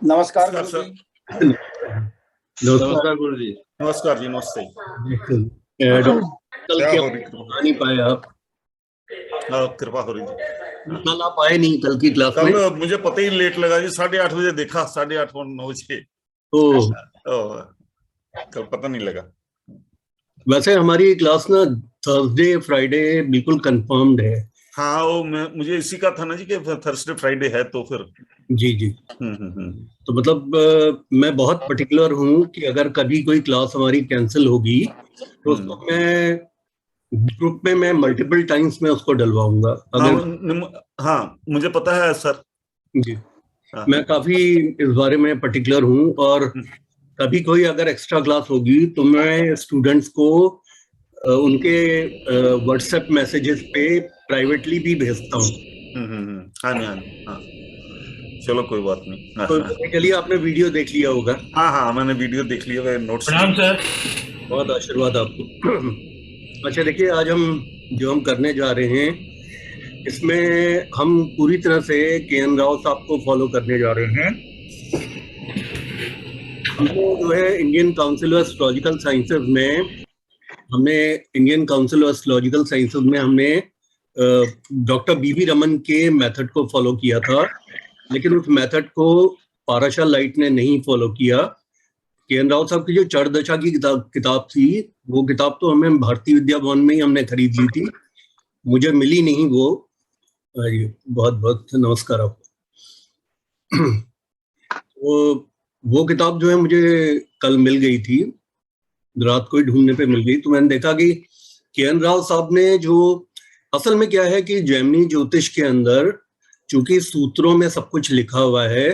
नमस्कार सर। गुरु जी। नमस्कार गुरु जी। नमस्कार जी, नमस्ते। कल क्या क्या हो रही आ नहीं पाए आप? कृपा हो रही थी। कल आप आए नहीं कल की क्लास में? कल मुझे पता ही लेट लगा जी, 8:30 बजे देखा, 8:30 और 9 बजे। कल पता नहीं लगा। वैसे हमारी क्लास ना थर्सडे फ्राइडे बिल्कुल कंफर्म्ड है। हाँ, वो मुझे इसी का था ना जी कि थर्सडे फ्राइडे है तो फिर जी जी। तो मतलब मैं बहुत पर्टिकुलर हूँ कि अगर कभी कोई क्लास हमारी कैंसिल होगी तो उसको मैं ग्रुप में मैं मल्टीपल टाइम्स में उसको डलवाऊंगा। हाँ, मुझे पता है सर जी। मैं काफी इस बारे में पर्टिकुलर हूँ और कभी कोई अगर एक्स्ट्रा क्लास होगी तो मैं स्टूडेंट्स को उनके व्हाट्सएप मैसेजेस पे प्राइवेटली भी भेजता हूँ। हाँ, चलो कोई बात नहीं। तो चलिए, आपने वीडियो देख लिया होगा। हाँ, मैंने वीडियो देख लिया, मैं नोट्स। प्रणाम सर। बहुत आशीर्वाद आपको। अच्छा देखिए, आज हम करने जा रहे हैं इसमें हम पूरी तरह से के.एन. राव साहब को फॉलो करने जा रहे हैं। हमने जो है Indian council of astrological sciences में हमने डॉक्टर बीवी रमन के मेथड को फॉलो किया था, लेकिन उस मेथड को पाराशा लाइट ने नहीं फॉलो किया। के.एन. राव साहब की जो चढ़ दशा की किताब थी, वो किताब तो हमें भारतीय विद्या भवन में ही हमने खरीद ली थी, मुझे मिली नहीं वो। बहुत बहुत नमस्कार आपको। वो किताब जो है मुझे कल मिल गई थी, रात को ही ढूंढने पे मिल गई। तो मैंने देखा कि के.एन. राव साहब ने जो असल में क्या है कि जैमिनी ज्योतिष के अंदर चूंकि सूत्रों में सब कुछ लिखा हुआ है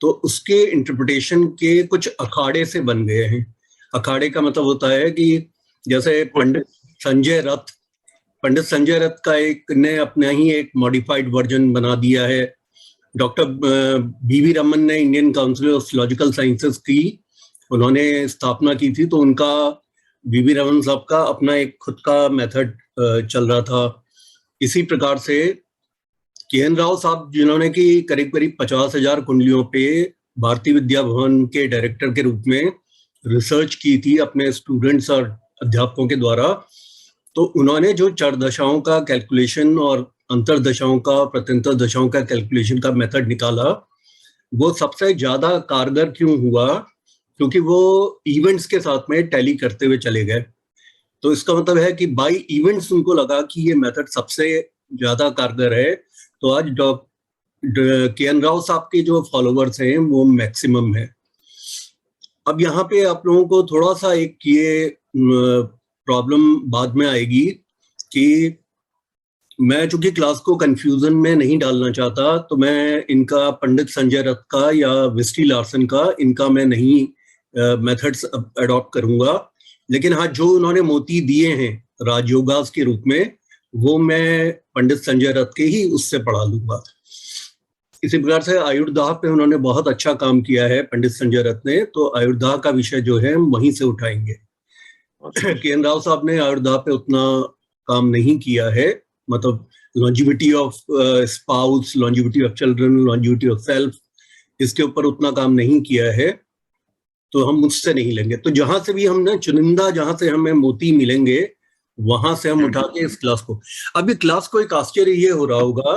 तो उसके इंटरप्रिटेशन के कुछ अखाड़े से बन गए हैं। अखाड़े का मतलब होता है कि जैसे पंडित संजय रथ का एक ने अपना ही एक मॉडिफाइड वर्जन बना दिया है। डॉक्टर बीवी रमन ने Indian council of astrological sciences की उन्होंने स्थापना की थी, तो उनका बीवी रमन साहब का अपना एक खुद का मेथड चल रहा था। इसी प्रकार से के.एन. राव साहब जिन्होंने कि करीब 50,000 कुंडलियों पे भारतीय विद्या भवन के डायरेक्टर के रूप में रिसर्च की थी अपने स्टूडेंट्स और अध्यापकों के द्वारा, तो उन्होंने जो चर दशाओं का कैलकुलेशन और अंतर दशाओं का प्रत्यंतर दशाओं का कैलकुलेशन का मेथड निकाला, वो सबसे ज्यादा कारगर क्यों हुआ? क्योंकि वो इवेंट्स के साथ में टैली करते हुए चले गए। तो इसका मतलब है कि बाय इवेंट्स उनको लगा कि ये मेथड सबसे ज्यादा कारगर है। तो आज के.एन. राव साहब के जो फॉलोवर्स हैं वो मैक्सिमम है। अब यहाँ पे आप लोगों को थोड़ा सा एक ये प्रॉब्लम बाद में आएगी कि मैं चूंकि क्लास को कंफ्यूजन में नहीं डालना चाहता, तो मैं इनका पंडित संजय रथ का या विस्टी लार्सन का इनका मैं नहीं मेथड्स अडॉप्ट करूंगा, लेकिन हाँ जो उन्होंने मोती दिए हैं राजयोगास के रूप में वो मैं पंडित संजय रथ के ही उससे पढ़ा लूंगा। इसी प्रकार से आयुर्दाह पे उन्होंने बहुत अच्छा काम किया है पंडित संजय रथ ने, तो आयुर्दाह का विषय जो है हम वहीं से उठाएंगे। के.एन. राव साहब ने आयुर्दाह पे उतना काम नहीं किया है, मतलब longevity of spouse, longevity of children, longevity of self, इसके ऊपर उतना काम नहीं किया है, तो हम मुझसे नहीं लेंगे। तो जहां से भी हमने चुनिंदा जहां से हमें मोती मिलेंगे वहां से हम उठा के इस क्लास को। अभी क्लास को एक आश्चर्य ये हो रहा होगा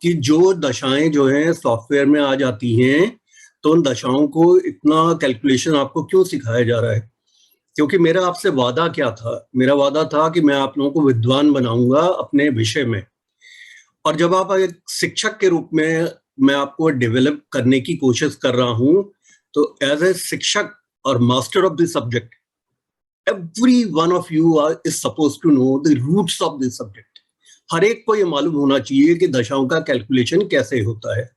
कि जो दशाएं जो हैं सॉफ्टवेयर में आ जाती हैं, तो उन दशाओं को इतना कैलकुलेशन आपको क्यों सिखाया जा रहा है? क्योंकि मेरा आपसे वादा क्या था? मेरा वादा था कि मैं आप लोगों को विद्वान बनाऊंगा अपने विषय में, और जब आप एक शिक्षक के रूप में मैं आपको डेवलप करने की कोशिश कर रहा हूं, तो एज ए शिक्षक और master of the subject, every one of you is suppose to know the roots of this subject. हर एक को ये मालूम होना चाहिए कि दशाओं का कैलकुलेशन कैसे होता है।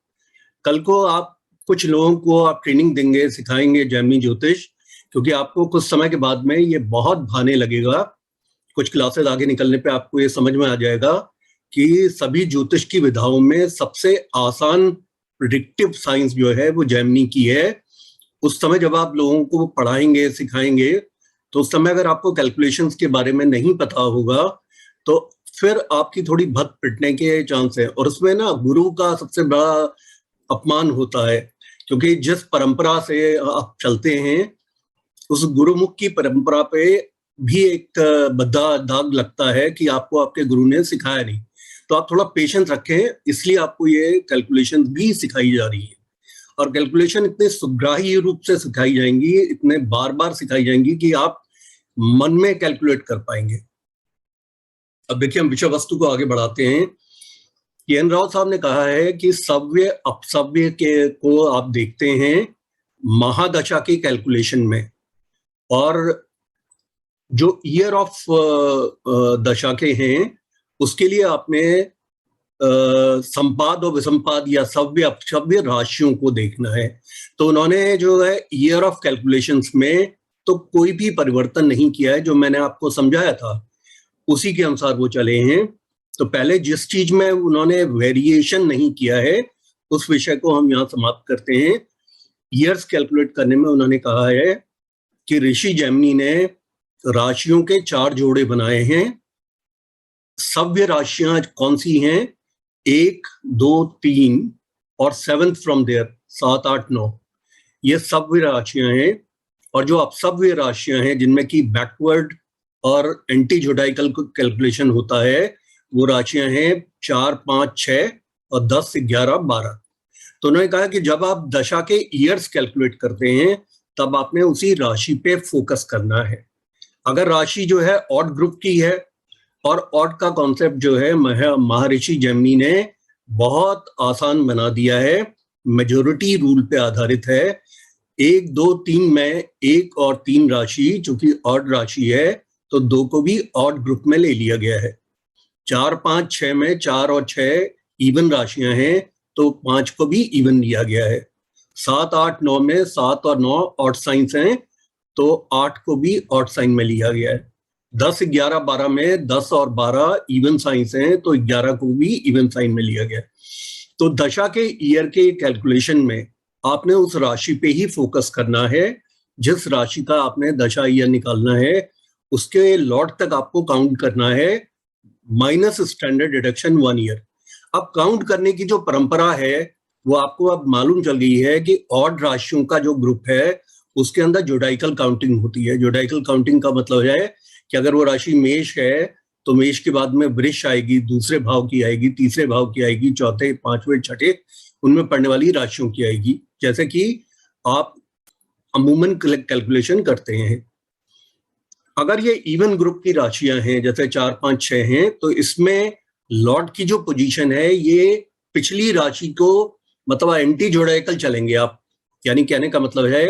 कल को आप कुछ लोगों को आप ट्रेनिंग देंगे, सिखाएंगे जैमिनी ज्योतिष, क्योंकि आपको कुछ समय के बाद में ये बहुत भाने लगेगा। कुछ क्लासेस आगे निकलने पे आपको ये समझ में आ जाएगा कि सभी ज्योतिष की विधाओं में सबसे आसान प्रेडिक्टिव साइंस जो है वो जैमिनी की है। उस समय जब आप लोगों को पढ़ाएंगे, सिखाएंगे, तो उस समय अगर आपको कैलकुलेशंस के बारे में नहीं पता होगा तो फिर आपकी थोड़ी भत पिटने के चांस है। और उसमें ना गुरु का सबसे बड़ा अपमान होता है, क्योंकि जिस परंपरा से आप चलते हैं उस गुरुमुख की परंपरा पे भी एक बद्दा दाग लगता है कि आपको आपके गुरु ने सिखाया नहीं। तो आप थोड़ा पेशेंस रखें, इसलिए आपको ये कैलकुलेशन भी सिखाई जा रही है। और कैलकुलेशन इतने सुग्राही रूप से सिखाई जाएंगी, इतने बार बार सिखाई जाएंगी कि आप मन में कैलकुलेट कर पाएंगे। अब देखिए, हम विषय वस्तु को आगे बढ़ाते हैं। के.एन. राव साहब ने कहा है कि सव्य अपसव्य के को आप देखते हैं महादशा के कैलकुलेशन में, और जो ईयर ऑफ दशा के हैं उसके लिए आपने संपाद और विसंपाद या सव्य अपसव्य राशियों को देखना है। तो उन्होंने जो है ईयर ऑफ कैलकुलेशंस में तो कोई भी परिवर्तन नहीं किया है, जो मैंने आपको समझाया था उसी के अनुसार वो चले हैं। तो पहले जिस चीज में उन्होंने वेरिएशन नहीं किया है उस विषय को हम यहाँ समाप्त करते हैं। ईयर्स कैलकुलेट करने में उन्होंने कहा है कि ऋषि जैमिनी ने राशियों के 4 जोड़े बनाए हैं। सव्य राशियां कौन सी हैं? 1, 2, 3 और 7th फ्रॉम देयर, 7, 8, 9, ये सव्य राशियां हैं। और जो अपसव्य राशियां हैं जिनमें कि बैकवर्ड और एंटी जोडाइकल कैलकुलेशन होता है, वो राशियां हैं 4, 5, 6 और 10, 11, 12। तो उन्होंने कहा कि जब आप दशा के ईयर्स कैलकुलेट करते हैं तब आपने उसी राशि पे फोकस करना है। अगर राशि जो है ऑड ग्रुप की है, और ऑड का कॉन्सेप्ट जो है महर्षि जैमिनी ने बहुत आसान बना दिया है, मेजोरिटी रूल पे आधारित है। 1, 2, 3 में 1 और 3 राशि चूंकि ऑड राशि है तो 2 को भी ऑड ग्रुप में ले लिया गया है। 4, 5, 6 में 4 और 6 इवन राशियां हैं तो 5 को भी इवन लिया गया है। 7, 8, 9 में 7 और 9 ऑड साइंस हैं तो 8 को भी ऑड साइन में लिया गया है। 10, 11, 12 में 10 और 12 इवन साइंस हैं तो 11 को भी इवन साइन में लिया गया है। तो दशा के ईयर के कैलकुलेशन में आपने उस राशि पे ही फोकस करना है। जिस राशि का आपने दशा ईयर निकालना है उसके लॉट तक आपको काउंट करना है, माइनस स्टैंडर्ड डिडक्शन 1 ईयर। अब काउंट करने की जो परंपरा है वो आपको अब मालूम चल गई है कि ऑड राशियों का जो ग्रुप है उसके अंदर जोडाइकल काउंटिंग होती है। जोडाइकल काउंटिंग का मतलब है कि अगर वो राशि मेष है तो मेष के बाद में वृष आएगी, दूसरे भाव की आएगी, तीसरे भाव की आएगी, चौथे, पांचवें, छठे उनमें पड़ने वाली राशियों की आएगी, जैसे कि आप अमूमन कैलकुलेशन करते हैं। अगर ये इवन ग्रुप की राशियां हैं जैसे 4, 5, 6 हैं तो इसमें लॉर्ड की जो पोजीशन है ये पिछली राशि को मतलब एंटी जोडाइकल चलेंगे आप। यानी कहने का मतलब है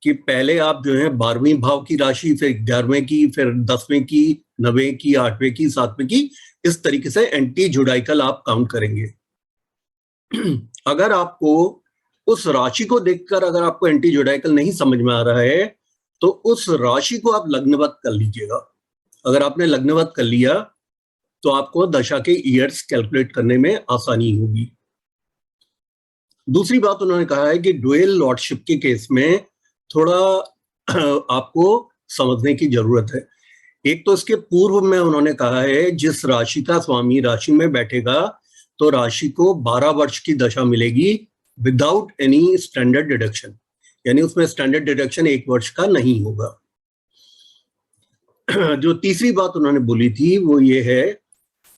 कि पहले आप जो है 12वें भाव की राशि, फिर 11वें की, फिर 10वें की, 9वें की, 8वें की, 7वें की, इस तरीके से एंटी जोडाइकल आप काउंट करेंगे। अगर आपको उस राशि को देखकर अगर आपको एंटी जोडाइकल नहीं समझ में आ रहा है तो उस राशि को आप लग्नवत कर लीजिएगा। अगर आपने लग्नवत कर लिया तो आपको दशा के ईयर्स कैलकुलेट करने में आसानी होगी। दूसरी बात उन्होंने कहा है कि ड्यूअल लॉर्डशिप के केस में थोड़ा आपको समझने की जरूरत है। एक तो इसके पूर्व में उन्होंने कहा है जिस राशि का स्वामी राशि में बैठेगा तो राशि को 12 वर्ष की दशा मिलेगी विदाउट एनी स्टैंडर्ड डिडक्शन, यानी उसमें स्टैंडर्ड डिडक्शन 1 वर्ष का नहीं होगा। जो तीसरी बात उन्होंने बोली थी वो ये है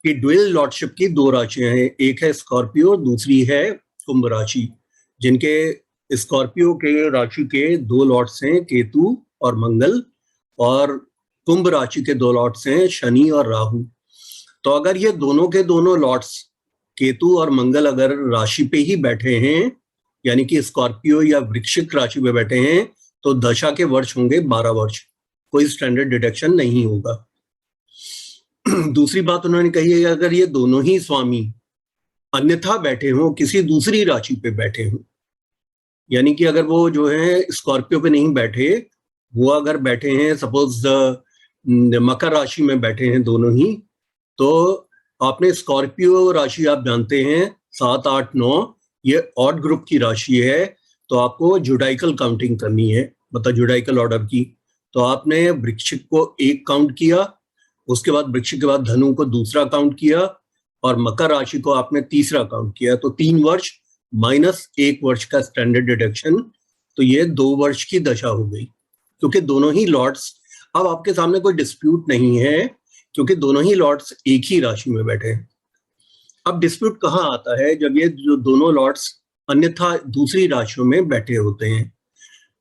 कि ड्यूअल लॉर्डशिप की 2 राशियां हैं, एक है स्कॉर्पियो, दूसरी है कुंभ राशि, जिनके स्कॉर्पियो के राशि के 2 लॉर्ड्स हैं केतु और मंगल, और कुंभ राशि के 2 लॉर्ड्स हैं शनि और राहु। तो अगर ये दोनों के दोनों लॉर्ड्स केतु और मंगल अगर राशि पे ही बैठे हैं, यानी कि स्कॉर्पियो या वृश्चिक राशि पे बैठे हैं, तो दशा के वर्ष होंगे 12 वर्ष, कोई स्टैंडर्ड डिडक्शन नहीं होगा। दूसरी बात उन्होंने कही है अगर ये दोनों ही स्वामी अन्यथा बैठे हों, किसी दूसरी राशि पे बैठे हों, यानी कि अगर वो जो है स्कॉर्पियो पे नहीं बैठे, वो अगर बैठे हैं सपोज मकर राशि में बैठे हैं दोनों ही, तो आपने स्कॉर्पियो राशि आप जानते हैं 7, 8, 9 ये ऑड ग्रुप की राशि है, तो आपको जोडाइकल काउंटिंग करनी है, मतलब जोडाइकल ऑर्डर की। तो आपने वृश्चिक को 1 काउंट किया, उसके बाद वृश्चिक के बाद धनु को दूसरा काउंट किया और मकर राशि को आपने तीसरा काउंट किया, तो 3 वर्ष माइनस 1 वर्ष का स्टैंडर्ड डिडक्शन, तो ये 2 वर्ष की दशा हो गई, क्योंकि दोनों ही लॉर्ड्स, अब आपके सामने कोई डिस्प्यूट नहीं है क्योंकि दोनों ही लॉर्ड्स एक ही राशि में बैठे हैं। अब डिस्प्यूट कहाँ आता है? जब ये जो दोनों लॉर्ड्स अन्यथा दूसरी राशियों में बैठे होते हैं,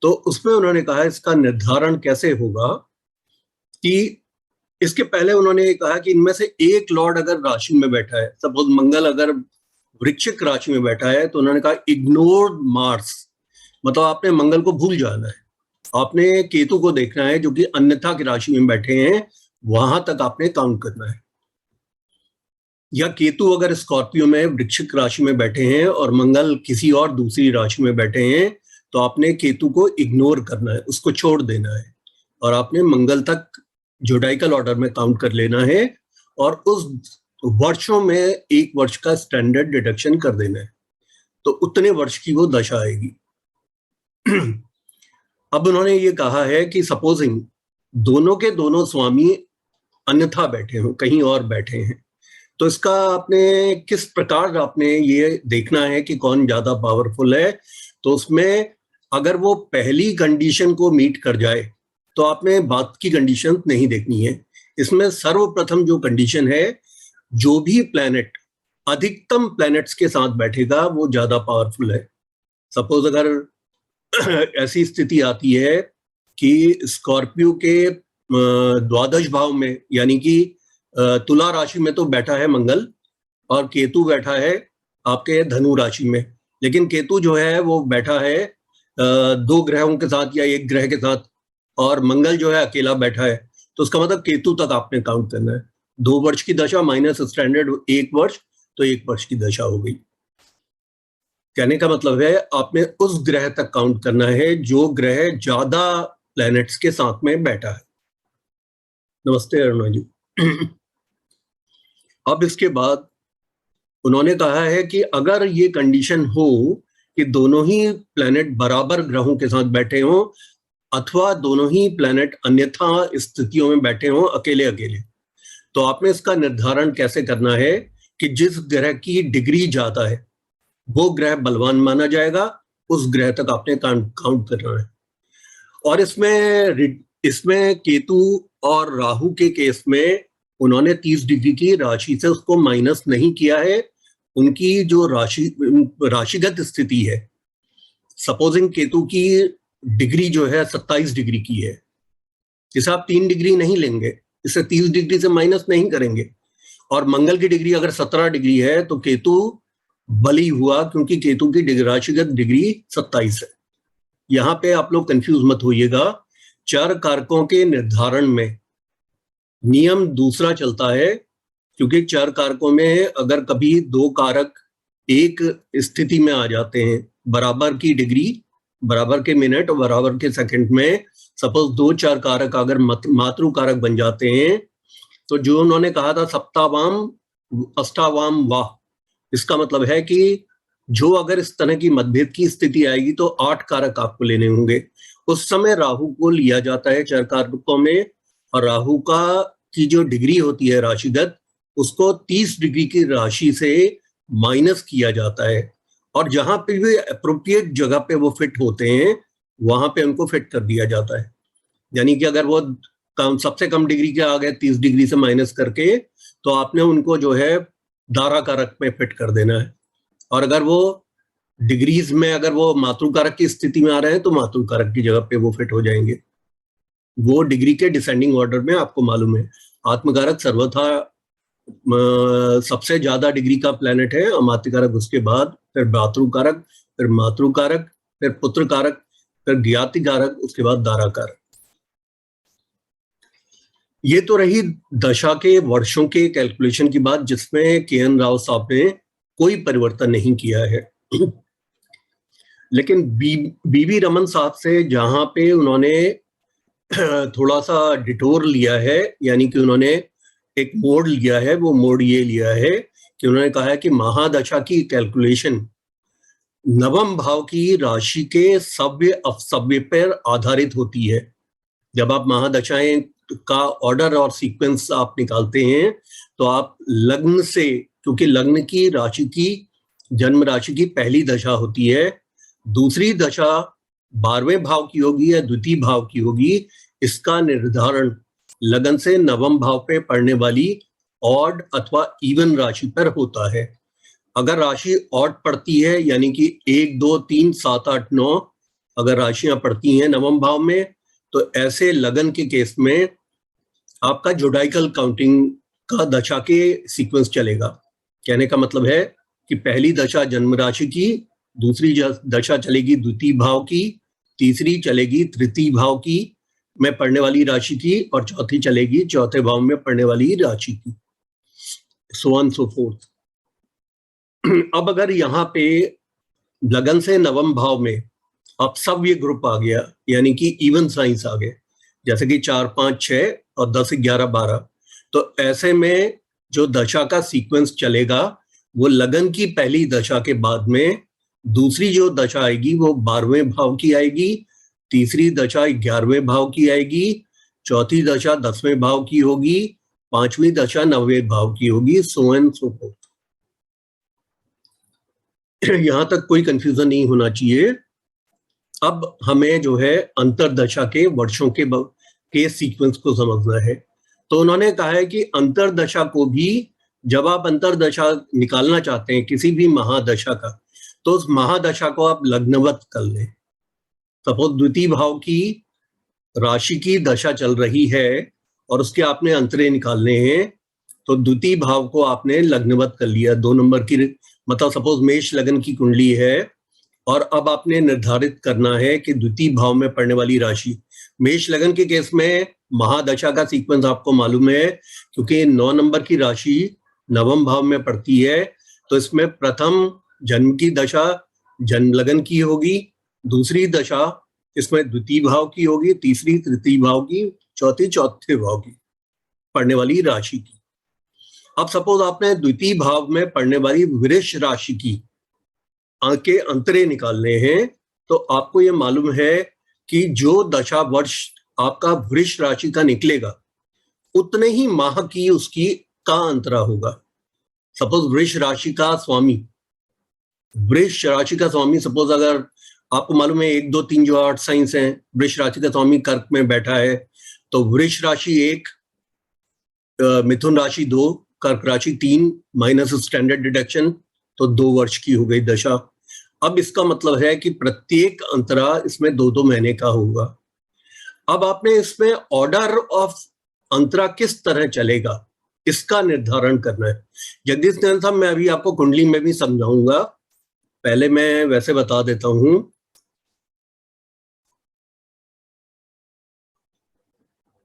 तो उसमें उन्होंने कहा इसका निर्धारण कैसे होगा कि इसके पहले उन्होंने ये कहा कि इनमें से एक लॉर्ड अगर राशि में बैठा है, सपोज मंगल अगर वृश्चिक राशि में बैठा है, तो उन्होंने कहा इग्नोर मार्स, मतलब आपने मंगल को भूल जाना है, आपने केतु को देखना है जो कि अन्यथा की राशि में बैठे हैं, वहां तक आपने काउंट करना है। या केतु अगर स्कॉर्पियो में वृश्चिक राशि में बैठे हैं और मंगल किसी और दूसरी राशि में बैठे हैं, तो आपने केतु को इग्नोर करना है, उसको छोड़ देना है, और आपने मंगल तक जोडाइकल ऑर्डर में काउंट कर लेना है और उस वर्षों में 1 वर्ष का स्टैंडर्ड डिडक्शन कर देना है, तो उतने वर्ष की वो दशा आएगी। अब उन्होंने ये कहा है कि सपोजिंग दोनों के दोनों स्वामी अन्यथा बैठे हों, कहीं और बैठे हैं, तो इसका आपने किस प्रकार आपने ये देखना है कि कौन ज्यादा पावरफुल है। तो उसमें अगर वो पहली कंडीशन को मीट कर जाए तो आपने बात की कंडीशन नहीं देखनी है। इसमें सर्वप्रथम जो कंडीशन है, जो भी प्लैनेट अधिकतम प्लैनेट्स के साथ बैठेगा वो ज्यादा पावरफुल है। सपोज अगर ऐसी स्थिति आती है कि स्कॉर्पियो के द्वादश भाव में, यानी कि तुला राशि में तो बैठा है मंगल और केतु बैठा है आपके धनु राशि में, लेकिन केतु जो है वो बैठा है 2 ग्रहों के साथ या 1 ग्रह के साथ, और मंगल जो है अकेला बैठा है, तो उसका मतलब केतु तक आपने काउंट करना है। 2 वर्ष की दशा माइनस स्टैंडर्ड 1 वर्ष, तो 1 वर्ष की दशा हो गई। कहने का मतलब है आपने उस ग्रह तक काउंट करना है जो ग्रह ज्यादा प्लैनेट्स के साथ में बैठा है। नमस्ते अरुणा जी। अब इसके बाद उन्होंने कहा है कि अगर ये कंडीशन हो कि दोनों ही प्लैनेट बराबर ग्रहों के साथ बैठे हों अथवा दोनों ही प्लैनेट अन्यथा स्थितियों में बैठे हों अकेले अकेले, तो आपने इसका निर्धारण कैसे करना है कि जिस ग्रह की डिग्री ज्यादा है वो ग्रह बलवान माना जाएगा, उस ग्रह तक आपने काउंट करना है। और इसमें केतु और राहु के केस में उन्होंने 30 डिग्री की राशि से उसको माइनस नहीं किया है। उनकी जो राशिगत स्थिति है, सपोजिंग केतु की डिग्री जो है 27 डिग्री की है, इसे आप 3 डिग्री नहीं लेंगे, इसे 30 डिग्री से माइनस नहीं करेंगे। और मंगल की डिग्री अगर 17 डिग्री है तो केतु बली हुआ, क्योंकि केतु की राशिगत डिग्री 27 है। यहाँ पे आप लोग कंफ्यूज मत होइएगा, चार कारकों के निर्धारण में नियम दूसरा चलता है, क्योंकि चार कारकों में अगर कभी 2 कारक एक स्थिति में आ जाते हैं, बराबर की डिग्री, बराबर के मिनट और बराबर के सेकंड में, सपोज 2-4 कारक अगर मातृ कारक बन जाते हैं, तो जो उन्होंने कहा था सप्तावाम अष्टावाम वाह, इसका मतलब है कि जो अगर इस तरह की मतभेद की स्थिति आएगी तो 8 कारक आपको लेने होंगे। उस समय राहु को लिया जाता है 4 कारकों में, और राहु की जो डिग्री होती है राशिगत, उसको 30 डिग्री की राशि से माइनस किया जाता है, और जहां पे भी अप्रोप्रिएट जगह पे वो फिट होते हैं वहां पे उनको फिट कर दिया जाता है। यानी कि अगर वो सबसे कम डिग्री के आ गए 30 डिग्री से माइनस करके, तो आपने उनको जो है दारा कारक में फिट कर देना है। और अगर वो डिग्रीज में अगर वो मातृ कारक की स्थिति में आ रहे हैं तो मातृ कारक की जगह पे वो फिट हो जाएंगे। वो डिग्री के डिसेंडिंग ऑर्डर में आपको मालूम है, आत्मकारक सर्वथा सबसे ज्यादा डिग्री का प्लेनेट है, और मातृकारक उसके बाद, फिर मातृ कारक, फिर मातृ कारक, फिर पुत्र कारक, फिर ज्ञाति कारक, उसके बाद दारा कारक। ये तो रही दशा के वर्षों के कैलकुलेशन की बात, जिसमें के.एन. राव साहब ने कोई परिवर्तन नहीं किया है। लेकिन बी.वी. रमन साहब से जहां पे उन्होंने थोड़ा सा डिटोर लिया है, यानी कि उन्होंने एक मोड़ लिया है, वो मोड़ ये लिया है कि उन्होंने कहा है कि महादशा की कैलकुलेशन नवम भाव की राशि के सव्य अपसव्य पर आधारित होती है। जब आप महादशाएं का ऑर्डर और सीक्वेंस आप निकालते हैं तो आप लग्न से, क्योंकि लग्न की राशि की जन्म राशि की पहली दशा होती है, दूसरी दशा 12वें भाव की होगी या द्वितीय भाव की होगी, इसका निर्धारण लगन से नवम भाव पे पड़ने वाली ऑड अथवा इवन राशि पर होता है। अगर राशि ऑड पड़ती है यानी कि 1, 2, 3, 7, 8, 9 अगर राशियां पड़ती हैं नवम भाव में, तो ऐसे लगन के केस में आपका जोडाइकल काउंटिंग का दशा के सीक्वेंस चलेगा। कहने का मतलब है कि पहली दशा जन्म राशि की, दूसरी दशा चलेगी द्वितीय भाव की, तीसरी चलेगी तृतीय भाव की में पड़ने वाली राशि की, और चौथी चलेगी चौथे भाव में पड़ने वाली राशि की, सो ऑन सो फोर्थ। अब अगर यहाँ पे लगन से नवम भाव में अब सब ये ग्रुप आ गया, यानी कि इवन साइंस आ गए, जैसे कि 4, 5, 6 और 10, 11, 12, तो ऐसे में जो दशा का सीक्वेंस चलेगा वो लगन की पहली दशा के बाद में दूसरी जो दशा आएगी वो 12वें भाव की आएगी, तीसरी दशा 11वें भाव की आएगी, चौथी दशा 10वें भाव की होगी, पांचवी दशा 9वें भाव की होगी, सो एंड सो फोर्थ। यहां तक कोई कंफ्यूजन नहीं होना चाहिए। अब हमें जो है अंतरदशा के वर्षों के सीक्वेंस को समझना है। तो उन्होंने कहा है कि अंतरदशा को भी, जब आप अंतरदशा निकालना चाहते हैं किसी भी महादशा का, तो उस महादशा को आप लग्नवत कर लें। सपोज द्वितीय भाव की राशि की दशा चल रही है और उसके आपने अंतरे निकालने हैं, तो द्वितीय भाव को आपने लग्नवत कर लिया। 2 नंबर की, मतलब सपोज मेष लगन की कुंडली है और अब आपने निर्धारित करना है कि द्वितीय भाव में पड़ने वाली राशि, मेष लगन के केस में महादशा का सीक्वेंस आपको मालूम है, क्योंकि 9 नंबर की राशि नवम भाव में पड़ती है, तो इसमें प्रथम जन्म की दशा जन्म लगन की होगी, दूसरी दशा इसमें द्वितीय भाव की होगी, तीसरी तृतीय भाव की, चौथी चौथे भाव की पड़ने वाली राशि की। अब सपोज आपने द्वितीय भाव में पड़ने वाली वृष राशि की के अंतरे निकालने हैं, तो आपको ये मालूम है कि जो दशा वर्ष आपका वृष राशि का निकलेगा उतने ही माह की उसकी का अंतरा होगा। सपोज वृष राशि का स्वामी सपोज अगर आपको मालूम है 1, 2, 3 जो 8 साइंस हैं, वृष राशि का स्वामी कर्क में बैठा है, तो वृष राशि 1, मिथुन राशि 2, कर्क राशि 3 माइनस स्टैंडर्ड डिडक्शन, तो 2 वर्ष की हो गई दशा। अब इसका मतलब है कि प्रत्येक अंतरा इसमें 2-2 महीने का होगा। अब आपने इसमें ऑर्डर ऑफ अंतरा किस तरह चलेगा इसका निर्धारण करना है। जगदीश नंदन साहब, मैं अभी आपको कुंडली में भी समझाऊंगा, पहले मैं वैसे बता देता हूं।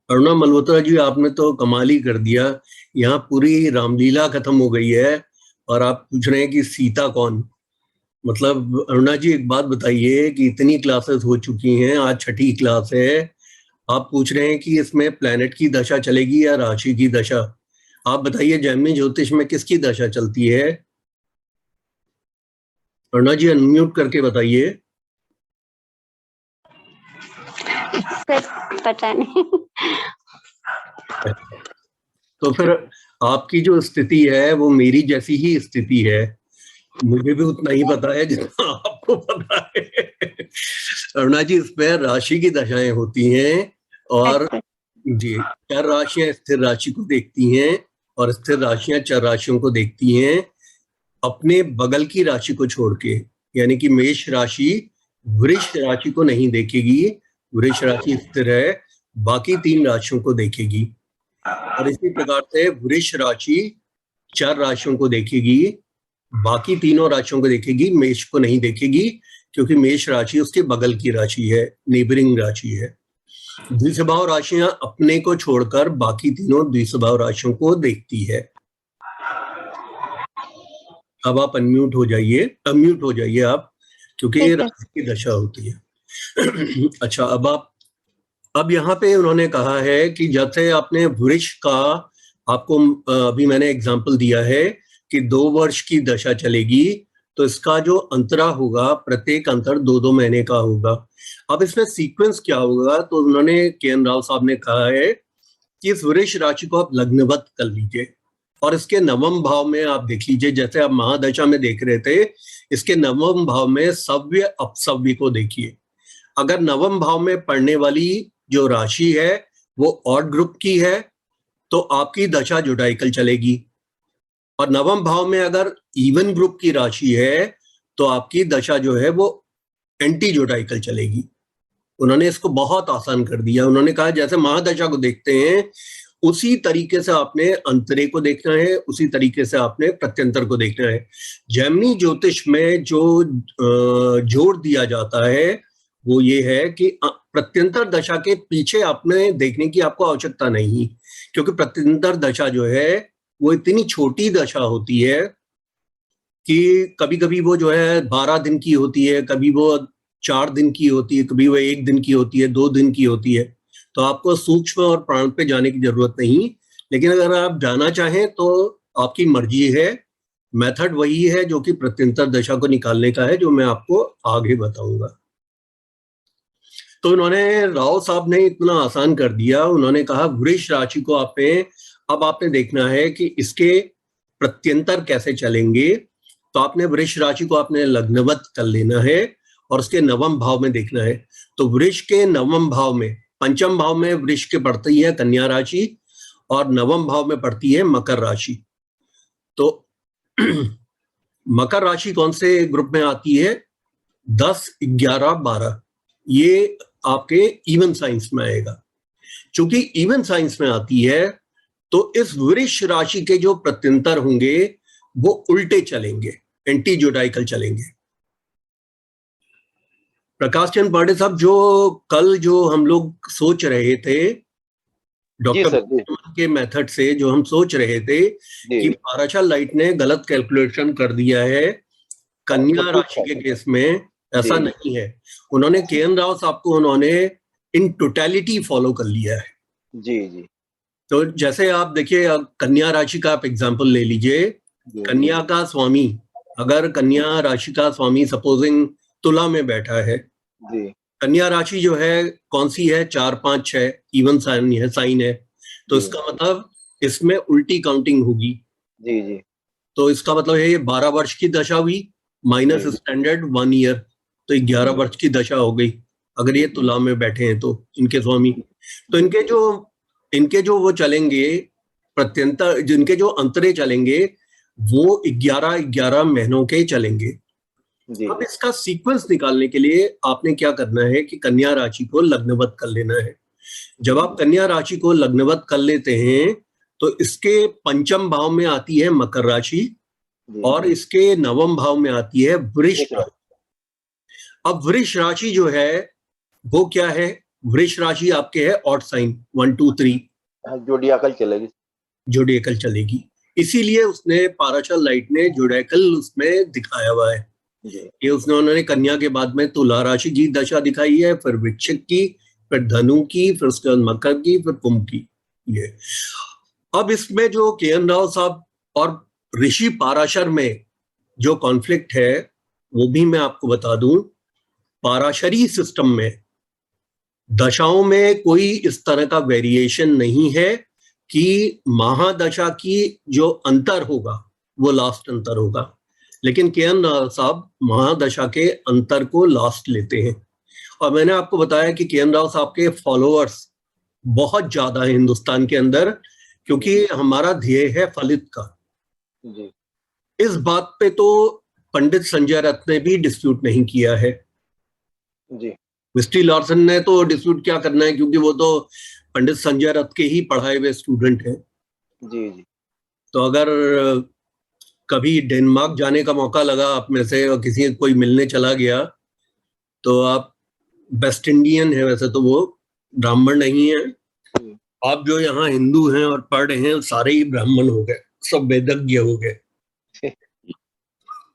अरुणा मल्होत्रा जी, आपने तो कमाल ही कर दिया, यहाँ पूरी रामलीला खत्म हो गई है और आप पूछ रहे हैं कि सीता कौन। मतलब अरुणा जी एक बात बताइए कि इतनी क्लासेस हो चुकी हैं, आज 6ठी क्लास है, आप पूछ रहे हैं कि इसमें प्लैनेट की दशा चलेगी या राशि की दशा। आप बताइए जैमिनी ज्योतिष में किसकी दशा चलती है? अरुणा जी अनम्यूट करके बताइए। पता नहीं। तो फिर आपकी जो स्थिति है वो मेरी जैसी ही स्थिति है, मुझे भी उतना ही पता है जितना आपको पता है। अरुणा जी, इस पर राशि की दशाएं होती हैं और जी, चर राशियां स्थिर राशि को देखती हैं और स्थिर राशियां चर राशियों को देखती हैं, अपने बगल की राशि को छोड़ के। यानी कि मेष राशि वृष राशि को नहीं देखेगी, वृष राशि स्थिर है, बाकी 3 राशियों को देखेगी। और इसी प्रकार से वृष राशि चर राशियों को देखेगी, बाकी तीनों राशियों को देखेगी, मेष को नहीं देखेगी, क्योंकि मेष राशि उसके बगल की राशि है, नेबरिंग राशि है। द्विस्वभाव राशियां अपने को छोड़कर बाकी तीनों द्विस्वभाव राशियों को देखती है। अब आप अनम्यूट हो जाइए आप, क्योंकि ये राशि की दशा होती है। अच्छा, अब यहाँ पे उन्होंने कहा है कि जब से आपने वृष का, आपको अभी मैंने एग्जांपल दिया है कि 2 वर्ष की दशा चलेगी, तो इसका जो अंतरा होगा प्रत्येक अंतर 2-2 महीने का होगा। अब इसमें सीक्वेंस क्या होगा, तो उन्होंने के.एन. राव साहब ने कहा है कि इस वृष राशि को आप लग्नवत कर लीजिए और इसके नवम भाव में आप देख लीजिए, जैसे आप महादशा में देख रहे थे, इसके नवम भाव में सव्य अपसव्य को देखिए। अगर नवम भाव में पड़ने वाली जो राशि है वो ऑड ग्रुप की है तो आपकी दशा जुडाइकल चलेगी, और नवम भाव में अगर इवन ग्रुप की राशि है तो आपकी दशा जो है वो एंटी जुडाइकल चलेगी। उन्होंने इसको बहुत आसान कर दिया। उन्होंने कहा जैसे महादशा को देखते हैं उसी तरीके से आपने अंतरे को देखना है, उसी तरीके से आपने प्रत्यंतर को देखना है। जैमिनी ज्योतिष में जो जोर दिया जाता है वो ये है कि प्रत्यंतर दशा के पीछे आपने देखने की आपको आवश्यकता नहीं, क्योंकि प्रत्यंतर दशा जो है वो इतनी छोटी दशा होती है कि कभी कभी वो जो है 12 दिन की होती है, कभी वो 4 दिन की होती है, कभी वो 1 दिन की होती है, 2 दिन की होती है। तो आपको सूक्ष्म और प्राण पे जाने की जरूरत नहीं, लेकिन अगर आप जाना चाहें तो आपकी मर्जी है। मेथड वही है जो कि प्रत्यंतर दशा को निकालने का है, जो मैं आपको आगे बताऊंगा। तो उन्होंने, राव साहब ने इतना आसान कर दिया। उन्होंने कहा वृष राशि को आपने देखना है कि इसके प्रत्यंतर कैसे चलेंगे। तो आपने वृष राशि को आपने लग्नवत कर लेना है और उसके नवम भाव में देखना है। तो वृष के नवम भाव में, पंचम भाव में वृष के पड़ती है कन्या राशि और नवम भाव में पड़ती है मकर राशि। तो मकर राशि कौन से ग्रुप में आती है? 10, 11, 12, ये आपके इवन साइंस में आएगा। चूंकि इवन साइंस में आती है तो इस वृष राशि के जो प्रत्यंतर होंगे वो उल्टे चलेंगे, एंटी जोडाइकल चलेंगे। प्रकाश चंद पांडे साहब, जो कल जो हम लोग सोच रहे थे डॉक्टर के मेथड से, जो हम सोच रहे थे कि पाराशर लाइट ने गलत कैलकुलेशन कर दिया है कन्या राशि के केस में, ऐसा नहीं है। उन्होंने के.एन. राव साहब को उन्होंने इन टोटलिटी फॉलो कर लिया है। जी जी। तो जैसे आप देखिए, कन्या राशि का आप एग्जांपल ले लीजिए। कन्या का स्वामी, अगर कन्या राशि का स्वामी सपोजिंग तुला में बैठा है, कन्या राशि जो है कौन सी है? 4, 5, 6 इवन साइन है। तो इसका मतलब इसमें उल्टी काउंटिंग होगी। जी जी। तो इसका मतलब है ये 12 वर्ष की दशा हुई माइनस स्टैंडर्ड 1 ईयर, तो 11 वर्ष की दशा हो गई अगर ये तुला में बैठे हैं तो इनके स्वामी। तो इनके जो वो चलेंगे प्रत्यंतर, जिनके जो अंतरे चलेंगे वो 11 महीनों के चलेंगे। अब इसका सीक्वेंस निकालने के लिए आपने क्या करना है कि कन्या राशि को लग्नवत कर लेना है। जब आप कन्या राशि को लग्नवत कर लेते हैं तो इसके पंचम भाव में आती है मकर राशि और इसके नवम भाव में आती है वृष राशि। अब वृष राशि जो है वो क्या है? वृष राशि आपके है ऑड साइन 1, 2, 3, जोडिएकल चलेगी। इसीलिए उसने पाराशर लाइट ने जोडिएकल उसमें दिखाया हुआ है। ये उन्होंने कन्या के बाद में तुला राशि की दशा दिखाई है, फिर वृश्चिक की, फिर धनु की, फिर उसके बाद मकर की, फिर कुंभ की। ये अब इसमें जो के.एन. राव साहब और ऋषि पाराशर में जो कॉन्फ्लिक्ट है वो भी मैं आपको बता दूं। पाराशरी सिस्टम में दशाओं में कोई इस तरह का वेरिएशन नहीं है कि महादशा की जो अंतर होगा वो लास्ट अंतर होगा, लेकिन के.एन. राव साहब महादशा के अंतर को लास्ट लेते हैं। और मैंने आपको बताया कि के.एन. राव साहब के फॉलोअर्स बहुत ज्यादा है हिंदुस्तान के अंदर, क्योंकि हमारा ध्येय है फलित का। इस बात पे तो पंडित संजय रथ ने भी डिस्प्यूट नहीं किया है जी। मिस्ट्री लॉर्सन ने तो डिस्प्यूट क्या करना है, क्योंकि वो तो पंडित संजय रथ के ही पढ़ाए हुए स्टूडेंट हैं जी जी। तो अगर कभी डेनमार्क जाने का मौका लगा आप में से और किसी कोई मिलने चला गया तो आप वेस्ट इंडियन है, वैसे तो वो ब्राह्मण नहीं है। आप जो यहाँ हिंदू हैं और पढ़ रहे हैं सारे ही ब्राह्मण हो गए, सब वेदज्ञ हो गए।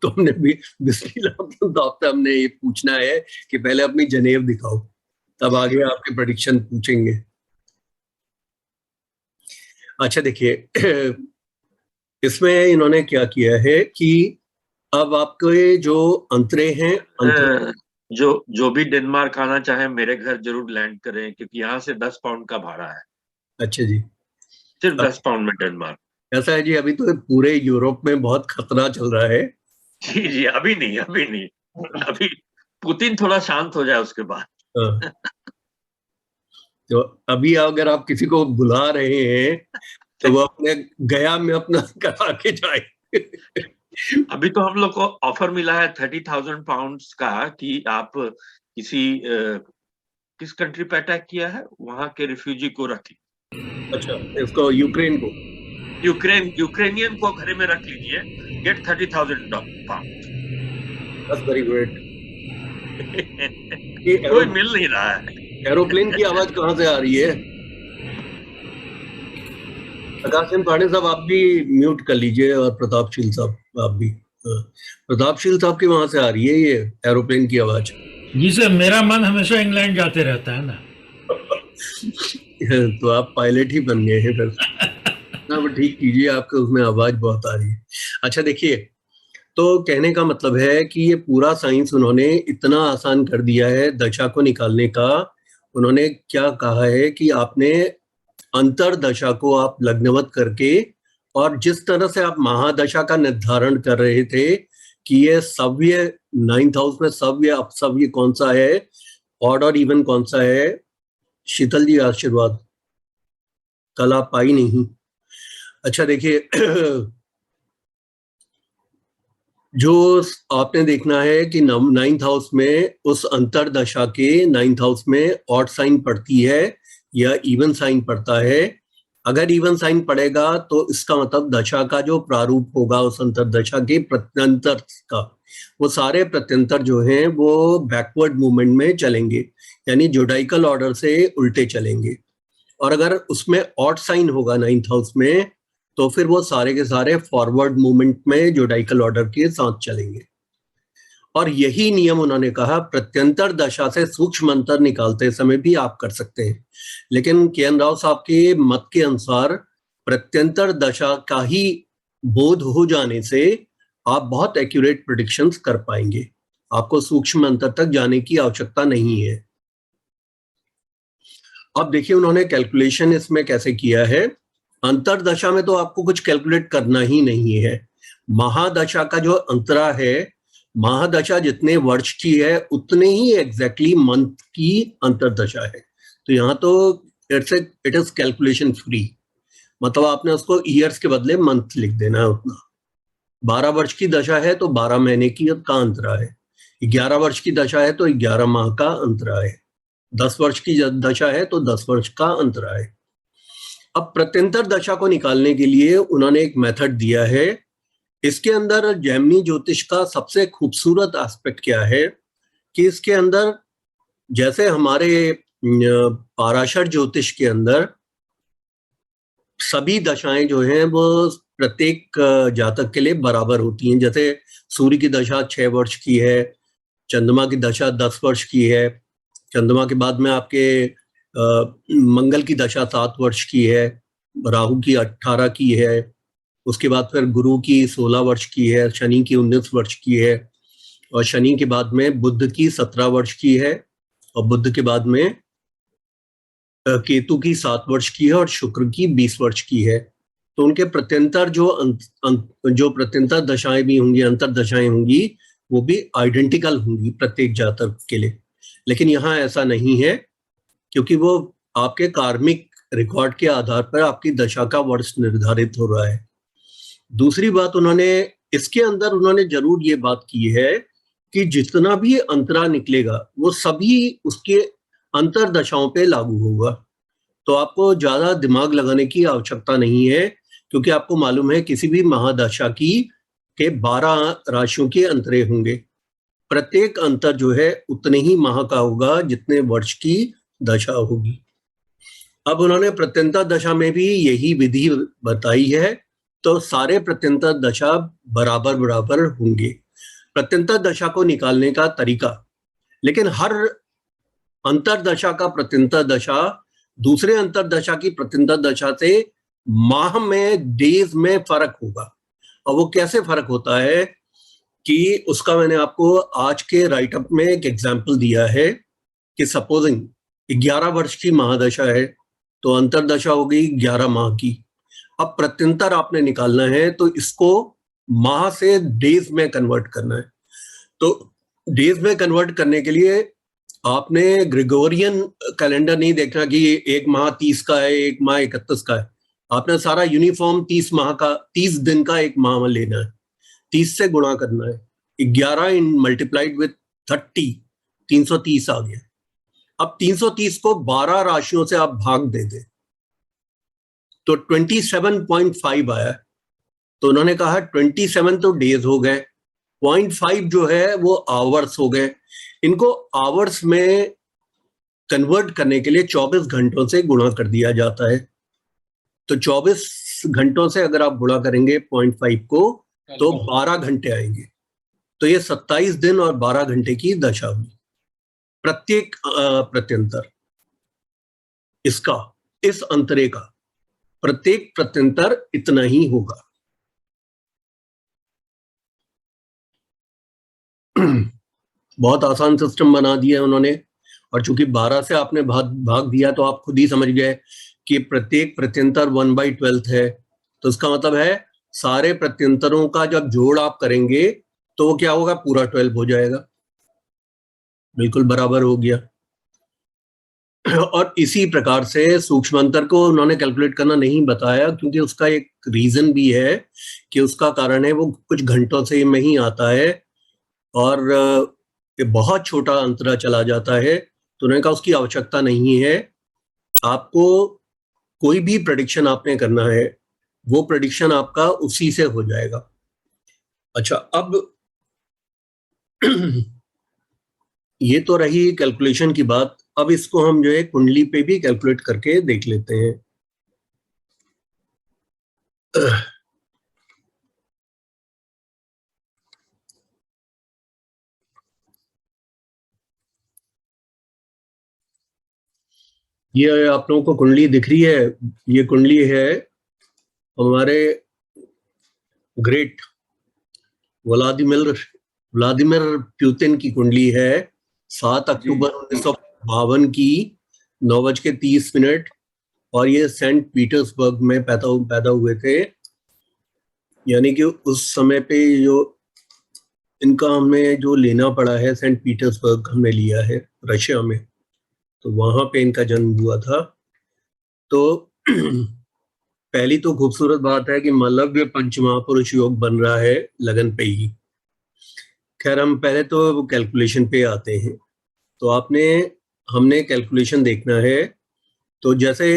तो हमने भी आपसे हमने ये पूछना है कि पहले अपनी जनेब दिखाओ, तब आगे आपके प्रेडिक्शन पूछेंगे। अच्छा देखिए, इसमें इन्होंने क्या किया है कि अब आपके जो अंतरे हैं, जो भी डेनमार्क आना चाहे मेरे घर जरूर लैंड करें, क्योंकि यहाँ से 10 पाउंड का भाड़ा है। अच्छा जी, सिर्फ 10 पाउंड में डेनमार्क। ऐसा है जी, अभी तो पूरे यूरोप में बहुत खतरा चल रहा है। जी जी, अभी नहीं, अभी पुतिन थोड़ा शांत हो जाए उसके बाद। हाँ। तो अभी अगर आप किसी को बुला रहे हैं तो वो अपने गया में अपना करा के जाए। अभी तो हम लोग को ऑफर मिला है 30,000 पाउंड्स का कि आप किस कंट्री पे अटैक किया है वहां के रिफ्यूजी को रख लीजिए। अच्छा, इसको यूक्रेन को, यूक्रेनियन को घर में रख लीजिए, get 30,000 pound. That's very great. कोई मिल नहीं रहा है। एरोप्लेन की आवाज कहाँ से आ रही है? प्रकाश पांडे साहब आप भी म्यूट कर लीजिए, और प्रतापशील साहब आप भी। प्रतापशील साहब की वहां से आ रही है ये एरोप्लेन की आवाज। जी सर, मेरा मन हमेशा इंग्लैंड जाते रहता है ना। तो आप पायलट ही बन गए हैं फिर। ना वो ठीक कीजिए, आपके उसमें आवाज बहुत आ रही है। अच्छा देखिए, तो कहने का मतलब है कि ये पूरा साइंस उन्होंने इतना आसान कर दिया है दशा को निकालने का। उन्होंने क्या कहा है कि आपने अंतरदशा को आप लग्नवत करके, और जिस तरह से आप महादशा का निर्धारण कर रहे थे कि ये सव्य 9th हाउस में सव्य अपसव्य कौन सा है, ऑड और इवन कौन सा है। शीतल जी आशीर्वाद, कल आप आई नहीं। अच्छा देखिए, जो आपने देखना है कि 9th हाउस में उस अंतरदशा के 9th हाउस में ऑड साइन पड़ती है या इवन साइन पड़ता है। अगर इवन साइन पड़ेगा तो इसका मतलब दशा का जो प्रारूप होगा उस अंतरदशा के प्रत्यंतर का, वो सारे प्रत्यंतर जो हैं वो बैकवर्ड मूवमेंट में चलेंगे, यानी जोडाइकल ऑर्डर से उल्टे चलेंगे। और अगर उसमें ऑड साइन होगा 9th हाउस में तो फिर वो सारे के सारे फॉरवर्ड मूवमेंट में जोडाइकल ऑर्डर के साथ चलेंगे। और यही नियम उन्होंने कहा प्रत्यंतर दशा से सूक्ष्म अंतर निकालते समय भी आप कर सकते हैं, लेकिन के.एन. राव साहब के मत के अनुसार प्रत्यंतर दशा का ही बोध हो जाने से आप बहुत एक्यूरेट प्रेडिक्शंस कर पाएंगे, आपको सूक्ष्म अंतर तक जाने की आवश्यकता नहीं है। अब देखिए उन्होंने कैलकुलेशन इसमें कैसे किया है। अंतरदशा में तो आपको कुछ कैलकुलेट करना ही नहीं है। महादशा का जो अंतरा है, महादशा जितने वर्ष की है उतने ही एग्जैक्टली मंथ की अंतरदशा है। तो यहाँ तो इट इज कैलकुलेशन फ्री, मतलब आपने उसको ईयर्स के बदले मंथ लिख देना है उतना। 12 वर्ष की दशा है तो 12 महीने की का अंतरा है, 11 वर्ष की दशा है तो 11 माह का अंतरा है, 10 वर्ष की दशा है तो 10 वर्ष का अंतरा है। अब प्रत्यंतर दशा को निकालने के लिए उन्होंने एक मेथड दिया है। इसके अंदर जैमिनी ज्योतिष का सबसे खूबसूरत एस्पेक्ट क्या है कि इसके अंदर जैसे हमारे पाराशर ज्योतिष के अंदर सभी दशाएं जो हैं वो प्रत्येक जातक के लिए बराबर होती हैं। जैसे सूर्य की दशा 6 वर्ष की है, चंद्रमा की दशा 10 वर्ष की है, चंद्रमा के बाद में आपके मंगल की दशा 7 वर्ष की है, राहु की 18 की है, उसके बाद फिर गुरु की 16 वर्ष की है, शनि की 19 वर्ष की है, और शनि के बाद में बुध की 17 वर्ष की है, और बुध के बाद में केतु की 7 वर्ष की है, और शुक्र की 20 वर्ष की है। तो उनके प्रत्यंतर जो प्रत्यंतर दशाएं भी होंगी, अंतर दशाएं होंगी, वो भी आइडेंटिकल होंगी प्रत्येक जातक के लिए। लेकिन यहाँ ऐसा नहीं है, क्योंकि वो आपके कार्मिक रिकॉर्ड के आधार पर आपकी दशा का वर्ष निर्धारित हो रहा है। दूसरी बात उन्होंने इसके अंदर उन्होंने जरूर ये बात की है कि जितना भी अंतरा निकलेगा वो सभी उसके अंतर दशाओं पे लागू होगा। तो आपको ज्यादा दिमाग लगाने की आवश्यकता नहीं है, क्योंकि आपको मालूम है किसी भी महादशा की के 12 राशियों के अंतरे होंगे। प्रत्येक अंतर जो है उतने ही माह का होगा जितने वर्ष की दशा होगी। अब उन्होंने प्रत्यंतर दशा में भी यही विधि बताई है, तो सारे प्रत्यंतर दशा बराबर बराबर होंगे। प्रत्यंतर दशा को निकालने का तरीका, लेकिन हर अंतरदशा का प्रत्यंतर दशा दूसरे अंतरदशा की प्रत्यंतर दशा से माह में, डेज में फर्क होगा। और वो कैसे फर्क होता है कि उसका मैंने आपको आज के राइटअप में एक एग्जाम्पल दिया है कि सपोजिंग 11 वर्ष की महादशा है, तो अंतरदशा हो गई 11 माह की। अब प्रत्यंतर आपने निकालना है तो इसको माह से डेज में कन्वर्ट करना है। तो डेज में कन्वर्ट करने के लिए आपने ग्रेगोरियन कैलेंडर नहीं देखना कि एक माह 30 का है, एक माह 31 का है। आपने सारा यूनिफॉर्म 30 माह का, 30 दिन का एक माह लेना है, 30 से गुणा करना है। 11 इन मल्टीप्लाइड विथ 30, 330 आ गया। अब 330 को 12 राशियों से आप भाग दे दें तो 27.5 आया। तो उन्होंने कहा 27 तो डेज हो गए, 0.5 जो है वो आवर्स हो गए। इनको आवर्स में कन्वर्ट करने के लिए 24 घंटों से गुणा कर दिया जाता है। तो 24 घंटों से अगर आप गुणा करेंगे 0.5 को तो 12 घंटे आएंगे। तो ये 27 दिन और 12 घंटे की दशा हुई प्रत्येक प्रत्यंतर। इसका, इस अंतरे का प्रत्येक प्रत्यंतर इतना ही होगा। बहुत आसान सिस्टम बना दिया है उन्होंने। और चूंकि 12 से आपने भाग दिया तो आप खुद ही समझ गए कि प्रत्येक प्रत्यंतर 1/12 है। तो इसका मतलब है सारे प्रत्यंतरों का जब जोड़ आप करेंगे तो वो क्या होगा, पूरा 12 हो जाएगा, बिल्कुल बराबर हो गया। और इसी प्रकार से सूक्ष्मांतर को उन्होंने कैलकुलेट करना नहीं बताया, क्योंकि उसका एक रीजन भी है कि उसका कारण है वो कुछ घंटों से में ही आता है और ये बहुत छोटा अंतरा चला जाता है। तो उन्होंने कहा उसकी आवश्यकता नहीं है। आपको कोई भी प्रेडिक्शन आपने करना है वो प्रेडिक्शन आपका उसी से हो जाएगा। अच्छा, अब ये तो रही कैलकुलेशन की बात। अब इसको हम जो है कुंडली पे भी कैलकुलेट करके देख लेते हैं। ये आप लोगों को कुंडली दिख रही है? ये कुंडली है हमारे ग्रेट व्लादिमीर पुतिन की कुंडली है। 7 अक्टूबर 1952 की 9:30। और ये सेंट पीटर्सबर्ग में पैदा हुए थे। यानी कि उस समय पे जो इनका हमें जो लेना पड़ा है, सेंट पीटर्सबर्ग हमने लिया है रशिया में, तो वहां पे इनका जन्म हुआ था। तो पहली तो खूबसूरत बात है कि मलव्य पंचमहापुरुष योग बन रहा है लगन पे ही। खैर, हम पहले तो कैलकुलेशन पे आते हैं। तो हमने कैलकुलेशन देखना है। तो जैसे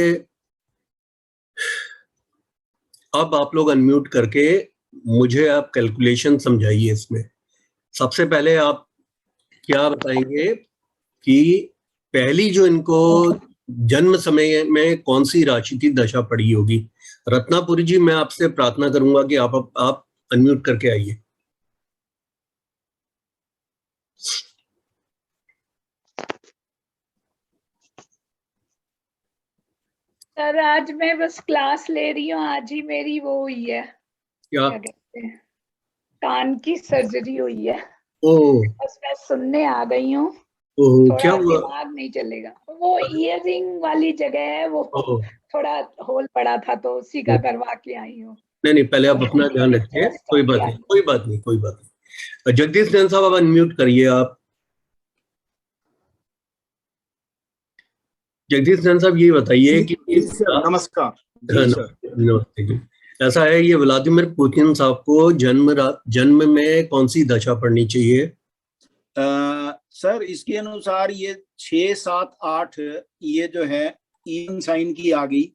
अब आप लोग अनम्यूट करके मुझे आप कैलकुलेशन समझाइए। इसमें सबसे पहले आप क्या बताएंगे कि पहली जो इनको जन्म समय में कौन सी राशि की दशा पड़ी होगी? रत्नापुरी जी, मैं आपसे प्रार्थना करूंगा कि आप अनम्यूट करके आइए। सर, आज मैं बस क्लास ले रही हूँ। आज ही मेरी वो हुई है, क्या कहते हैं, कान की सर्जरी हुई है। बस मैं सुनने आ गई हूँ। क्या हुआ? दिमाग नहीं चलेगा। वो ईयरिंग वाली जगह है, वो थोड़ा होल पड़ा था तो उसी का करवा के आई हूँ। नहीं, पहले आप अपना ध्यान रखिए। कोई बात नहीं। जगदीश नंद साहब, आप अनम्यूट करिए। आप जगदीश नंद साहब ये बताइए कि नमस्कार। नमस्ते जी। ऐसा है, ये व्लादिमीर पुतिन साहब को जन्म में कौन सी दशा पड़नी चाहिए? सर, इसके अनुसार ये 6, 7, 8 ये जो है इवन साइन की आ गई।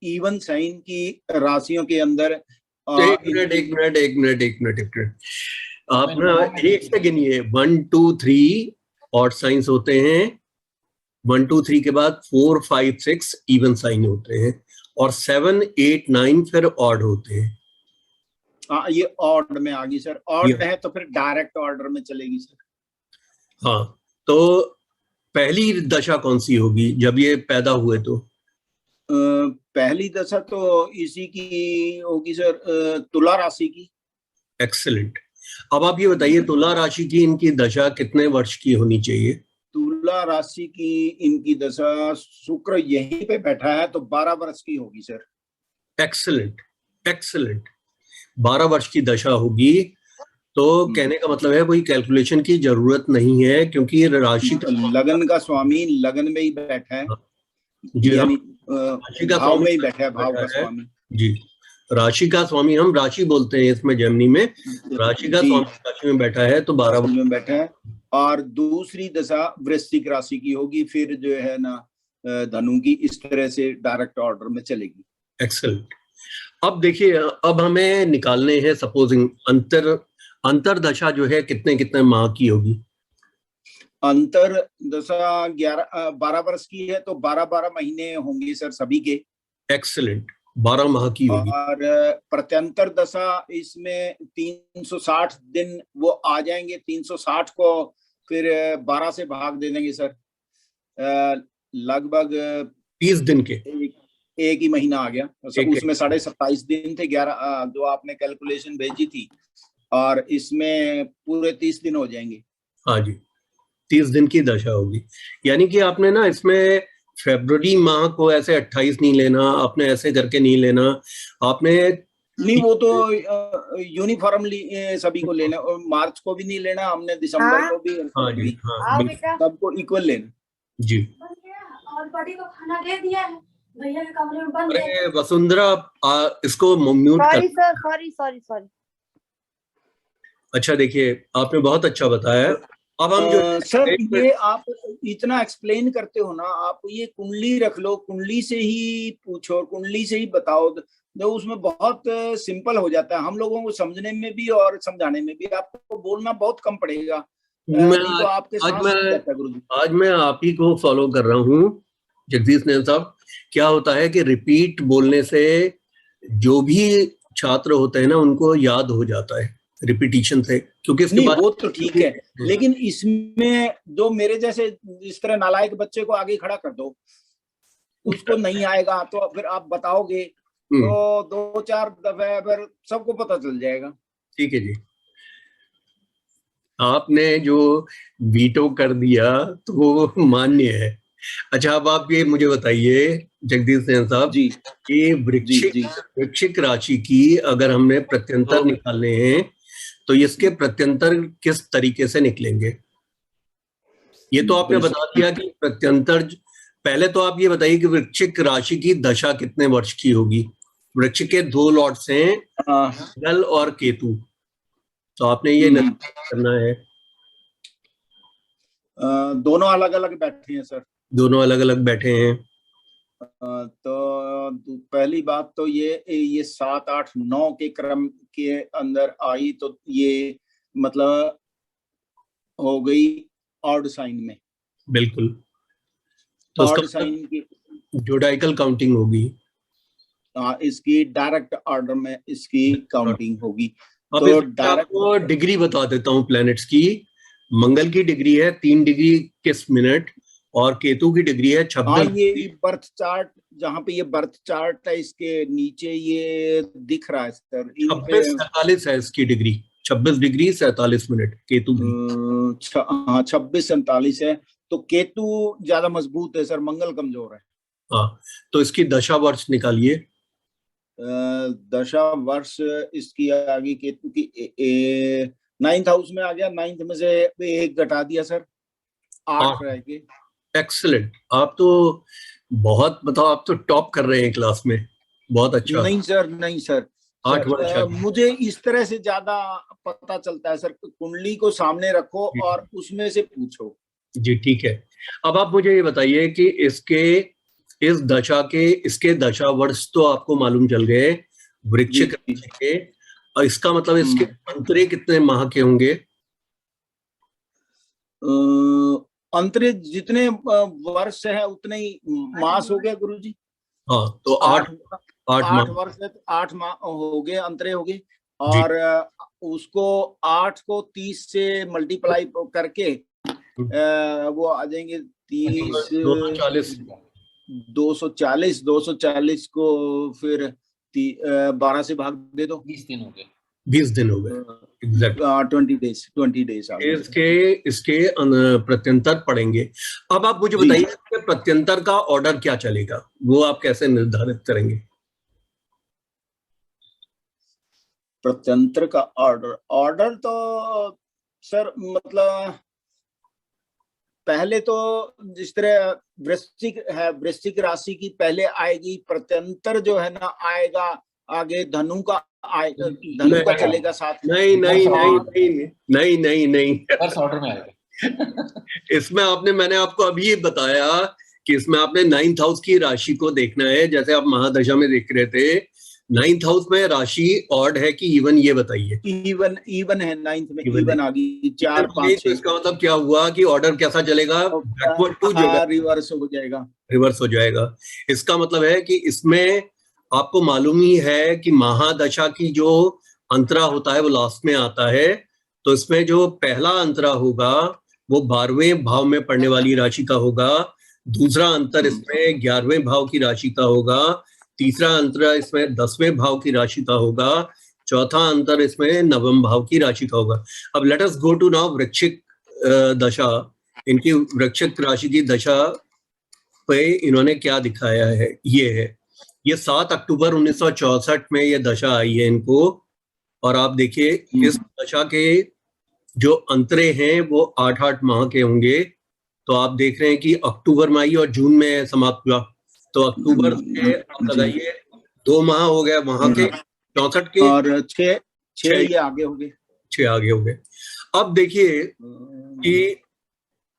इवन साइन की राशियों के अंदर एक मिनट आप ना एक से गिनिए। 1, 2, 3 ऑड साइंस होते हैं। 1, 2, 3 के बाद 4, 5, 6 इवन साइन होते हैं और 7, 8, 9 फिर ऑड होते हैं। ये ऑड में आ गई सर। ऑड है तो फिर डायरेक्ट ऑर्डर में चलेगी सर। हाँ, तो पहली दशा कौन सी होगी जब ये पैदा हुए? तो पहली दशा तो इसी की होगी सर, तुला राशि की। एक्सीलेंट। अब आप ये बताइए, तुला राशि की इनकी दशा कितने वर्ष की होनी चाहिए? तुला तुला राशि की इनकी दशा, शुक्र यहीं पे बैठा है तो 12 वर्ष की होगी सर। Excellent, excellent. 12 वर्ष की दशा होगी, तो कहने का मतलब है कोई कैलकुलेशन की जरूरत नहीं है, क्योंकि ये राशि लगन का स्वामी लगन में ही बैठा है, जी, यानी राशि का भाव में ही स्वामी बैठा है, भाव का स्वामी जी, राशि का स्वामी, हम राशि बोलते हैं इसमें जेमिनी में, राशि का जी, स्वामी राशि में बैठा है तो 12 राशि में बैठा है। और दूसरी दशा वृश्चिक राशि की होगी, फिर जो है ना धनु की, इस तरह से डायरेक्ट ऑर्डर में चलेगी। एक्सेलेंट। अब देखिए, अब हमें निकालने हैं सपोजिंग अंतर दशा जो है कितने कितने माह की होगी। अंतर दशा 12 वर्ष की है तो 12 महीने होंगे सर सभी के। एक्सेलेंट, 12 माह की होगी। और प्रत्यंतर दशा इसमें 360 दिन वो आ जाएंगे, 360 को फिर 12 से भाग दे देंगे सर, लगभग 30 दिन के एक ही महीना आ गया। उसमें 27.5 दिन थे, 11 जो आपने कैलकुलेशन भेजी थी, और इसमें पूरे 30 दिन हो जाएंगे। हाँ जी, 30 दिन की दशा होगी। यानी कि आपने ना इसमें फरवरी माह को ऐसे 28 नहीं लेना, आपने ऐसे करके नहीं लेना, आपने नहीं, वो तो यूनिफॉर्मली सभी को लेना, और मार्च को भी नहीं लेना हमने, दिसंबर को भी, हाँ जी, हाँ, सबको इक्वल लेना जी। और बड़ी को खाना दे दिया है, भैया के कमरे में बंद है। अरे वसुंधरा, इसको म्यूट कर। सॉरी। अच्छा, देखिए आपने बहुत अच्छा बताया। अब हम जो सर ये आप इतना एक्सप्लेन करते हो ना, आप ये कुंडली रख लो, कुंडली से ही पूछो, कुंडली से ही बताओ, जो उसमें बहुत सिंपल हो जाता है हम लोगों को समझने में भी और समझाने में भी। आपको बोलना बहुत कम पड़ेगा, नहीं तो आपके साथ आज मैं आप ही को फॉलो कर रहा हूँ जगदीश नैन साहब। क्या होता है कि रिपीट बोलने से जो भी छात्र होते हैं ना, उनको याद हो जाता है रिपीटिशन से, क्योंकि इसके नहीं बाद वो तो ठीक है, लेकिन इसमें जो मेरे जैसे इस तरह नालायक बच्चे को आगे खड़ा कर दो, उसको नहीं आएगा तो फिर आप बताओगे तो 2-4 दफे फिर सबको पता चल जाएगा। ठीक है जी, आपने जो वीटो कर दिया तो वो मान्य है। अच्छा, अब आप ये मुझे बताइए जगदीश नैन साहब जी, कि वृश्चिक राशि की अगर हमने प्रत्यंतर निकालने हैं तो इसके प्रत्यंतर किस तरीके से निकलेंगे? ये तो आपने बता दिया कि प्रत्यंतर, पहले तो आप ये बताइए कि वृश्चिक राशि की दशा कितने वर्ष की होगी। वृश्चिक के 2 लॉर्ड्स हैं, मंगल और केतु, तो आपने ये करना है। दोनों अलग अलग बैठे हैं सर, दोनों अलग अलग बैठे हैं। तो पहली बात तो ये 7, 8, 9 के क्रम के अंदर आई, तो ये मतलब हो गई ऑड साइन में। बिल्कुल, तो ऑड साइन की जोडाइकल काउंटिंग होगी। इसकी डायरेक्ट ऑर्डर में इसकी काउंटिंग होगी। अब तो आपको डिग्री बता देता हूँ प्लैनेट्स की। मंगल की डिग्री है 3 डिग्री किस मिनट, और केतु की डिग्री है 26। ये बर्थ चार्ट, जहाँ पे ये बर्थ चार्ट है इसके नीचे ये दिख रहा है सर, 26:47 है इसकी डिग्री, 26 डिग्री 47 मिनट केतु की। हाँ 26:47 है, तो केतु ज्यादा मजबूत है सर, मंगल कमजोर है। हाँ, तो इसकी दशा वर्ष निकालिए। दशा वर्ष इसकी आ गई केतु की 9th हाउस में आ गया, 9th में से 1 घटा दिया सर, 8 रह गए। एक्सीलेंट, आप तो बहुत, बताओ, आप तो टॉप कर रहे हैं क्लास में, बहुत अच्छा। नहीं सर 8 वर्ष मुझे इस तरह से ज्यादा पता चलता है सर, कुंडली को सामने रखो और उसमें से पूछो। जी ठीक है। अब आप मुझे ये बताइए कि इस दशा के इसके दशा वर्ष तो आपको मालूम चल गए वृश्चिक राशि के, और इसका मतलब इसके अंतरे कितने माह के होंगे? अंतरे जितने वर्ष है उतने ही मास हो गया गुरुजी। हाँ, तो 8 वर्ष है तो 8 माह हो गए, अंतरे हो गए, और उसको 8 को 30 से मल्टीप्लाई करके वो आ जाएंगे 30, 240 को फिर 12 से भाग दे दो, 20 दिन हो गए। 20 दिन हो गए एग्जैक्ट। 20 डेज आ गए। इसके प्रत्यंतर पड़ेंगे। अब आप मुझे जी। बताइए कि प्रत्यंतर का ऑर्डर क्या चलेगा, वो आप कैसे निर्धारित करेंगे? प्रत्यंतर का ऑर्डर तो सर मतलब पहले तो जिस तरह वृश्चिक है, वृश्चिक राशि की पहले आएगी, प्रत्यंतर जो है ना आएगा आगे, धनु का आएगा, धनु का चलेगा साथ में। नहीं नहीं नहीं नहीं नहीं नहीं नहीं फर्स्ट ऑर्डर में आएगा। इसमें मैंने आपको अभी बताया कि इसमें आपने 9th हाउस की राशि को देखना है, जैसे आप महादशा में देख रहे थे 9th हाउस में राशि ऑड है कि इवन, ये बताइए। इवन है, 9th में Even इवन आ गई, 4 5 तो 6। इसका मतलब क्या हुआ कि ऑर्डर कैसा चलेगा? बैकवर्ड टू रिवर्स हो जाएगा, रिवर्स हो जाएगा। इसका मतलब है कि इसमें आपको मालूम ही है कि महादशा की जो अंतरा होता है वो लास्ट में आता है, तो इसमें जो पहला अंतरा होगा वो 12वें भाव में पड़ने वाली राशि का होगा, दूसरा अंतर इसमें 11वें भाव की राशि का होगा, तीसरा अंतर इसमें 10वें भाव की राशि का होगा, चौथा अंतर इसमें 9वें भाव की राशि का होगा। अब let us go to now वृश्चिक दशा। इनकी वृश्चिक राशि की दशा पे इन्होंने क्या दिखाया है, ये 7 अक्टूबर 1964 में ये दशा आई है इनको। और आप देखिए इस दशा के जो अंतरे हैं वो 8-8 माह के होंगे। तो आप देख रहे हैं कि अक्टूबर में आई और जून में समाप्त हुआ, तो अक्टूबर से आप लगाइए 2 माह हो गए वहां के 64 के, और 6 ये आगे हो गए, 6 आगे हो गए। अब देखिए कि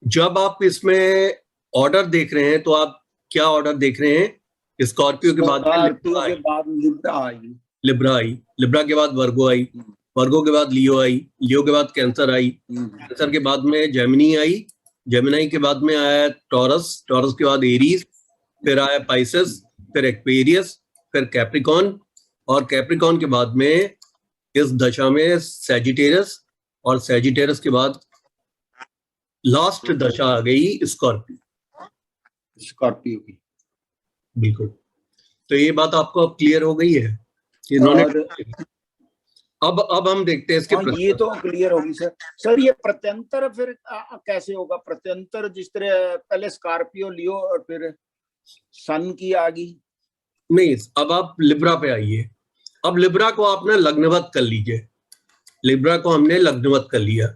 जब आप इसमें ऑर्डर देख रहे हैं तो आप क्या ऑर्डर देख रहे हैं? स्कॉर्पियो के बाद लिब्रा आई, लिब्रा के बाद वर्गो आई, वर्गो के बाद लियो आई, लियो के बाद कैंसर आई, कैंसर के बाद में जेमिनी आई, जेमिनी के बाद में आया टॉरस, टॉरस के बाद एरीज, फिर आया पाइसेस, फिर एक्वेरियस, फिर कैप्रिकॉन, और कैप्रिकॉन के बाद में इस दशा में सैजिटेरियस, और सैजिटेरियस के बाद लास्ट दशा आ गई स्कॉर्पियो की। बिल्कुल, तो ये बात आपको अब क्लियर हो गई है इन्होंने। अब हम देखते हैं इसके ये तो क्लियर होगी सर। सर ये प्रत्यंतर फिर कैसे होगा? प्रत्यंतर जिस तरह पहले स्कॉर्पियो, लियो और फिर सन की आ गई। नहीं, अब आप लिब्रा पे आइए। अब लिब्रा को आपने लग्नवत कर लीजिए, लिब्रा को हमने लग्नवत कर लिया।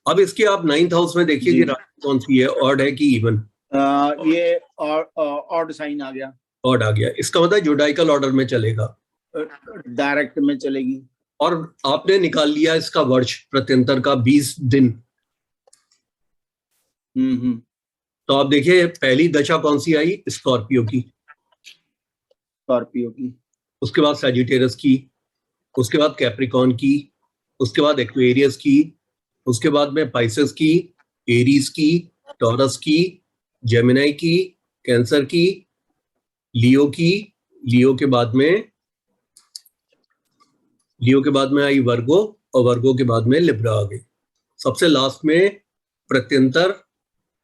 अब इसके आप 9th हाउस में देखिए कि राशि कौन सी है, ऑड है कि इवन? ये ऑड साइन आ गया, ऑड आ गया। इसका मतलब जोडाइकल ऑर्डर में चलेगा, डायरेक्ट में चलेगी। और आपने निकाल लिया इसका वर्ष प्रत्यंतर का 20 दिन। तो आप देखिए पहली दशा कौन सी आई? स्कॉर्पियो की, उसके बाद सैजिटेरियस की, उसके बाद कैप्रिकॉन की, उसके बाद एक्वेरियस की, उसके बाद में पाइसेस की, एरीज की, टॉरस की, जेमिनी की, कैंसर की, लियो की, लियो के बाद में आई वर्गो, और वर्गो के बाद में लिब्रा आ गई। सबसे लास्ट में प्रत्यंतर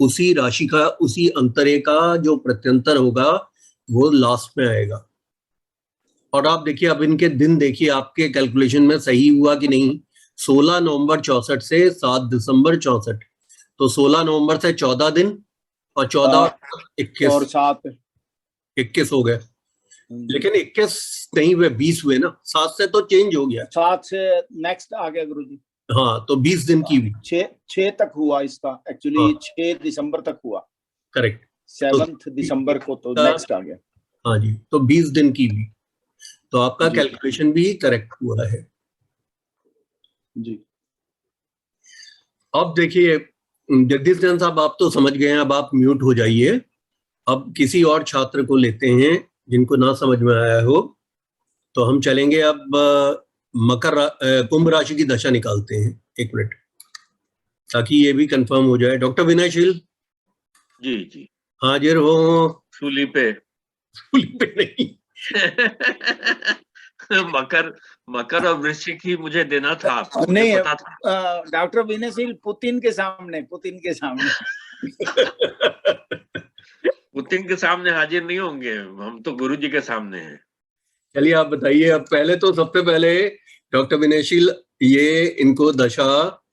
उसी राशि का, उसी अंतरे का जो प्रत्यंतर होगा वो लास्ट में आएगा। और आप देखिए अब इनके दिन देखिए आपके कैलकुलेशन में सही हुआ कि नहीं। 16 नवंबर 64 से 7 दिसंबर 64, तो 16 नवंबर से 14 दिन, और 14 21 और 7 21 हो गए। लेकिन 21 नहीं हुए, 20 हुए ना, 7 से तो चेंज हो गया, 7 से नेक्स्ट आ गया गुरुजी। हाँ, तो 20 दिन की हुई। 6 तक हुआ इसका एक्चुअली, हाँ। 6 दिसंबर तक हुआ, करेक्ट, 7 दिसंबर को तो नेक्स्ट आ गया। हाँ जी, तो 20 दिन की हुई, तो आपका कैलकुलेशन भी करेक्ट हुआ है जी। अब देखिए जगदीश जैन साहब, आप तो समझ गए हैं, अब आप म्यूट हो जाइए। अब किसी और छात्र को लेते हैं जिनको ना समझ में आया हो, तो हम चलेंगे अब कुंभ राशि की दशा निकालते हैं। 1 मिनट, ताकि ये भी कंफर्म हो जाए। डॉक्टर विनयशील जी हाजिर हो। सूली पे नहीं मकर और वृश्चिक ही मुझे देना था, नहीं पता था। डॉक्टर विनयशील पुतिन के सामने पुतिन के सामने हाजिर नहीं होंगे हम, तो गुरुजी के सामने हैं। चलिए आप बताइए। अब पहले तो सबसे पहले डॉक्टर विनयशील, ये इनको दशा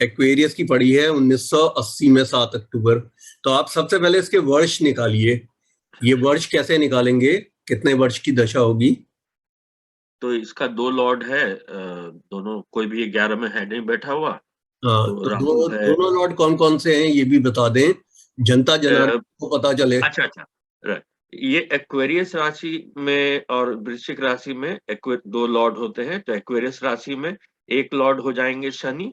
एक्वेरियस की पड़ी है 1980 में 7 अक्टूबर। तो आप सबसे पहले इसके वर्ष निकालिए। ये वर्ष कैसे निकालेंगे, कितने वर्ष की दशा होगी? तो इसका 2 लॉर्ड है, दोनों, कोई भी 11 में है नहीं बैठा हुआ। हाँ, तो तो राहु है। दोनों लॉर्ड कौन कौन से हैं ये भी बता दें, जनता जनार्दन को पता चले। अच्छा, राइट। ये एक्वेरियस राशि में और वृश्चिक राशि में 2 लॉर्ड होते हैं। तो एक्वेरियस राशि में 1 लॉर्ड हो जाएंगे शनि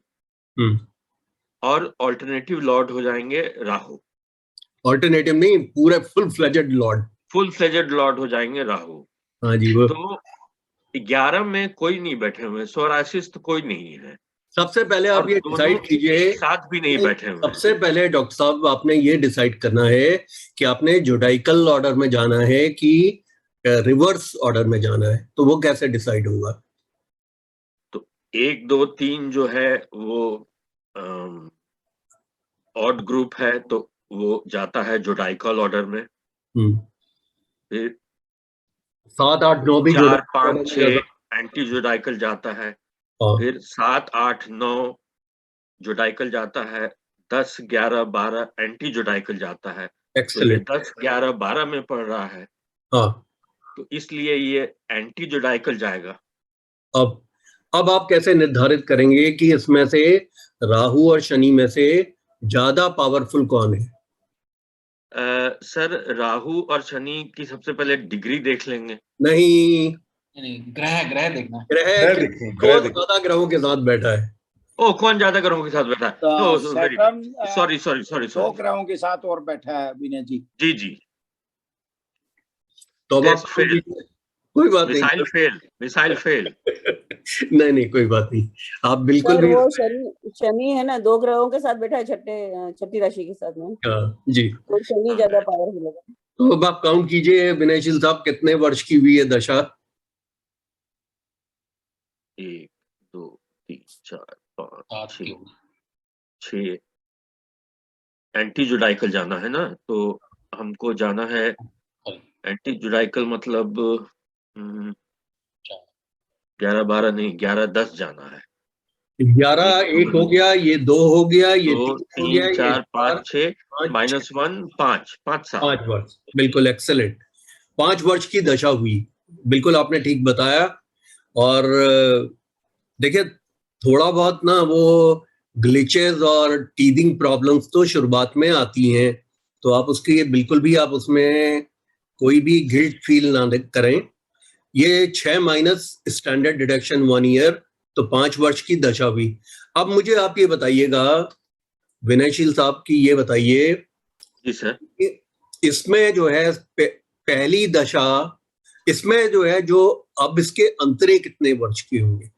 और ऑल्टरनेटिव लॉर्ड हो जाएंगे राहु। ऑल्टरनेटिव नहीं, पूरे full fledged Lord. Full fledged Lord हो जाएंगे राहु। हाँ जी, वो तो 11 में कोई नहीं बैठे हुए, स्वराशिस्त कोई नहीं है। सबसे पहले आप और ये दोनों डिसाइड कीजिए, एक साथ भी नहीं बैठे हुए। सबसे पहले डॉक्टर साहब आपने ये डिसाइड करना है कि आपने जोडाइकल ऑर्डर में जाना है कि रिवर्स ऑर्डर में जाना है। तो वो कैसे डिसाइड होगा? तो 1, 2, 3 जो है वो ऑड ग्रुप है, तो वो जाता है जोडाइकल ऑर्डर में। फिर 7, 8, 9 भी 4, 5, 6 एंटी जोडाइकल जाता है। फिर 7, 8, 9 जोडाइकल जाता है। 10, 11, 12 एंटी जोडाइकल जाता है। तो ये 10, 11, 12 में पड़ रहा है। तो इसलिए ये एंटी जोडाइकल जाएगा। अब आप कैसे निर्धारित करेंगे कि इसमें से राहु और शनि में से ज्यादा पावरफुल कौन है? सर, राहु और शनि की सबसे पहले डिग्री देख लेंगे। नहीं, ग्रह देखना। कौन ज्यादा ग्रहों के साथ बैठा है? कौन ज्यादा ग्रहों के साथ बैठा है? सॉरी 2 ग्रहों के साथ और बैठा है विनय जी। जी। तो कोई बात नहीं, मिसाइल फेल। नहीं कोई बात नहीं, आप बिल्कुल भी। वो शनि है ना, 2 ग्रहों के साथ बैठा है छठी राशि के साथ में। जी, तो शनि ज्यादा पावरफुल होगा। तो अब आप काउंट कीजिए विनयशील साहब, कितने वर्ष की हुई है दशा? 1, 2, 3, 4, 5, 6 एंटी जोडाइकल जाना है ना। तो हमको जाना है एंटी जोडाइकल, मतलब 11, 12 नहीं, 11, 10 जाना है। 11 1 हो गया, ये 2 हो गया, ये 3 हो गया, 4, 5, 6 -1 5 वर्ष। बिल्कुल एक्सेलेंट। 5 वर्ष की दशा हुई, बिल्कुल आपने ठीक बताया। और देखिए, थोड़ा बहुत ना वो ग्लिचेस और टीदिंग प्रॉब्लम्स तो शुरुआत में आती हैं, तो आप उसकी बिल्कुल भी आप उसमें कोई भी गिल्ट फील ना करें। ये 6 माइनस स्टैंडर्ड डिडक्शन 1 ईयर, तो 5 वर्ष की दशा हुई। अब मुझे आप ये बताइएगा विनयशील साहब की, ये बताइए जी सर, इसमें जो है पहली दशा, इसमें जो है जो अब इसके अंतरे कितने वर्ष के होंगे,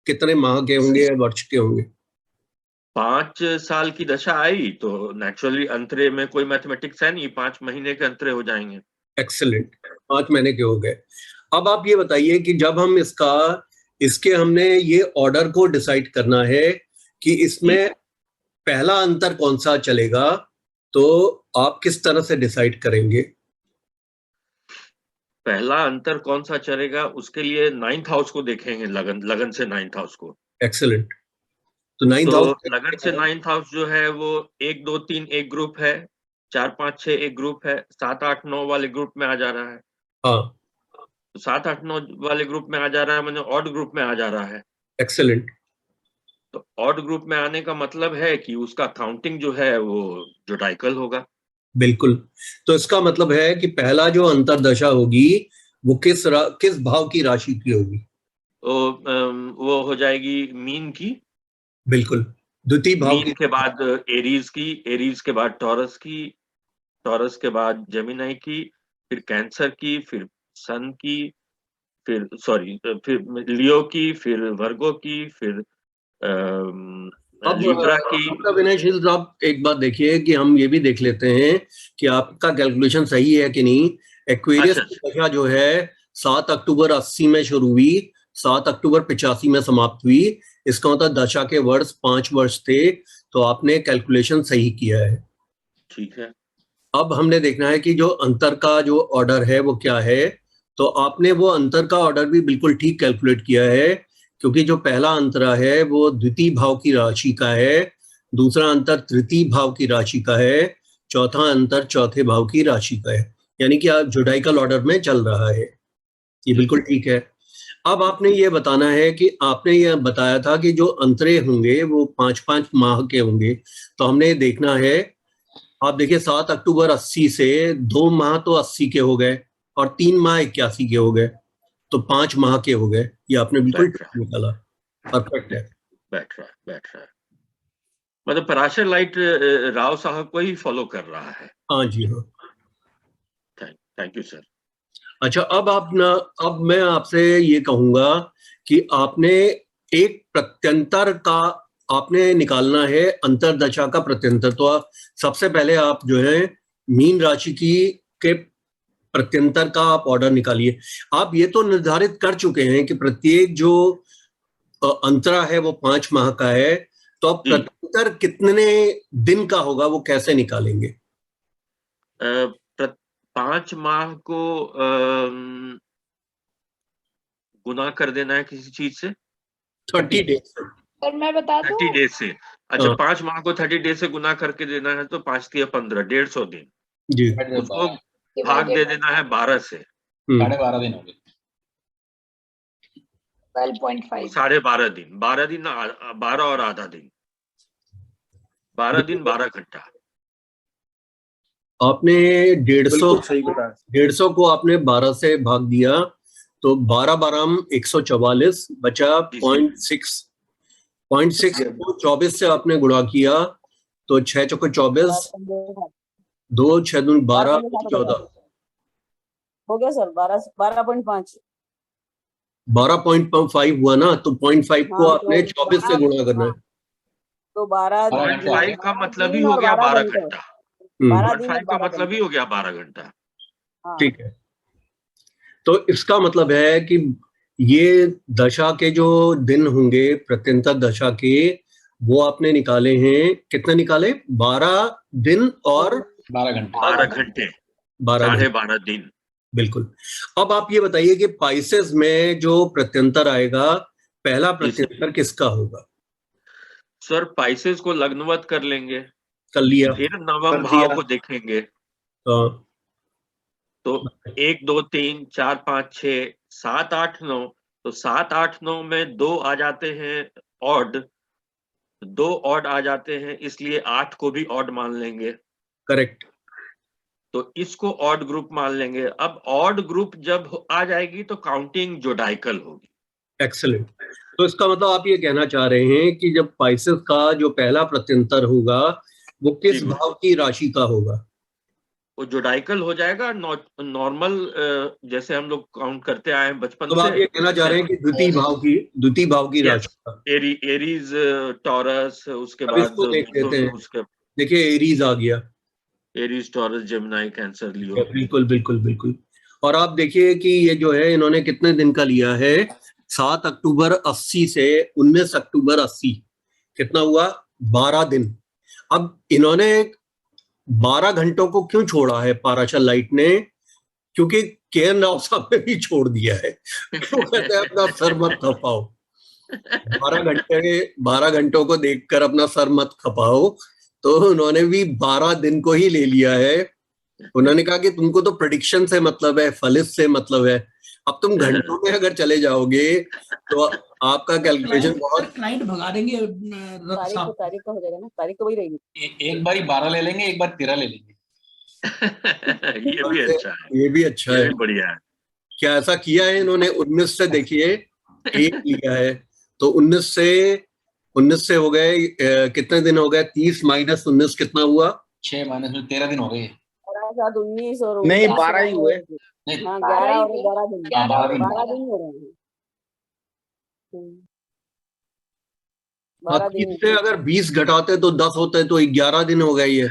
कितने माह के होंगे, वर्ष के होंगे? 5 साल की दशा आई तो नेचुरली अंतरे में कोई मैथमेटिक्स है नहीं, 5 महीने के अंतरे हो जाएंगे। एक्सेलेंट, 5 महीने के हो गए। अब आप ये बताइए कि जब हम इसके हमने ये ऑर्डर को डिसाइड करना है कि इसमें पहला अंतर कौन सा चलेगा, तो आप किस तरह से डिसाइड करेंगे? पहला अंतर कौन सा चलेगा, उसके लिए 9th हाउस को देखेंगे, लगन से 9th हाउस को। एक्सेलेंट। तो 9th तो हाउस, लगन से 9th हाउस जो है वो 1, 2, 3 एक ग्रुप है, 4, 5, 6 एक ग्रुप है, 7, 8, 9 वाले ग्रुप में आ जा रहा है। हाँ, तो 7, 8, 9 वाले ग्रुप में आ जा रहा है, मतलब ऑड ग्रुप में आ जा रहा है। एक्सेलेंट। तो ऑड ग्रुप में आने का मतलब है कि उसका काउंटिंग जो है वो जोडाइकल होगा। बिल्कुल, तो इसका मतलब है कि पहला जो अंतरदशा होगी वो किस भाव की राशि की होगी? तो वो हो जाएगी मीन की। बिल्कुल, द्वितीय भाव मीन के बाद एरीज की, एरीज के बाद टॉरस की, टॉरस के बाद जेमिनी की, फिर कैंसर की, फिर सन की, फिर लियो की, फिर वर्गो की, फिर लिब्रा की। विनयशील साहब, एक बात देखिए कि हम ये भी देख लेते हैं कि आपका कैलकुलेशन सही है कि नहीं। एक्वेरियस की दशा जो है 7 अक्टूबर 80 में शुरू हुई, 7 अक्टूबर 85 में समाप्त हुई। इसका मतलब दशा के वर्ष 5 वर्ष थे, तो आपने कैलकुलेशन सही किया है। ठीक है। अब हमने देखना है कि जो अंतर का जो ऑर्डर है वो क्या है। तो आपने वो अंतर का ऑर्डर भी बिल्कुल ठीक कैलकुलेट किया है क्योंकि जो पहला अंतरा है वो द्वितीय भाव की राशि का है, दूसरा अंतर तृतीय भाव की राशि का है, चौथा अंतर चौथे भाव की राशि का है, यानी कि आप जोडाइकल ऑर्डर में चल रहा है। ये बिल्कुल ठीक है। अब आपने ये बताना है कि आपने ये बताया था कि जो अंतरे होंगे वो 5-5 माह के होंगे, तो हमने देखना है, आप देखिए 7 अक्टूबर 80 से 2 माह तो 80 के हो गए और 3 माह 81 के हो गए, तो 5 माह के हो गए। ये आपने बिल्कुल निकाला, परफेक्ट है। बैठ रहा है मतलब पराशर लाइट राव साहब को ही फॉलो कर रहा है। हाँ जी हाँ, थैंक यू सर। अच्छा, अब मैं आपसे ये कहूंगा कि आपने एक प्रत्यंतर का आपने निकालना है, अंतरदशा का प्रत्यंतर। तो सबसे पहले आप जो है मीन राशि के प्रत्यंतर का आप ऑर्डर निकालिए। आप ये तो निर्धारित कर चुके हैं कि प्रत्येक जो अंतरा है वो 5 माह का है, तो अब प्रत्यंतर कितने दिन का होगा वो कैसे निकालेंगे? 5 माह को गुना कर देना है किसी चीज से, 30 डेज। और मैं बता दूं 30 डेज से। अच्छा, 5 माह को 30 डेज से गुना करके देना है, तो 5 × 15 150 दिन जी। उसको भाग दे देना है 12 से। 12.5 दिन हो गए। 12.5 12.5 दिन, 12 दिन 12 और आधा दिन, 12 दिन 12 घंटा। आपने 150 को आपने 12 से भाग दिया, तो 12 144 बचा 0.6 को 24 से आपने गुणा किया, तो 6 चौके 24, 2 6 दूनी 12, 14 हो गया सर। 12.5 12.5 हुआ ना, तो 0.5 को आपने 24 से गुणा करना है, तो 12 का मतलब ही हो गया 12 घंटा। 12 का मतलब ही हो गया 12 घंटा। ठीक है, तो इसका मतलब है कि ये दशा के जो दिन होंगे प्रत्यंतर दशा के, वो आपने निकाले हैं। कितने निकाले? 12 दिन और 12 घंटे, 12.5 दिन। बिल्कुल। अब आप ये बताइए कि पाइसेस में जो प्रत्यंतर आएगा, पहला प्रत्यंतर किसका होगा? सर पाइसेस को लग्नवत कर लेंगे, कर लिया, फिर नवम भाव को देखेंगे। तो 1 2 3 4 5 6 7 8 9, तो 7 8 9 में 2 आ जाते हैं ऑड, 2 ऑड आ जाते हैं, इसलिए 8 को भी ऑड मान लेंगे। करेक्ट। तो इसको ऑड ग्रुप मान लेंगे। अब ऑड ग्रुप जब आ जाएगी तो काउंटिंग जोडाइकल होगी। एक्सीलेंट। तो इसका मतलब आप ये कहना चाह रहे हैं कि जब पाइसेस का जो पहला प्रत्यंतर होगा वो किस भाव की राशि का होगा? वो जोडाइकल हो जाएगा, नॉर्मल जैसे हम लोग काउंट करते आए हैं बचपन तो से। आप ये कहना चाह रहे हैं कि द्वितीय भाव की राशि का। एरीज टॉरस, उसके अब बाद इसको देख लेते हैं। देखिए एरीज आ गया, एरीज टॉरस जेमिनी कैंसर लियो। बिल्कुल बिल्कुल बिल्कुल। और आप देखिए कि ये जो है इन्होंने कितने दिन का लिया है, 7 अक्टूबर 80 से 19 अक्टूबर 80, कितना हुआ? 12 दिन। अब इन्होंने 12 घंटों को क्यों छोड़ा है पाराशर लाइट ने? क्योंकि के.एन. राव साहब ने भी छोड़ दिया है। वो कहते हैं अपना सर मत खपाओ, 12 घंटों को देखकर अपना सर मत खपाओ। तो उन्होंने भी 12 दिन को ही ले लिया है। उन्होंने कहा कि तुमको तो प्रेडिक्शन से मतलब है, फलिस से मतलब है। अब तुम घंटों में अगर चले जाओगे तो आपका कैलकुलेशन बहुत क्लाइंट भगा देंगे। तारीख का हो जाएगा ना, तारीख तो वही रहेगी। एक बार 12 ले लेंगे, एक बार 13 ले लेंगे। ये भी अच्छा है, ये भी अच्छा है, बढ़िया है। क्या ऐसा किया है इन्होंने? 19 से देखिए एक लिया है, तो 19 से हो गए कितने दिन हो गए? 30 माइनस 19 कितना हुआ? 6 माइनस 13 दिन हो गए। 19 और नहीं 12 ही हुए। हाँ 11 और 12 दिन, 12 दिन हो रहे हैं। 30 से अगर 20 घटाते तो 10 होते, तो 11 दिन हो गए। ये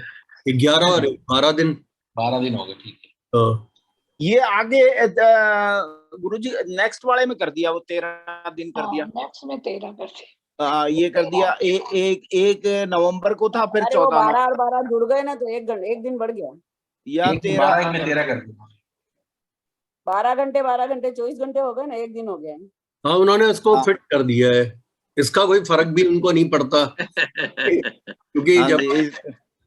11 और 12 दिन, 12 दिन हो गए। ठीक है, ये आगे गुरुजी नेक्स्ट वाले में कर दिया, वो 13 दिन कर दिया। नेक्स्ट में 13 कर दिया। ये कर दिया। एक नवंबर को था, फिर 14 12 और 12 जुड़ गए ना, तो एक दिन बढ़ गया। या 13 में 13 कर दिया। 12 घंटे 24 घंटे हो गए ना, एक दिन हो गया। हाँ, उन्होंने उसको फिट कर दिया है, इसका कोई फर्क भी उनको नहीं पड़ता क्योंकि जब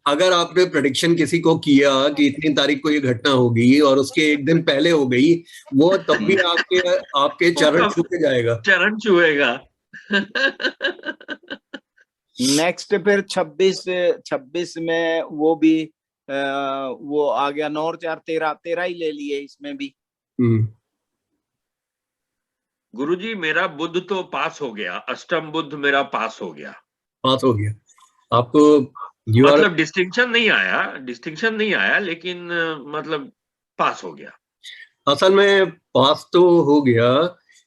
अगर आपने प्रेडिक्शन किसी को किया कि इतनी तारीख को ये घटना होगी और उसके एक दिन पहले हो गई, वो तब भी आपके चरण छूते जाएगा, चरण छुएगा। नेक्स्ट फिर 26 में वो भी वो आ गया 9 और 4 13 ही ले लिए इसमें भी। गुरुजी मेरा बुध तो पास हो गया, अष्टम बुध मेरा पास हो गया। आपको मतलब डिस्टिंक्शन नहीं आया लेकिन मतलब पास हो गया। असल में पास तो हो गया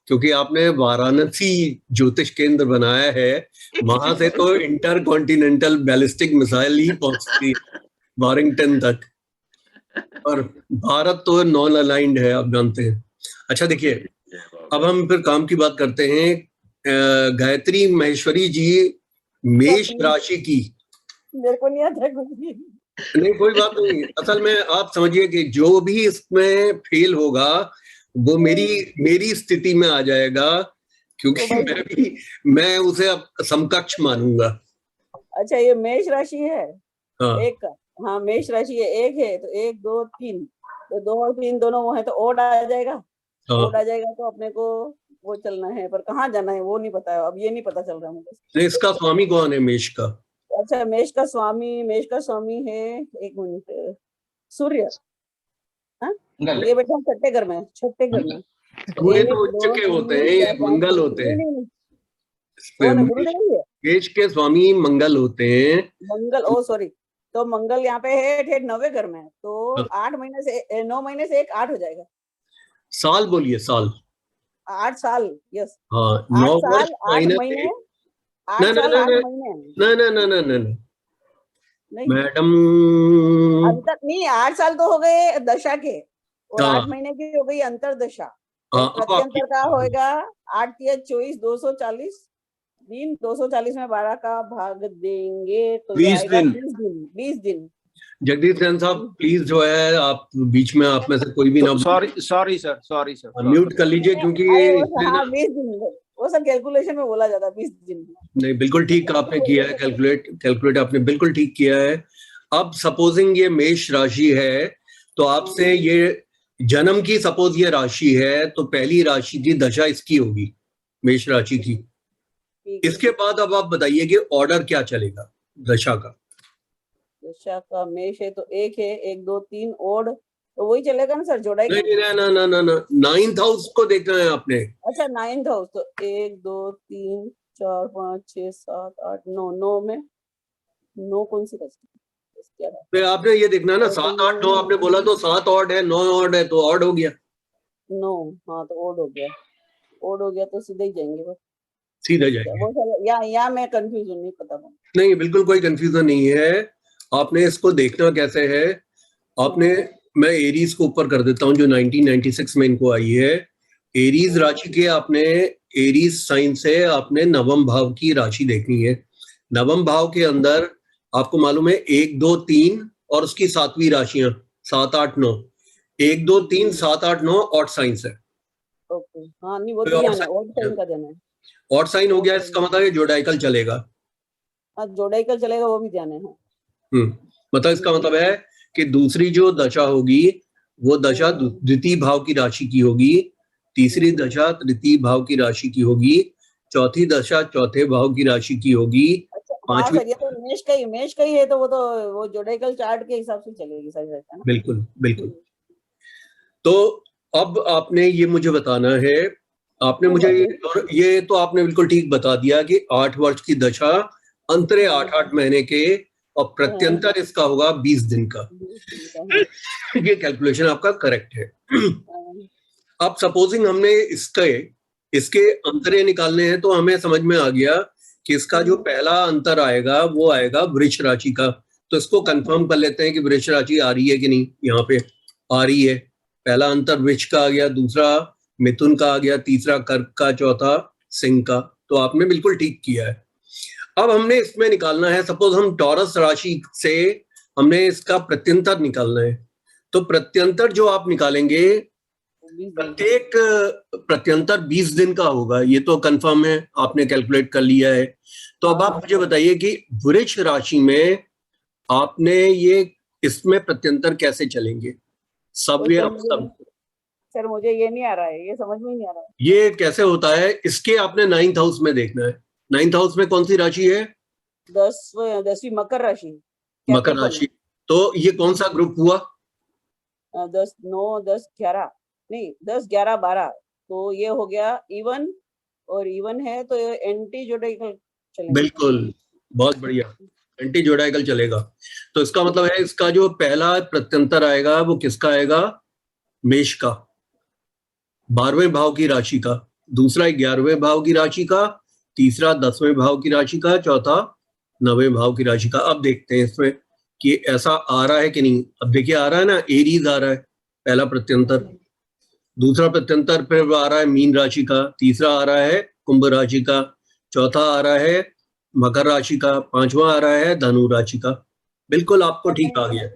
क्योंकि आपने वाराणसी ज्योतिष केंद्र बनाया है, वहां से तो इंटरकॉन्टिनेंटल बैलिस्टिक मिसाइल ही पहुंचती वारिंगटन तक, और भारत तो नॉन अलाइंड है, आप जानते हैं। अच्छा देखिए, अब हम फिर काम की बात करते हैं। गायत्री महेश्वरी जी मेष राशि की, मेरे को नहीं आता कुछ भी। नहीं कोई बात नहीं, असल में आप समझिए कि जो भी इसमें फेल होगा वो मेरी स्थिति में आ जाएगा, क्योंकि मैं उसे अब समकक्ष मानूंगा। अच्छा, ये मेष राशि है। हाँ। एक का, हाँ मेष राशि है, एक है तो 1 2 3, तो 2 और 3 दोनों वो है तो ओड आ जाएगा। हाँ। ओड आ जाएगा तो अपने को वो चलना है, पर कहाँ जाना है वो नहीं पता है, अब ये नहीं पता चल रहा मुझे। इसका स्वामी कौन है मेष का? अच्छा, मेष का स्वामी है, एक मिनट, सूर्य। हाँ, ये बेटा छठे घर में, छठे घर में। सूर्य तो उच्च के होते हैं, ये मंगल होते हैं। मेष के स्वामी मंगल होते हैं। मंगल, ओ सॉरी, तो मंगल यहाँ पे है ठेठ 9वें घर में, तो 9 महीने से 1 8 हो जाएगा। साल बोलिए, साल 8 साल, यस। हाँ, 9 साल 8 महीने, 8 साल 8 महीने। नहीं मैडम, अंतर नहीं, 8 साल तो हो गए दशा के, और 8 महीने की हो गई अंतर दशा। प्रत्यंतर का होएगा 8 3 24 240 दिन, 240 में 12 का भाग देंगे तो 20 दिन। जगदीश जैन साहब प्लीज जो है आप बीच में, आप में से कोई भी ना, सॉरी सर म्यूट कर लीजिए, क्योंकि 20 दिन वो सब कैलकुलेशन में बोला जाता है, 20 दिन। नहीं, बिल्कुल ठीक आपने किया है, कैलकुलेट आपने बिल्कुल ठीक किया है। अब सपोजिंग ये मेष राशि है, तो आपसे ये जन्म की सपोज ये राशि है, तो पहली राशि की दशा इसकी होगी, मेष राशि की। इसके बाद अब आप बताइए कि ऑर्डर क्या चलेगा दशा का? दशा का मेष है तो 1 है, 1 2 3 ओड, तो वही चलेगा ना सर, जोड़ा ही। नहीं, 9th हाउस को देखना है आपने। अच्छा, 9th हाउस, तो 1 2 3 4 5 6 7 8 9 में 9 कौन सी राशि? आपने ये देखना है ना, 7 8 9 आपने बोला, तो 7 ऑड है, 9 ऑड है, तो ऑड हो गया 9। हाँ, तो ओड हो गया तो सीधे ही जाएंगे बस, सीधे जाएंगे। या मैं कंफ्यूजन नहीं, पता नहीं, बिल्कुल कोई कंफ्यूजन नहीं है। आपने इसको देखना कैसे है, आपने, मैं एरीज को ऊपर कर देता हूँ जो 1996 में इनको आई है। एरीज राशि के आपने, एरीज साइन से आपने नवम भाव की राशि देखनी है। नवम भाव के अंदर आपको मालूम है 1 2 3 और उसकी 7वीं राशियां 7 8 9, 1 2 3 7 8 9 ऑड साइंस है। ओके, हाँ नहीं वो तो जाना है, ऑड साइन का देना है। ऑड साइन हो गया, इसका मतलब ये जोडाइकल चलेगा। हाँ, जोडाइकल चलेगा, वो भी जाना है। मतलब इसका मतलब है कि दूसरी जो दशा होगी वो दशा द्वितीय भाव की राशि की होगी, तीसरी दशा तृतीय भाव की राशि की होगी, चौथी दशा चौथे भाव की राशि की होगी। पांचवी, ये तो मेष का ही है, तो वो जोडाइकल चार्ट के हिसाब से चलेगी सर। बिल्कुल। तो अब आपने ये मुझे बताना है, आपने मुझे ये तो आपने बिल्कुल ठीक बता दिया कि 8 वर्ष की दशा, अंतरे 8 महीने के, और प्रत्यंतर इसका होगा 20 दिन का। ये कैलकुलेशन आपका करेक्ट है। अब सपोजिंग हमने इसके अंतरे निकालने हैं, तो हमें समझ में आ गया कि इसका जो पहला अंतर आएगा वो आएगा वृष राशि का। तो इसको कंफर्म कर लेते हैं कि वृष राशि आ रही है कि नहीं। यहाँ पे आ रही है, पहला अंतर वृष का आ गया, दूसरा मिथुन का आ गया, तीसरा कर्क का, चौथा सिंह का। तो आपने बिल्कुल ठीक किया है। अब हमने इसमें निकालना है, सपोज हम टॉरस राशि से हमने इसका प्रत्यंतर निकालना है, तो प्रत्यंतर जो आप निकालेंगे प्रत्येक प्रत्यंतर 20 दिन का होगा, ये तो कंफर्म है, आपने कैलकुलेट कर लिया है। तो अब आप मुझे बताइए कि वृष राशि में आपने ये इसमें प्रत्यंतर कैसे चलेंगे? सव्य सब सर मुझे ये नहीं आ रहा है, ये समझ में नहीं आ रहा है। ये कैसे होता है, इसके आपने 9th हाउस में देखना है। 9th हाउस में कौन सी राशि है? 10वीं मकर राशि। मकर राशि। तो ये कौन सा ग्रुप हुआ? 10, 9, 10, 11 नहीं 10, 11, 12। तो ये हो गया इवन, और इवन है तो एंटी जोडाइकल चलेगा। बिल्कुल, बहुत बढ़िया, एंटी जोडाइकल चलेगा। तो इसका मतलब है इसका जो पहला प्रत्यंतर आएगा वो किसका आएगा? मेष का, 12वें भाव की राशि का, दूसरा 11वें भाव की राशि का, तीसरा 10वें भाव की राशि का, चौथा 9वें भाव की राशि का। अब देखते हैं इसमें कि ऐसा आ रहा है कि नहीं। अब देखिए आ रहा है ना, एरीज आ रहा है पहला प्रत्यंतर, दूसरा प्रत्यंतर फिर आ रहा है मीन राशि का, तीसरा आ रहा है कुंभ राशि का, चौथा आ रहा है मकर राशि का, पांचवा आ रहा है धनु राशि का। बिल्कुल आपको ठीक आ गया।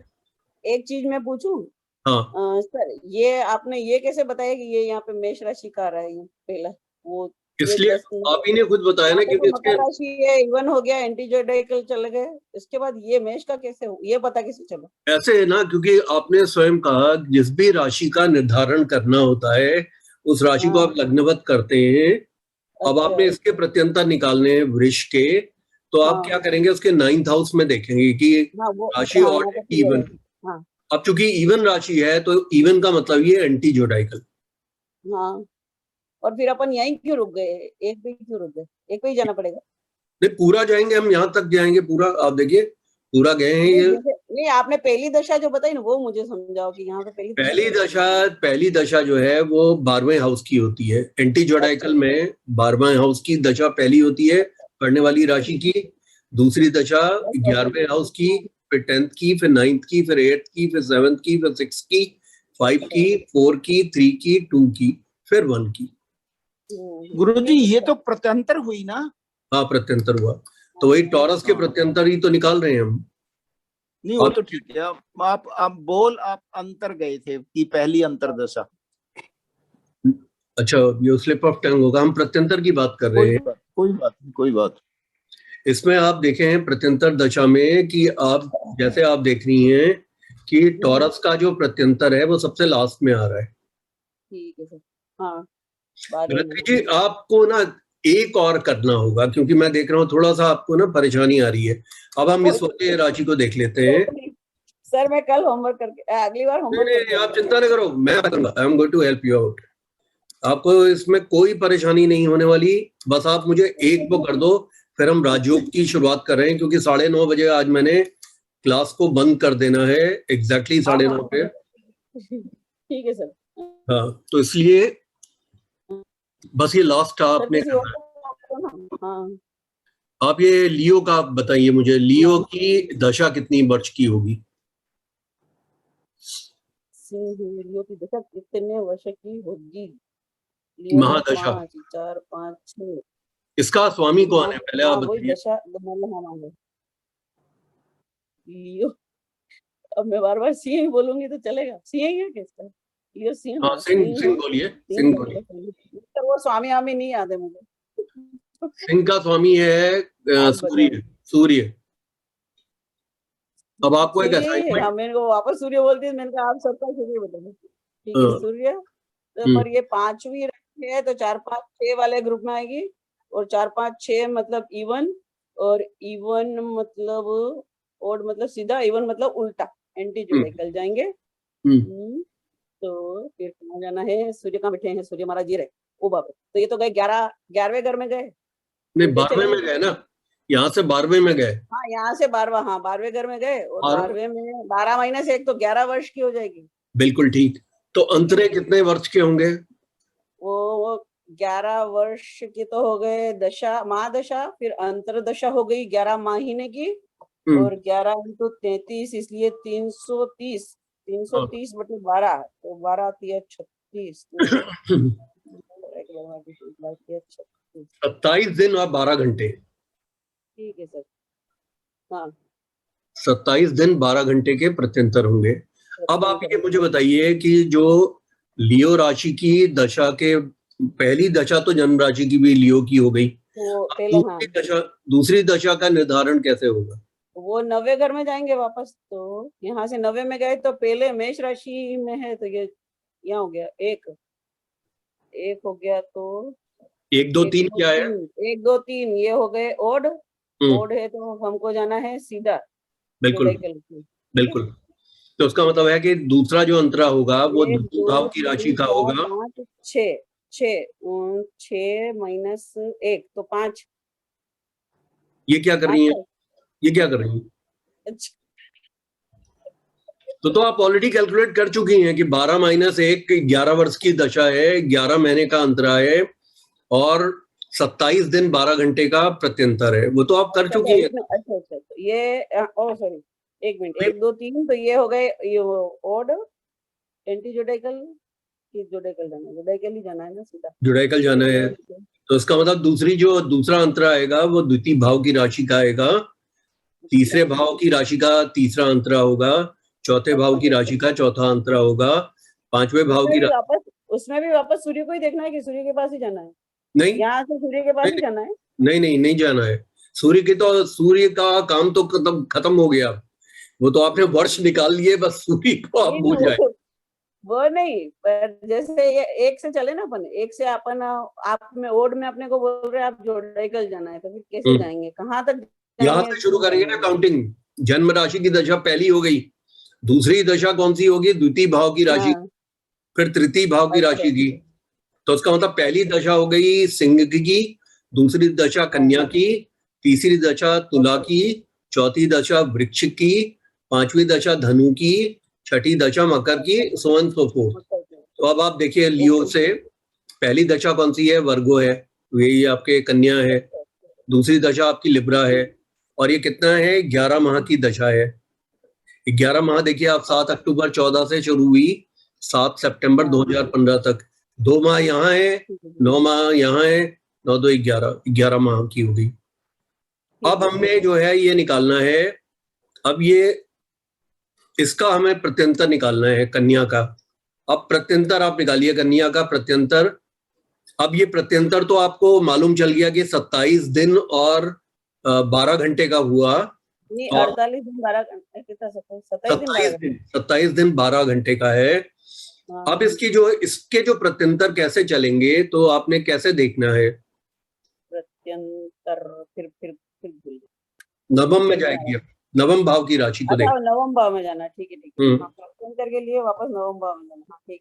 एक चीज मैं पूछूं? हाँ सर, ये आपने ये कैसे बताया कि ये यहाँ पे मेष राशि का आ रहा है? पहला वो इसलिए आप ही ने खुद बताया ना, क्योंकि मकर राशि है, इवन हो गया, एंटी जोडाइकल चले गए, इसके बाद ये मेष का कैसे हो, ये पता कैसे चला? ऐसे है ना, क्योंकि आपने स्वयं कहा जिस भी राशि का निर्धारण करना होता है उस राशि को आप लग्नवत करते हैं। अब आपने इसके प्रत्यंतर निकालने हैं वृष के, तो आप क्या करेंगे, उसके 9th हाउस में देखेंगे कि राशि और इवन। अब चूंकि इवन राशि है तो इवन का मतलब ये एंटी जोडाइकल। हाँ, और फिर अपन यहीं क्यों रुक गए? एक पे क्यों रुक गए? एक पे ही जाना पड़ेगा? नहीं, पूरा जाएंगे हम, यहाँ तक जाएंगे पूरा। आप देखिए पूरा गए हैं ये। नहीं, आपने पहली दशा जो बताई ना वो मुझे समझाओ कि यहाँ पे पहली दशा जो है वो 12वें हाउस की होती है। एंटी जोडाइकल में 12वें हाउस की दशा पहली होती है पढ़ने वाली राशि की, दूसरी दशा 11वें हाउस की, फिर 10th की, फिर 9th की, फिर 8th की, फिर 7th की, फिर 6 की, 5 की, 4 की, 3 की, 2 की, फिर 1 की। गुरुजी ये तो प्रत्यंतर हुई ना? हाँ प्रत्यंतर हुआ, तो वही टॉरस के प्रत्यंतर ही तो निकाल रहे हैं हम। नहीं वो तो ठीक है। आप अंतर गए थे कि पहली अंतरदशा। अच्छा, ये स्लिप ऑफ टंग होगा, हम प्रत्यंतर की बात कर रहे हैं। कोई बात। इसमें आप देखे हैं प्रत्यंतर दशा में कि आप जैसे आप देख रही हैं कि टॉरस का जो प्रत्यंतर है वो सबसे लास्ट में आ रहा है। ठीक है सर। हाँ, जी आपको ना एक और करना होगा, क्योंकि मैं देख रहा हूँ थोड़ा सा आपको ना परेशानी आ रही है। अब हम इस वाले राशि को देख लेते हैं। सर मैं कल होमवर्क करके, अगली बार होमवर्क नहीं, आप चिंता नहीं करो, मैं करूंगा। I am going to help you out. आपको इसमें कोई परेशानी नहीं होने वाली, बस आप मुझे एक वो कर दो, फिर हम राजयोग की शुरुआत कर रहे हैं, क्योंकि 9:30 बजे आज मैंने क्लास को बंद कर देना है, एग्जैक्टली 9:30 पे। ठीक है सर। हाँ, तो इसलिए बस ये लास्ट आपने आप ये लियो का बताइए मुझे, लियो की दशा कितनी वर्ष की होगी? लियो की दशा कितने वर्ष की होगी? महादशा 4, 5, 6। इसका स्वामी कौन है पहले आप बताइए। लियो, अब मैं बार बार सी ही बोलूंगी तो चलेगा? सी ही है किसका? लियो सिंह। हाँ, सिंह बोलिए, सिंह बोलिए। तो वो स्वामी आमी नहीं याद है मुझे। सिंह का स्वामी है सूर्य। अब आपको एक असाइनमेंट, मैंने को वापस सूर्य बोलती है, मैंने कहा आप सबका सूर्य बताइए। ठीक है, सूर्य। तो पर ये 5वीं है तो 4, 5, 6 वाले ग्रुप में आएगी, और 4, 5, 6 मतलब इवन, और इवन मतलब ओड मतलब सीधा, इवन मतलब उल्टा, एंटी जोडाइकल जाएंगे। तो फिर कहाँ जाना है? सूर्य कहाँ बैठे हैं? सूर्य महाराज जी रहे। ओ बाबा, तो ये तो गए 11वें घर में गए। नहीं 12वें में गए ना, यहाँ से 12वें में गए। हाँ, यहाँ से 12वां, हाँ 12वें घर में गए, और 12वें में 12 महीने से एक तो 11 वर्ष की हो जाएगी। बिल्कुल ठीक। तो अंतरे कितने वर्ष के होंगे? वो 11 वर्ष के तो हो गए दशा, महादशा, फिर अंतरदशा हो गई 11 महीने की, और 11 × 33, इसलिए 330 बटे 12, तो 12 × 36, 27 दिन और 12 घंटे। ठीक है सर। हाँ, 27 दिन 12 घंटे के प्रत्यंतर होंगे। अब आप ये मुझे बताइए कि जो लियो राशि की दशा के पहली दशा तो जन्म राशि की भी लियो की हो गई, तो पहले दूसरी दशा का निर्धारण कैसे होगा? वो 90 घर में जाएंगे वापस, तो यहाँ से 90 में गए तो पहले मेष राशि में है तो ये यहाँ हो गया एक हो गया, तो 1 2 3 क्या है? 1 2 3 ये हो गए ओड है, तो हमको जाना है सीधा। बिल्कुल बिल्कुल। तो उसका मतलब है कि दूसरा जो अंतरा होगा वो द्वितीय भाव की राशि का होगा। 6 माइनस 1 तो 5। ये क्या कर रही है? ये क्या कर रही है? तो आप ऑलरेडी कैलकुलेट कर चुकी हैं कि 12 माइनस 1 11 वर्ष की दशा है, 11 महीने का अंतरा है और 27 दिन 12 घंटे का प्रत्यंतर है, वो तो आप कर चुकी हैं। अच्छा ये सॉरी 1 मिनट 1 2 3 तो ये हो गए ये ओड एंटी जोडाइकल की जोडाइकल ही जाना है ना, सीधा जोडाइकल जाना है। तो इसका मतलब दूसरा अंतरा आएगा वो द्वितीय भाव की राशि का आएगा, तीसरे भाव की राशि का तीसरा अंतरा होगा, चौथे भाव की राशि का चौथा अंतरा होगा, पांचवें भाव की उसमें भी वापस सूर्य को ही देखना है कि सूर्य के पास ही जाना है? नहीं, यहाँ से सूर्य के पास ही जाना है। नहीं जाना है। सूर्य का काम तो खत्म हो गया, वो तो आपने वर्ष निकाल लिए, बस सूर्य को आप भूल जाए। वो नहीं, पर जैसे ये 1 से चले ना अपन, 1 से अपन आप में ओड में अपने को बोल रहे हैं आप जोडाइकल जाना है, तो फिर कैसे जाएंगे, कहाँ तक? यहाँ से शुरू करेंगे ना काउंटिंग। जन्म राशि की दशा पहली हो गई, दूसरी दशा कौन सी होगी? द्वितीय भाव की राशि, फिर तृतीय भाव की राशि की। तो उसका मतलब पहली दशा हो गई सिंह की, दूसरी दशा कन्या की, तीसरी दशा तुला की, चौथी दशा वृश्चिक की, पांचवी दशा धनु की, छठी दशा मकर की, सो ऑन सो फोर्थ। तो अब आप देखिए लियो से पहली दशा कौन सी है? वर्गो है, यही आपके कन्या है। दूसरी दशा आपकी लिब्रा है, और ये कितना है? 11 माह की दशा है। 11 माह देखिए आप 7 अक्टूबर 14 से शुरू हुई, 7 सितंबर 2015 तक, 2 माह यहाँ है, 9 माह यहाँ है, 9 2 11 माह की हो गई। अब हमने जो है ये निकालना है, अब ये इसका हमें प्रत्यंतर निकालना है कन्या का। अब प्रत्यंतर आप निकालिए कन्या का प्रत्यंतर। अब ये प्रत्यंतर तो आपको मालूम चल गया कि 27 दिन और 12 घंटे का हुआ। 48 दिन 12 घंटे, 27 दिन 12 घंटे का है। अब इसके जो प्रत्यंतर कैसे चलेंगे, तो आपने कैसे देखना है? प्रत्यंतर फिर नवम में जाएगी, नवम भाव की राशि को देखना। नवम भाव में जाना, ठीक है। प्रत्यंतर के लिए वापस नवम भाव में जाना, ठीक।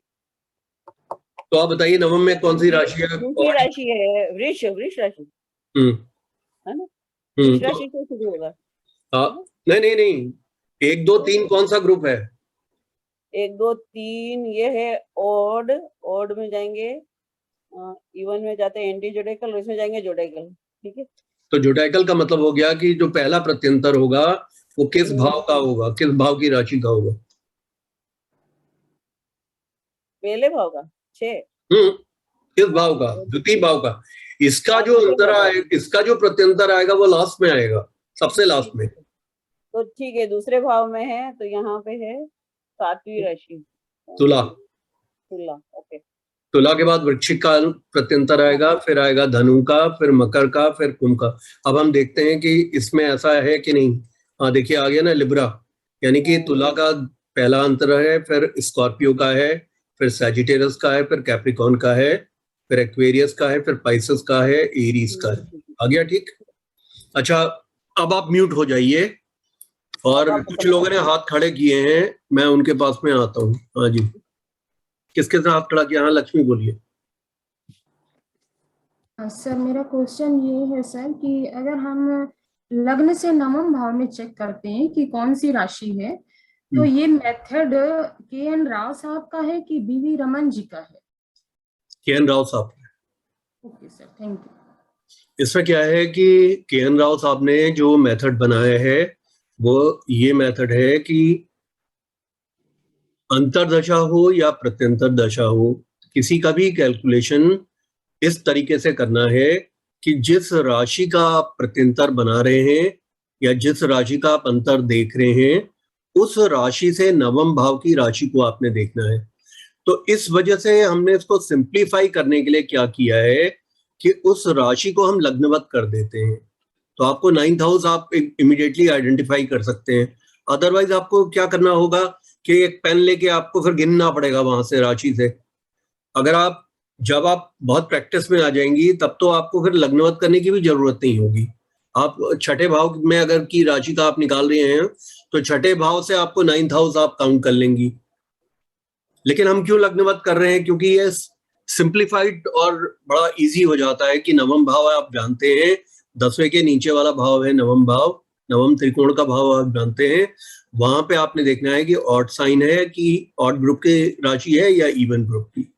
तो आप बताइए नवम में कौन सी राशि है? राशि है वृष राशि, है ना? वृष राशि से शुरू होगा। नहीं, 1 2 3 कौन सा ग्रुप है? 1 2 3 ये है ओड में जाएंगे, इवन में जाते हैं एंटी जोडाइकल, इसमें जाएंगे जोडाइकल, ठीक है। तो जोडाइकल का मतलब हो गया कि जो पहला प्रत्यंतर होगा वो किस भाव का होगा, किस भाव की राशि का होगा? पहले भाव का 6। किस भाव का? द्वितीय भाव का। इसका जो अंतरा है, इसका जो प्रत्यंतर आएगा वो लास्ट में आएगा, सबसे लास्ट में। तो ठीक है, दूसरे भाव में है, तो यहाँ पे है 7वीं राशि तुला। ओके। तुला के बाद वृश्चिक का प्रत्यंतर आएगा, फिर आएगा धनु का, फिर मकर का, फिर कुंभ का। अब हम देखते हैं कि इसमें ऐसा है कि नहीं। हाँ देखिए आ गया ना लिब्रा, यानी कि तुला का पहला अंतर है, फिर स्कॉर्पियो का है, फिर सैजिटेरियस का है, फिर कैप्रिकॉर्न का है, फिर एक्वेरियस का है, फिर पाइसेस का है, एरीज का है। आ गया ठीक। अच्छा अब आप म्यूट हो जाइए, और कुछ लोगों ने हाथ खड़े किए हैं, मैं उनके पास में आता हूँ। हाँ जी, किसके साथ हाथ खड़ा किया? हाँ लक्ष्मी बोलिए। सर मेरा क्वेश्चन ये है सर कि अगर हम लग्न से नवम भाव में चेक करते हैं कि कौन सी राशि है, तो ये मेथड के.एन. राव साहब का है कि बी.वी. रमन जी का है? के.एन. राव साहब का। Okay sir, thank you. इसमें क्या है कि के.एन. राव साहब ने जो मेथड बनाया है वो ये मेथड है कि अंतरदशा हो या प्रत्यंतर दशा हो, किसी का भी कैलकुलेशन इस तरीके से करना है कि जिस राशि का आप प्रत्यंतर बना रहे हैं या जिस राशि का आप अंतर देख रहे हैं, उस राशि से नवम भाव की राशि को आपने देखना है। तो इस वजह से हमने इसको सिंप्लीफाई करने के लिए क्या किया है कि उस राशि को हम लग्नवत कर देते हैं। तो आपको 9th हाउस आप इमीडिएटली आइडेंटिफाई कर सकते हैं। अदरवाइज आपको क्या करना होगा कि एक पेन लेके आपको फिर गिनना पड़ेगा वहां से राशि से। अगर जब आप बहुत प्रैक्टिस में आ जाएंगी तब तो आपको फिर लग्नवत करने की भी जरूरत नहीं होगी। आप छठे भाव में अगर की राशि का आप निकाल रहे हैं तो छठे भाव से आपको 9th हाउस आप काउंट कर लेंगी। लेकिन हम क्यों लग्नवत कर रहे हैं? क्योंकि ये सिंप्लीफाइड और बड़ा इजी हो जाता है कि नवम भाव आप जानते हैं, 10वें के नीचे वाला भाव है नवम भाव, नवम त्रिकोण का भाव आप जानते हैं। वहां पे आपने देखना है कि ऑड साइन है कि ऑड ग्रुप की राशि है या इवन ग्रुप की।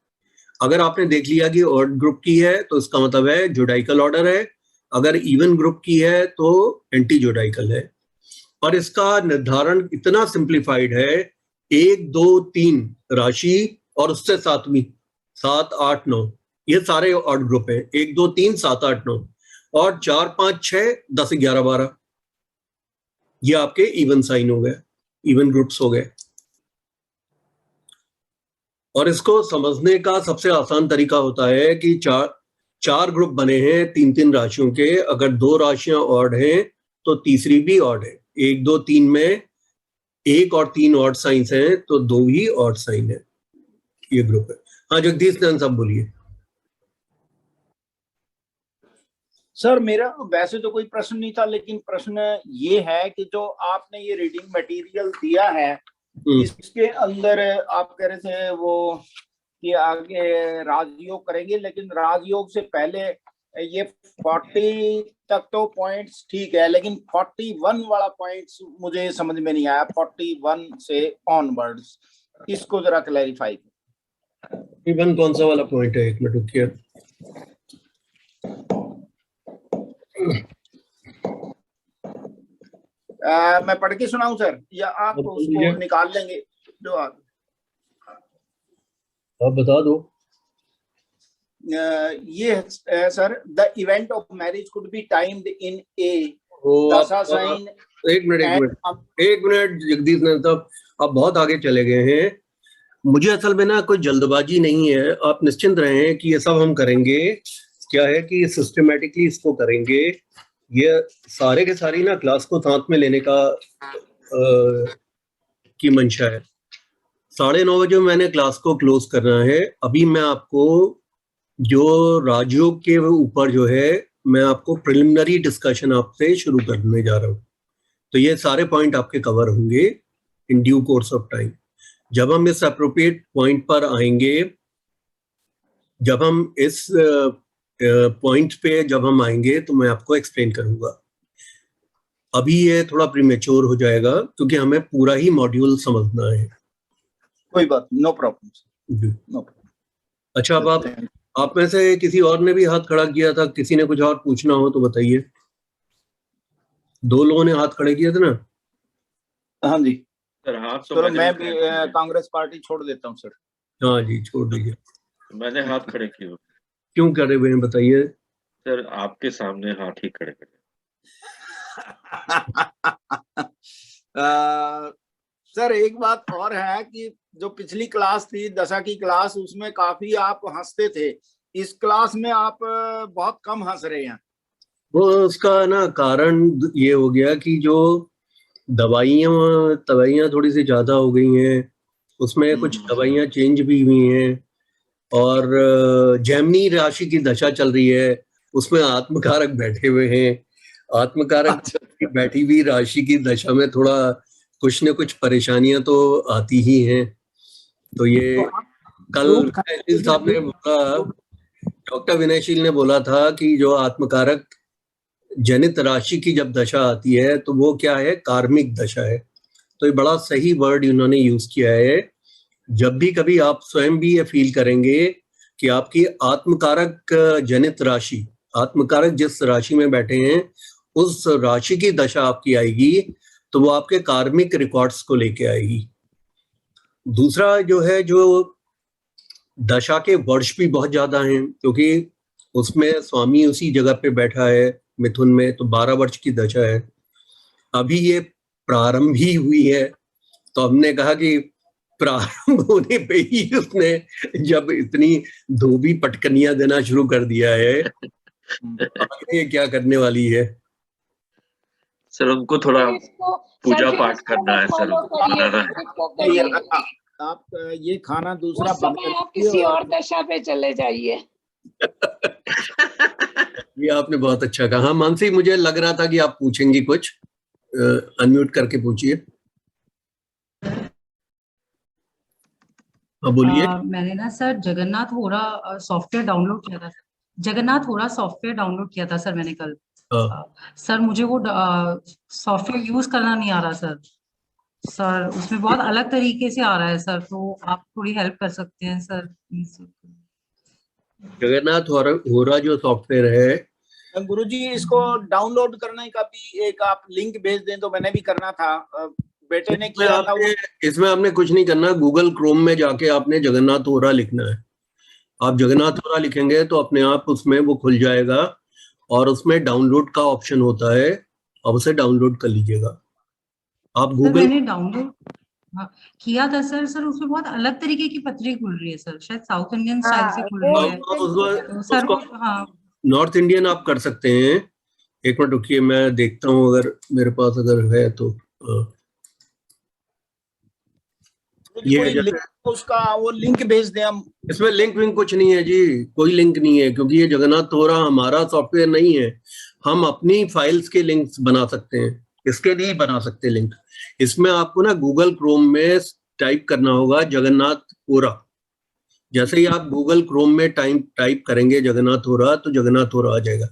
अगर आपने देख लिया कि ऑड ग्रुप की है तो इसका मतलब है जोडाइकल ऑर्डर है, अगर इवन ग्रुप की है तो एंटी जोडाइकल है। और इसका निर्धारण इतना सिंप्लीफाइड है, 1, 2, 3 राशि और उससे 7वीं 7, 8, 9 ये सारे ऑड ग्रुप है। 1, 2, 3, 7, 8, 9 और 4, 5, 6, 10, 11, 12 ये आपके इवन साइन हो गए, इवन ग्रुप्स हो गए। और इसको समझने का सबसे आसान तरीका होता है कि चार ग्रुप बने हैं 3-3 राशियों के। अगर 2 राशियां ऑड हैं तो तीसरी भी ऑड है। 1, 2, 3 में 1 और 3 ऑड साइंस हैं तो 2 ही ऑड साइन है, ये ग्रुप है। हाँ जगदीश नंद साहब बोलिए। सर मेरा वैसे तो कोई प्रश्न नहीं था, लेकिन प्रश्न ये है कि जो आपने ये रीडिंग मटेरियल दिया है इसके अंदर आप कह रहे थे वो कि आगे राजयोग करेंगे, लेकिन राजयोग से पहले ये 40 तक तो पॉइंट्स ठीक है, लेकिन 41 वाला पॉइंट्स मुझे समझ में नहीं आया। 41 से ऑनवर्ड्स इसको जरा क्लैरिफाई। 41 कौन सा वाला पॉइंट है? एक मिनट रुकिए। मैं पढ़ के सुनाऊं सर या आप उसको निकाल लेंगे? जो आप बता दो। ये sir, the event of marriage could be timed in a dasha sign. एक मिनट जगदीश ने साहब, आप बहुत आगे चले गए हैं। मुझे असल में ना कोई जल्दबाजी नहीं है, आप निश्चिंत रहें कि ये सब हम करेंगे। क्या है कि सिस्टमेटिकली इसको करेंगे। ये सारे के सारी ना क्लास को साथ में लेने का की मंशा है। 9:30 बजे मैंने क्लास को क्लोज करना है। अभी मैं आपको जो राजयोग के ऊपर जो है मैं आपको प्रिलिमिनरी डिस्कशन आपसे शुरू करने जा रहा हूँ। तो ये सारे पॉइंट आपके कवर होंगे in due course of time. जब हम इस अप्रोप्रिएट पॉइंट पर आएंगे, जब हम इस पॉइंट पे जब हम आएंगे तो मैं आपको एक्सप्लेन करूंगा। अभी ये थोड़ा प्रीमेच्योर हो जाएगा क्योंकि हमें पूरा ही मॉड्यूल समझना है। कोई बात, नो प्रॉब्लम। अच्छा, अब आप में से किसी और ने भी हाथ खड़ा किया था, किसी ने कुछ और पूछना हो तो बताइए। 2 लोगों ने हाथ खड़े किए थे ना? हाँ जी सर। हाथ तो मैं भी कांग्रेस पार्टी छोड़ देता हूँ सर। हाँ जी छोड़ दीजिए। मैंने हाथ खड़े किए। क्यों करे हुए हैं बताइए? सर आपके सामने हाथ ही खड़े करे। सर एक बात और है कि जो पिछली क्लास थी दशा की क्लास, उसमें काफी आप हंसते थे। इस क्लास में आप बहुत कम हंस रहे हैं। वो उसका ना कारण ये हो गया कि जो दवाइयाँ थोड़ी सी ज्यादा हो गई हैं, उसमें कुछ दवाइयाँ चेंज भी हुई हैं। और जैमिनी राशि की दशा चल रही है, उसमें आत्मकारक बैठे हुए हैं। आत्मकारक बैठी हुई राशि की दशा में थोड़ा कुछ न कुछ परेशानियां तो आती ही हैं। तो ये कल विनयशील साहब ने बोला, डॉक्टर विनयशील ने बोला था कि जो आत्मकारक जनित राशि की जब दशा आती है तो वो क्या है, कार्मिक दशा है। तो ये बड़ा सही वर्ड इन्होंने यूज किया है। जब भी कभी आप स्वयं भी ये फील करेंगे कि आपकी आत्मकारक जनित राशि, आत्मकारक जिस राशि में बैठे हैं उस राशि की दशा आपकी आएगी तो वो आपके कार्मिक रिकॉर्ड्स को लेके आएगी। दूसरा जो है, जो दशा के वर्ष भी बहुत ज्यादा हैं क्योंकि उसमें स्वामी उसी जगह पे बैठा है मिथुन में, तो 12 वर्ष की दशा है। अभी ये प्रारंभ ही हुई है तो हमने कहा कि प्रारंभ होने पे ही उसने जब इतनी धोबी पटकनियां देना शुरू कर दिया है, आगे क्या करने वाली है? सर उनको थोड़ा पूजा पाठ करना है सर, बनाना है। आप ये खाना दूसरा आप किसी और दशा पे चले जाइए। ये आपने बहुत अच्छा कहा। मानसी, मुझे लग रहा था कि आप पूछेंगी कुछ, अनम्यूट करके पूछिए। बोलिए। मैंने ना सर जगन्नाथ होरा सॉफ्टवेयर डाउनलोड किया था, जगन्नाथ होरा सॉफ्टवेयर डाउनलोड किया था सर मैंने कल। सर मुझे वो सॉफ्टवेयर यूज करना नहीं आ रहा सर उसमें बहुत अलग तरीके से आ रहा है सर, तो आप थोड़ी हेल्प कर सकते हैं सर प्लीज। जगन्नाथ होरा जो सॉफ्टवेयर है, गुरुजी इसको डाउनलोड करने का भी एक आप लिंक भेज दें तो मैंने भी करना था, बेटे ने किया था। इसमें आपने कुछ नहीं करना, गूगल क्रोम में जाके आपने जगन्नाथ होरा लिखना है। आप जगन्नाथ होरा लिखेंगे तो अपने आप उसमें वो खुल जाएगा और उसमें डाउनलोड का ऑप्शन होता है, आप उसे डाउनलोड कर लीजिएगा। आप गूगल मैंने डाउनलोड किया था सर उसमें बहुत अलग तरीके की पत्री खुल रही है सर, शायद साउथ इंडियन स्टाइल से खुल रही है तो सर। हाँ, नॉर्थ इंडियन आप कर सकते हैं। एक मिनट रुकिए, मैं देखता हूँ अगर मेरे पास अगर है तो। ये उसका वो लिंक भेज दें हम। इसमें लिंक विंक कुछ नहीं है जी, कोई लिंक नहीं है, क्योंकि ये जगन्नाथ होरा हमारा सॉफ्टवेयर नहीं है। हम अपनी फाइल्स के लिंक्स बना सकते हैं, इसके नहीं बना सकते लिंक। इसमें आपको ना गूगल क्रोम में टाइप करना होगा जगन्नाथ होरा। जैसे ही आप गूगल क्रोम में टाइप करेंगे जगन्नाथ होरा तो जगन्नाथ होरा आ जाएगा।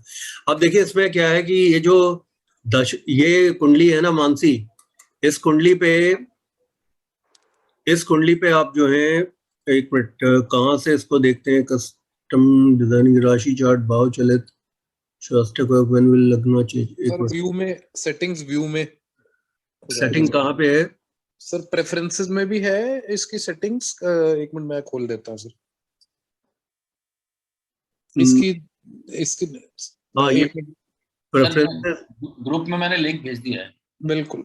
अब देखिए इसमें क्या है कि ये जो ये कुंडली है ना मानसी, इस कुंडली पे आप जो है, एक मिनट कहाँ से इसको देखते हैं, कस्टम डिजाइनिंग, राशि चार्ट, भाव चलित, व्हेन विल लगना चाहिए। व्यू में, सेटिंग्स व्यू में सेटिंग कहाँ पे है सर? प्रेफरेंसेस में भी है इसकी सेटिंग्स। एक मिनट मैं खोल देता हूँ सर इसकी। हाँ, ये प्रेफरेंसेस ग्रुप में मैंने लिंक भेज दिया है। बिल्कुल,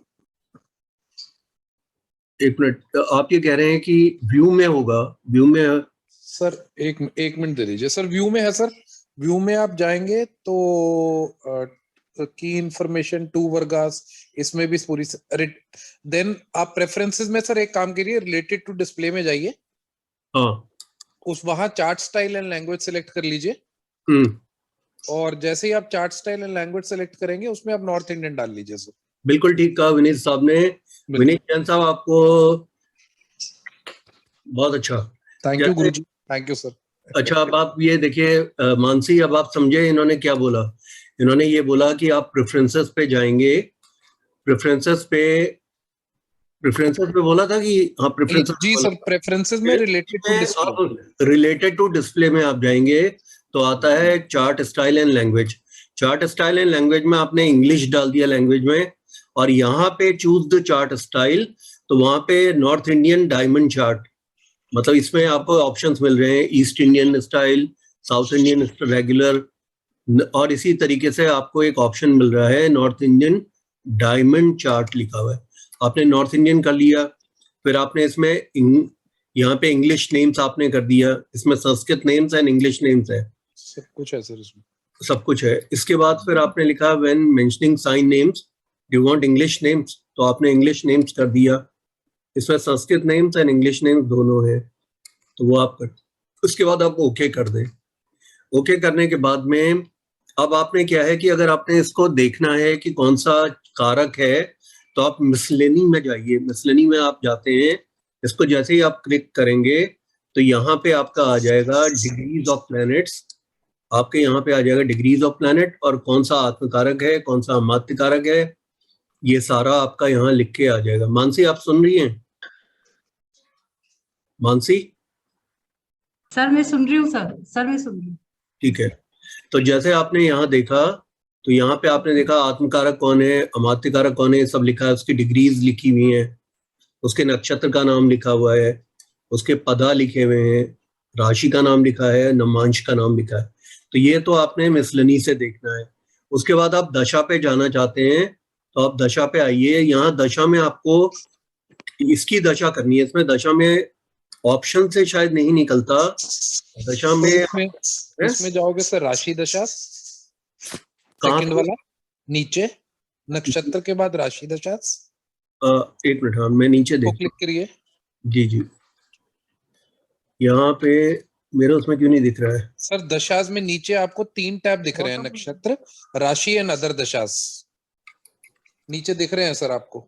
एक मिनट, आप ये कह रहे हैं कि व्यू में होगा? व्यू में है सर, एक मिनट दे दीजिए सर। व्यू में है सर, व्यू में आप जाएंगे तो की इंफॉर्मेशन 2 वर्गास, इसमें भी पूरी। देन आप प्रेफरेंसेस में सर एक काम करिए, रिलेटेड टू डिस्प्ले में जाइए। उस वहां chart style and language select कर लीजिए और जैसे ही आप chart style and language select करेंगे उसमें आप नॉर्थ इंडियन डाल लीजिए सर। बिल्कुल ठीक कहा विनीत साहब ने। विनीत जैन साहब आपको बहुत अच्छा, thank you Guruji, thank you sir. अच्छा, अब आप ये देखिए मानसी, अब आप समझे इन्होंने क्या बोला। इन्होंने ये बोला कि आप प्रेफरेंसेस पे जाएंगे, प्रेफरेंसेस पे बोला था कि हाँ प्रेफरेंसेस जी सर, प्रेफरेंसेस में रिलेटेड टू डिस्प्ले में आप जाएंगे तो आता है chart style and language. Chart style and language में आपने इंग्लिश डाल दिया लैंग्वेज में, और यहाँ पे चूज द चार्ट स्टाइल, तो वहां पे नॉर्थ इंडियन डायमंड चार्ट, मतलब इसमें आपको ऑप्शंस मिल रहे हैं, east Indian style, south Indian regular, और इसी तरीके से आपको एक ऑप्शन मिल रहा है नॉर्थ इंडियन डायमंड चार्ट लिखा हुआ है। आपने नॉर्थ इंडियन कर लिया, फिर आपने इसमें यहाँ पे इंग्लिश नेम्स आपने कर दिया, इसमें Sanskrit names and English names है, सब कुछ है सर इसमें, सब कुछ है। इसके बाद फिर आपने लिखा when mentioning sign names do want English names, तो आपने इंग्लिश नेम्स कर दिया। इसमें Sanskrit names and English names दोनों है, तो वो आप कर, उसके बाद आप ओके कर दें। ओके करने के बाद में अब आपने क्या है कि अगर आपने इसको देखना है कि कौन सा कारक है, तो आप मिसलेनी में जाइए। मिसलेनी में आप जाते हैं, इसको जैसे ही आप क्लिक करेंगे तो यहाँ पे आपका आ जाएगा डिग्रीज ऑफ प्लैनेट्स, आपके यहाँ पे आ जाएगा डिग्रीज ऑफ प्लैनेट, और कौन सा आत्मकारक है, कौन सा अमात्य कारक है, ये सारा आपका यहाँ लिख के आ जाएगा। मानसी आप सुन रही हैं? मानसी? सर मैं सुन रही हूँ सर मैं सुन रही हूँ। ठीक है, तो जैसे आपने यहाँ देखा, तो यहाँ पे आपने देखा आत्मकारक कौन है, अमात्य कारक कौन है, सब लिखा है, उसकी डिग्रीज लिखी हुई हैं, उसके नक्षत्र का नाम लिखा हुआ है, उसके पदा लिखे हुए हैं, राशि का नाम लिखा है, नमांश का नाम लिखा है। तो ये तो आपने मिसलनी से देखना है। उसके बाद आप दशा पे जाना चाहते हैं तो आप दशा पे आइए। यहाँ दशा में आपको इसकी दशा करनी है। इसमें दशा में ऑप्शन से शायद नहीं निकलता, दशा में इसमें जाओगे सर राशि दशा, सेकंड वाला नीचे नक्षत्र के बाद राशि दशा। एक मिनट, हाँ मैं नीचे देख, क्लिक करिए। जी जी, यहाँ पे मेरे उसमें क्यों नहीं दिख रहा है सर? दशास में नीचे आपको 3 टैब दिख रहे हैं, नक्षत्र, राशि एंड अदर दशास, नीचे दिख रहे हैं सर आपको।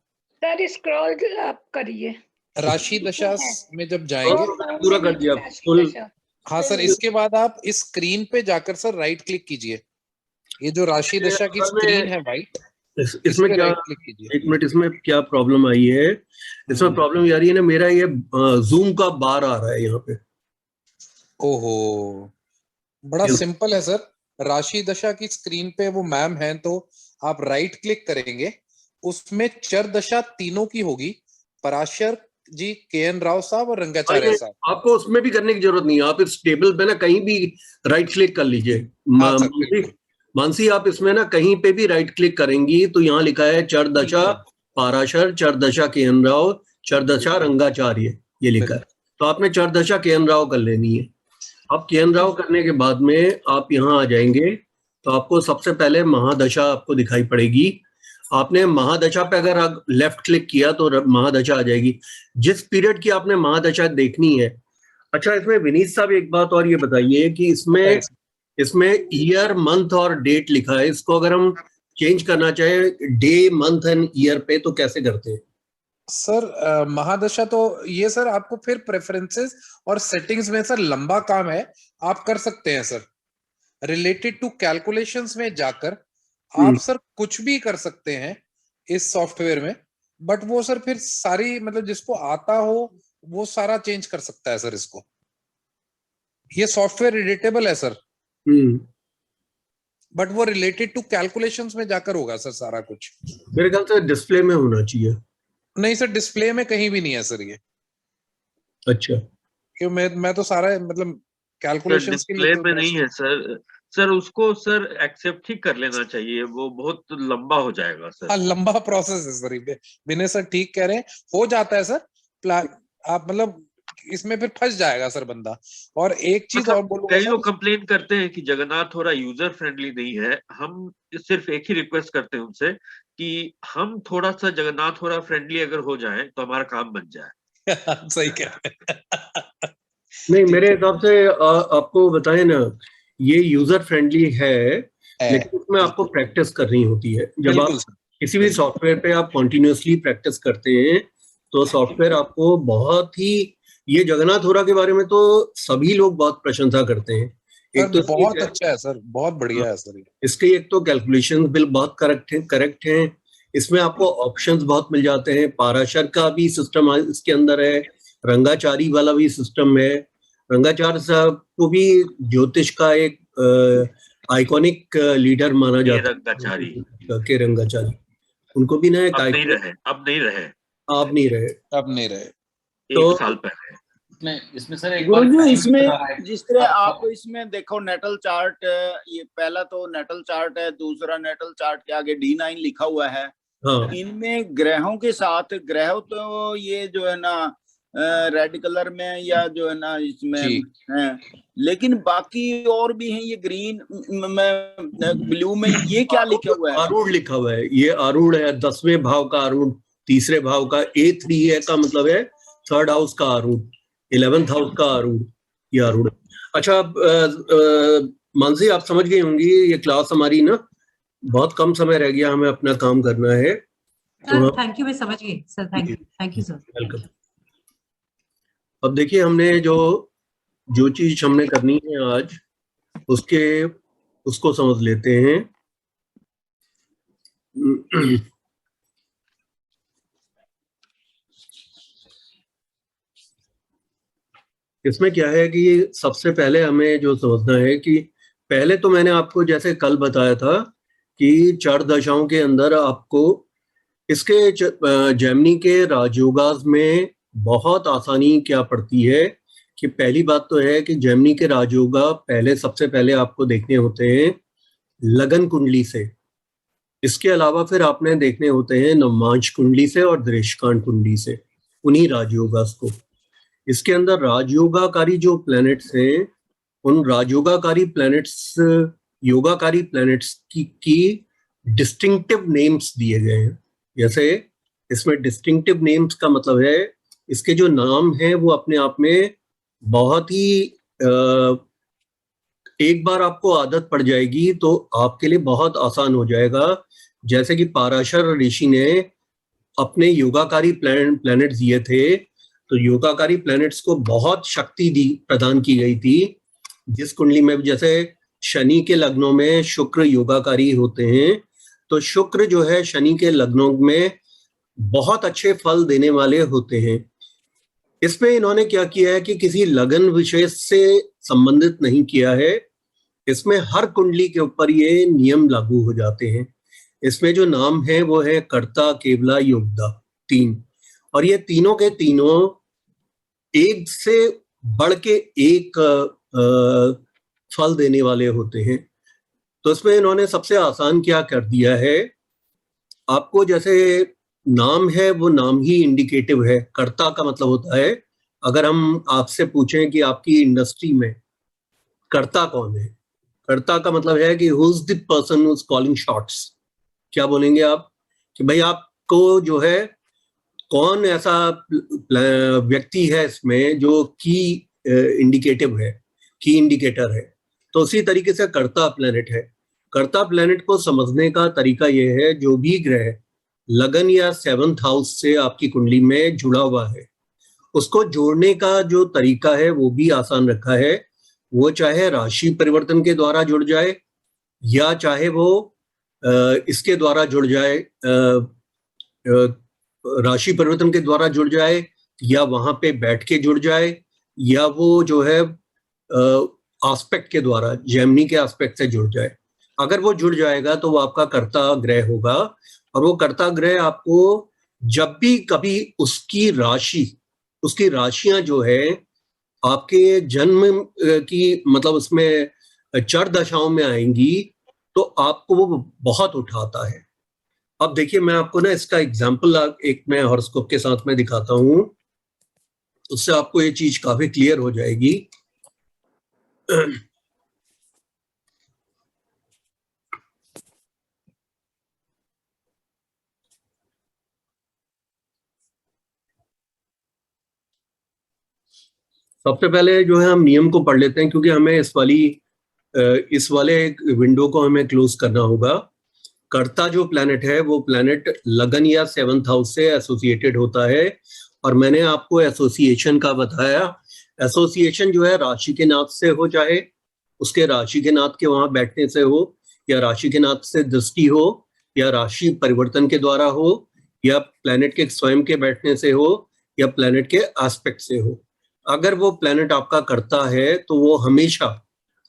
सर स्क्रॉल अप करिए, राशि दशास में जब जाएंगे, पूरा कर दिया फुल। हाँ सर, इसके बाद आप इस स्क्रीन पे जाकर सर राइट क्लिक कीजिए, ये जो राशि दशा की स्क्रीन है व्हाइट, इसमें क्या, एक मिनट, इसमें क्या प्रॉब्लम आई है? इसमें प्रॉब्लम ये आ रही है ना, मेरा ये जूम का बार आ रहा है यहाँ पे। ओहो, बड़ा सिंपल है सर। राशि दशा की स्क्रीन पे वो मैम हैं, तो आप राइट क्लिक करेंगे, उसमें चर दशा तीनों की होगी, पराशर जी, के.एन. राव साहब और रंगाचार्य साहब। आपको उसमें भी करने की जरूरत नहीं है, आप इस टेबल पे ना कहीं भी राइट क्लिक कर लीजिए। मानसी, आप इसमें ना कहीं पे भी राइट क्लिक करेंगी तो यहाँ लिखा है चर दशा पाराशर, चर दशा के.एन. राव, चर दशा रंगाचार्य, ये लिखा है। तो आपने चर दशा के.एन. राव कर लेनी है। अब के.एन. राव करने के बाद में आप यहाँ आ जाएंगे तो आपको सबसे पहले महादशा आपको दिखाई पड़ेगी। आपने महादशा पे अगर लेफ्ट क्लिक किया तो महादशा आ जाएगी, जिस पीरियड की आपने महादशा देखनी है। अच्छा, इसमें विनीत साहब एक बात और ये बताइए कि इसमें ईयर, मंथ और डेट लिखा है, इसको अगर हम चेंज करना चाहे डे, मंथ एंड ईयर पे तो कैसे करते हैं? सर महादशा तो ये सर आपको फिर प्रेफरेंसेस और सेटिंग्स में सर लंबा काम है, आप कर सकते हैं सर। रिलेटेड टू कैलकुलेशंस में जाकर आप सर कुछ भी कर सकते हैं इस सॉफ्टवेयर में, बट वो सर फिर सारी, मतलब जिसको आता हो वो सारा चेंज कर सकता है सर इसको। ये सॉफ्टवेयर एडिटेबल है सर, बट वो रिलेटेड टू कैलकुलेशंस में जाकर होगा सर सारा कुछ। मेरे ख्याल से डिस्प्ले में होना चाहिए। नहीं सर, डिस्प्ले में कहीं भी नहीं है सर ये। अच्छा, क्यों? मैं तो सारा मतलब कैलकुलेशंस के लिए डिस्प्ले में नहीं है सर उसको सर एक्सेप्ट ही कर लेना चाहिए, वो बहुत लंबा हो जाएगा सर। हाँ, लंबा प्रोसेस है सर। विनय सर ठीक कह रहे हैं, हो जाता है सर। आप मतलब इसमें फिर फंस जाएगा सर बंदा। और एक चीज और बोलूंगा, कई लोग कंप्लेन करते हैं कि जगन्नाथ थोड़ा यूजर फ्रेंडली नहीं है। हम सिर्फ एक ही रिक्वेस्ट करते हैं उनसे कि हम थोड़ा सा जगन्नाथ थोड़ा फ्रेंडली अगर हो जाए तो हमारा काम बन जाए। सही कह रहे हैं। नहीं, मेरे हिसाब से आपको बताएं ना, ये यूजर फ्रेंडली है, लेकिन उसमें आपको प्रैक्टिस करनी होती है। जब आप किसी भी सॉफ्टवेयर पे आप कॉन्टिन्यूसली प्रैक्टिस करते हैं तो सॉफ्टवेयर आपको बहुत ही, ये जगन्नाथ होरा के बारे में तो सभी लोग बहुत प्रशंसा करते हैं। एक तो बहुत अच्छा है सर, बहुत बढ़िया है सर। इसके एक तो कैलकुलेशन बिल बहुत करेक्ट है। इसमें आपको ऑप्शंस बहुत मिल जाते हैं। पाराशर का भी सिस्टम इसके अंदर है, रंगाचारी वाला भी सिस्टम है। रंगाचार्य साहब को भी ज्योतिष का एक आइकॉनिक लीडर माना जाता है, रंगाचारी। उनको भी ना अब नहीं रहे। तो 1 साल पहले इसमें सर एक इसमें जिस तरह आप इसमें देखो नेटल चार्ट, ये पहला तो नेटल चार्ट है, दूसरा नेटल चार्ट के आगे D9 लिखा हुआ है। इनमें ग्रहों के साथ, ग्रह तो ये जो है ना रेड कलर में या जो है ना इसमें है, लेकिन बाकी और भी हैं। ये ग्रीन में, ब्लू में, ये क्या लिखा हुआ है? आरूढ़ लिखा हुआ है। ये आरूढ़ है, 10वें भाव का आरूढ़, 3रे भाव का। A3 है का मतलब है 3rd हाउस का आरूढ़, 11th हाउस का आरूढ़, ये आरूढ़। अच्छा, मानसी आप समझ गई होंगी, ये क्लास हमारी ना बहुत कम समय रह गया, हमें अपना काम करना है। थैंक यू, मैं समझ गई sir. Thank you sir. Welcome. अब देखिए, हमने जो चीज हमने करनी है आज, उसको समझ लेते हैं। इसमें क्या है कि सबसे पहले हमें जो समझना है कि पहले तो मैंने आपको जैसे कल बताया था कि 4 दशाओं के अंदर आपको इसके जेमिनी के राजयोगास में बहुत आसानी क्या पड़ती है कि पहली बात तो है कि जेमिनी के राजयोगा सबसे पहले आपको देखने होते हैं लगन कुंडली से। इसके अलावा फिर आपने देखने होते हैं नवमांश कुंडली से और दृष्टिकांड कुंडली से। उन्हीं राजयोगास को। इसके अंदर राजयोगाकारी जो प्लैनेट्स हैं, उन राजयोगाकारी प्लैनेट्स, योगाकारी प्लैनेट्स की डिस्टिंक्टिव नेम्स दिए गए हैं। जैसे इसमें डिस्टिंक्टिव नेम्स का मतलब है इसके जो नाम हैं वो अपने आप में बहुत ही एक बार आपको आदत पड़ जाएगी तो आपके लिए बहुत आसान हो जाएगा। जैसे कि पाराशर ऋषि ने अपने योगाकारी प्लैनेट्स दिए थे, तो योगाकारी प्लैनेट्स को बहुत शक्ति प्रदान की गई थी। जिस कुंडली में जैसे शनि के लग्नों में शुक्र योगाकारी होते हैं, तो शुक्र जो है शनि के लग्नों में बहुत अच्छे फल देने वाले होते हैं। इसमें इन्होंने क्या किया है कि किसी लगन विशेष से संबंधित नहीं किया है, इसमें हर कुंडली के ऊपर ये नियम लागू हो जाते हैं। इसमें जो नाम है वो है कर्ता, केवला, योगदा, 3, और ये तीनों के तीनों एक से बढ़ के एक फल देने वाले होते हैं। तो इसमें इन्होंने सबसे आसान क्या कर दिया है, आपको जैसे नाम है वो नाम ही इंडिकेटिव है। कर्ता का मतलब होता है, अगर हम आपसे पूछें कि आपकी इंडस्ट्री में कर्ता कौन है, कर्ता का मतलब है कि who is the person who is calling shots. क्या बोलेंगे आप कि भाई आपको जो है कौन ऐसा व्यक्ति है इसमें जो की इंडिकेटिव है, की इंडिकेटर है। तो उसी तरीके से कर्ता प्लैनेट है। कर्ता प्लैनेट को समझने का तरीका यह है, जो भी ग्रह लगन या 7th हाउस से आपकी कुंडली में जुड़ा हुआ है, उसको जोड़ने का जो तरीका है वो भी आसान रखा है। वो चाहे राशि परिवर्तन के द्वारा जुड़ जाए या चाहे वो इसके द्वारा जुड़ जाए, राशि परिवर्तन के द्वारा जुड़ जाए, या वहां पे बैठ के जुड़ जाए, या वो जो है एस्पेक्ट के द्वारा, जेमिनी के एस्पेक्ट से जुड़ जाए। अगर वो जुड़ जाएगा तो वो आपका कर्ता ग्रह होगा। और वो कर्ता ग्रह आपको जब भी कभी उसकी राशियां जो है आपके जन्म की, मतलब उसमें चर दशाओं में आएंगी, तो आपको वो बहुत उठाता है। अब देखिए, मैं आपको ना इसका एग्जाम्पल एक मैं हॉरोस्कोप के साथ में दिखाता हूं, उससे आपको ये चीज काफी क्लियर हो जाएगी। सबसे पहले जो है हम नियम को पढ़ लेते हैं, क्योंकि हमें इस वाले विंडो को हमें क्लोज करना होगा। कर्ता जो प्लैनेट है वो प्लैनेट लगन या 7th हाउस से एसोसिएटेड होता है। और मैंने आपको एसोसिएशन का बताया। एसोसिएशन जो है राशि के नाथ से हो, चाहे उसके राशि के नाथ के वहां बैठने से हो, या राशि के नाथ से दृष्टि हो, या राशि परिवर्तन के द्वारा हो, या प्लैनेट के स्वयं के बैठने से हो, या प्लैनेट के एस्पेक्ट से हो। अगर वो प्लैनेट आपका कर्ता है तो वो हमेशा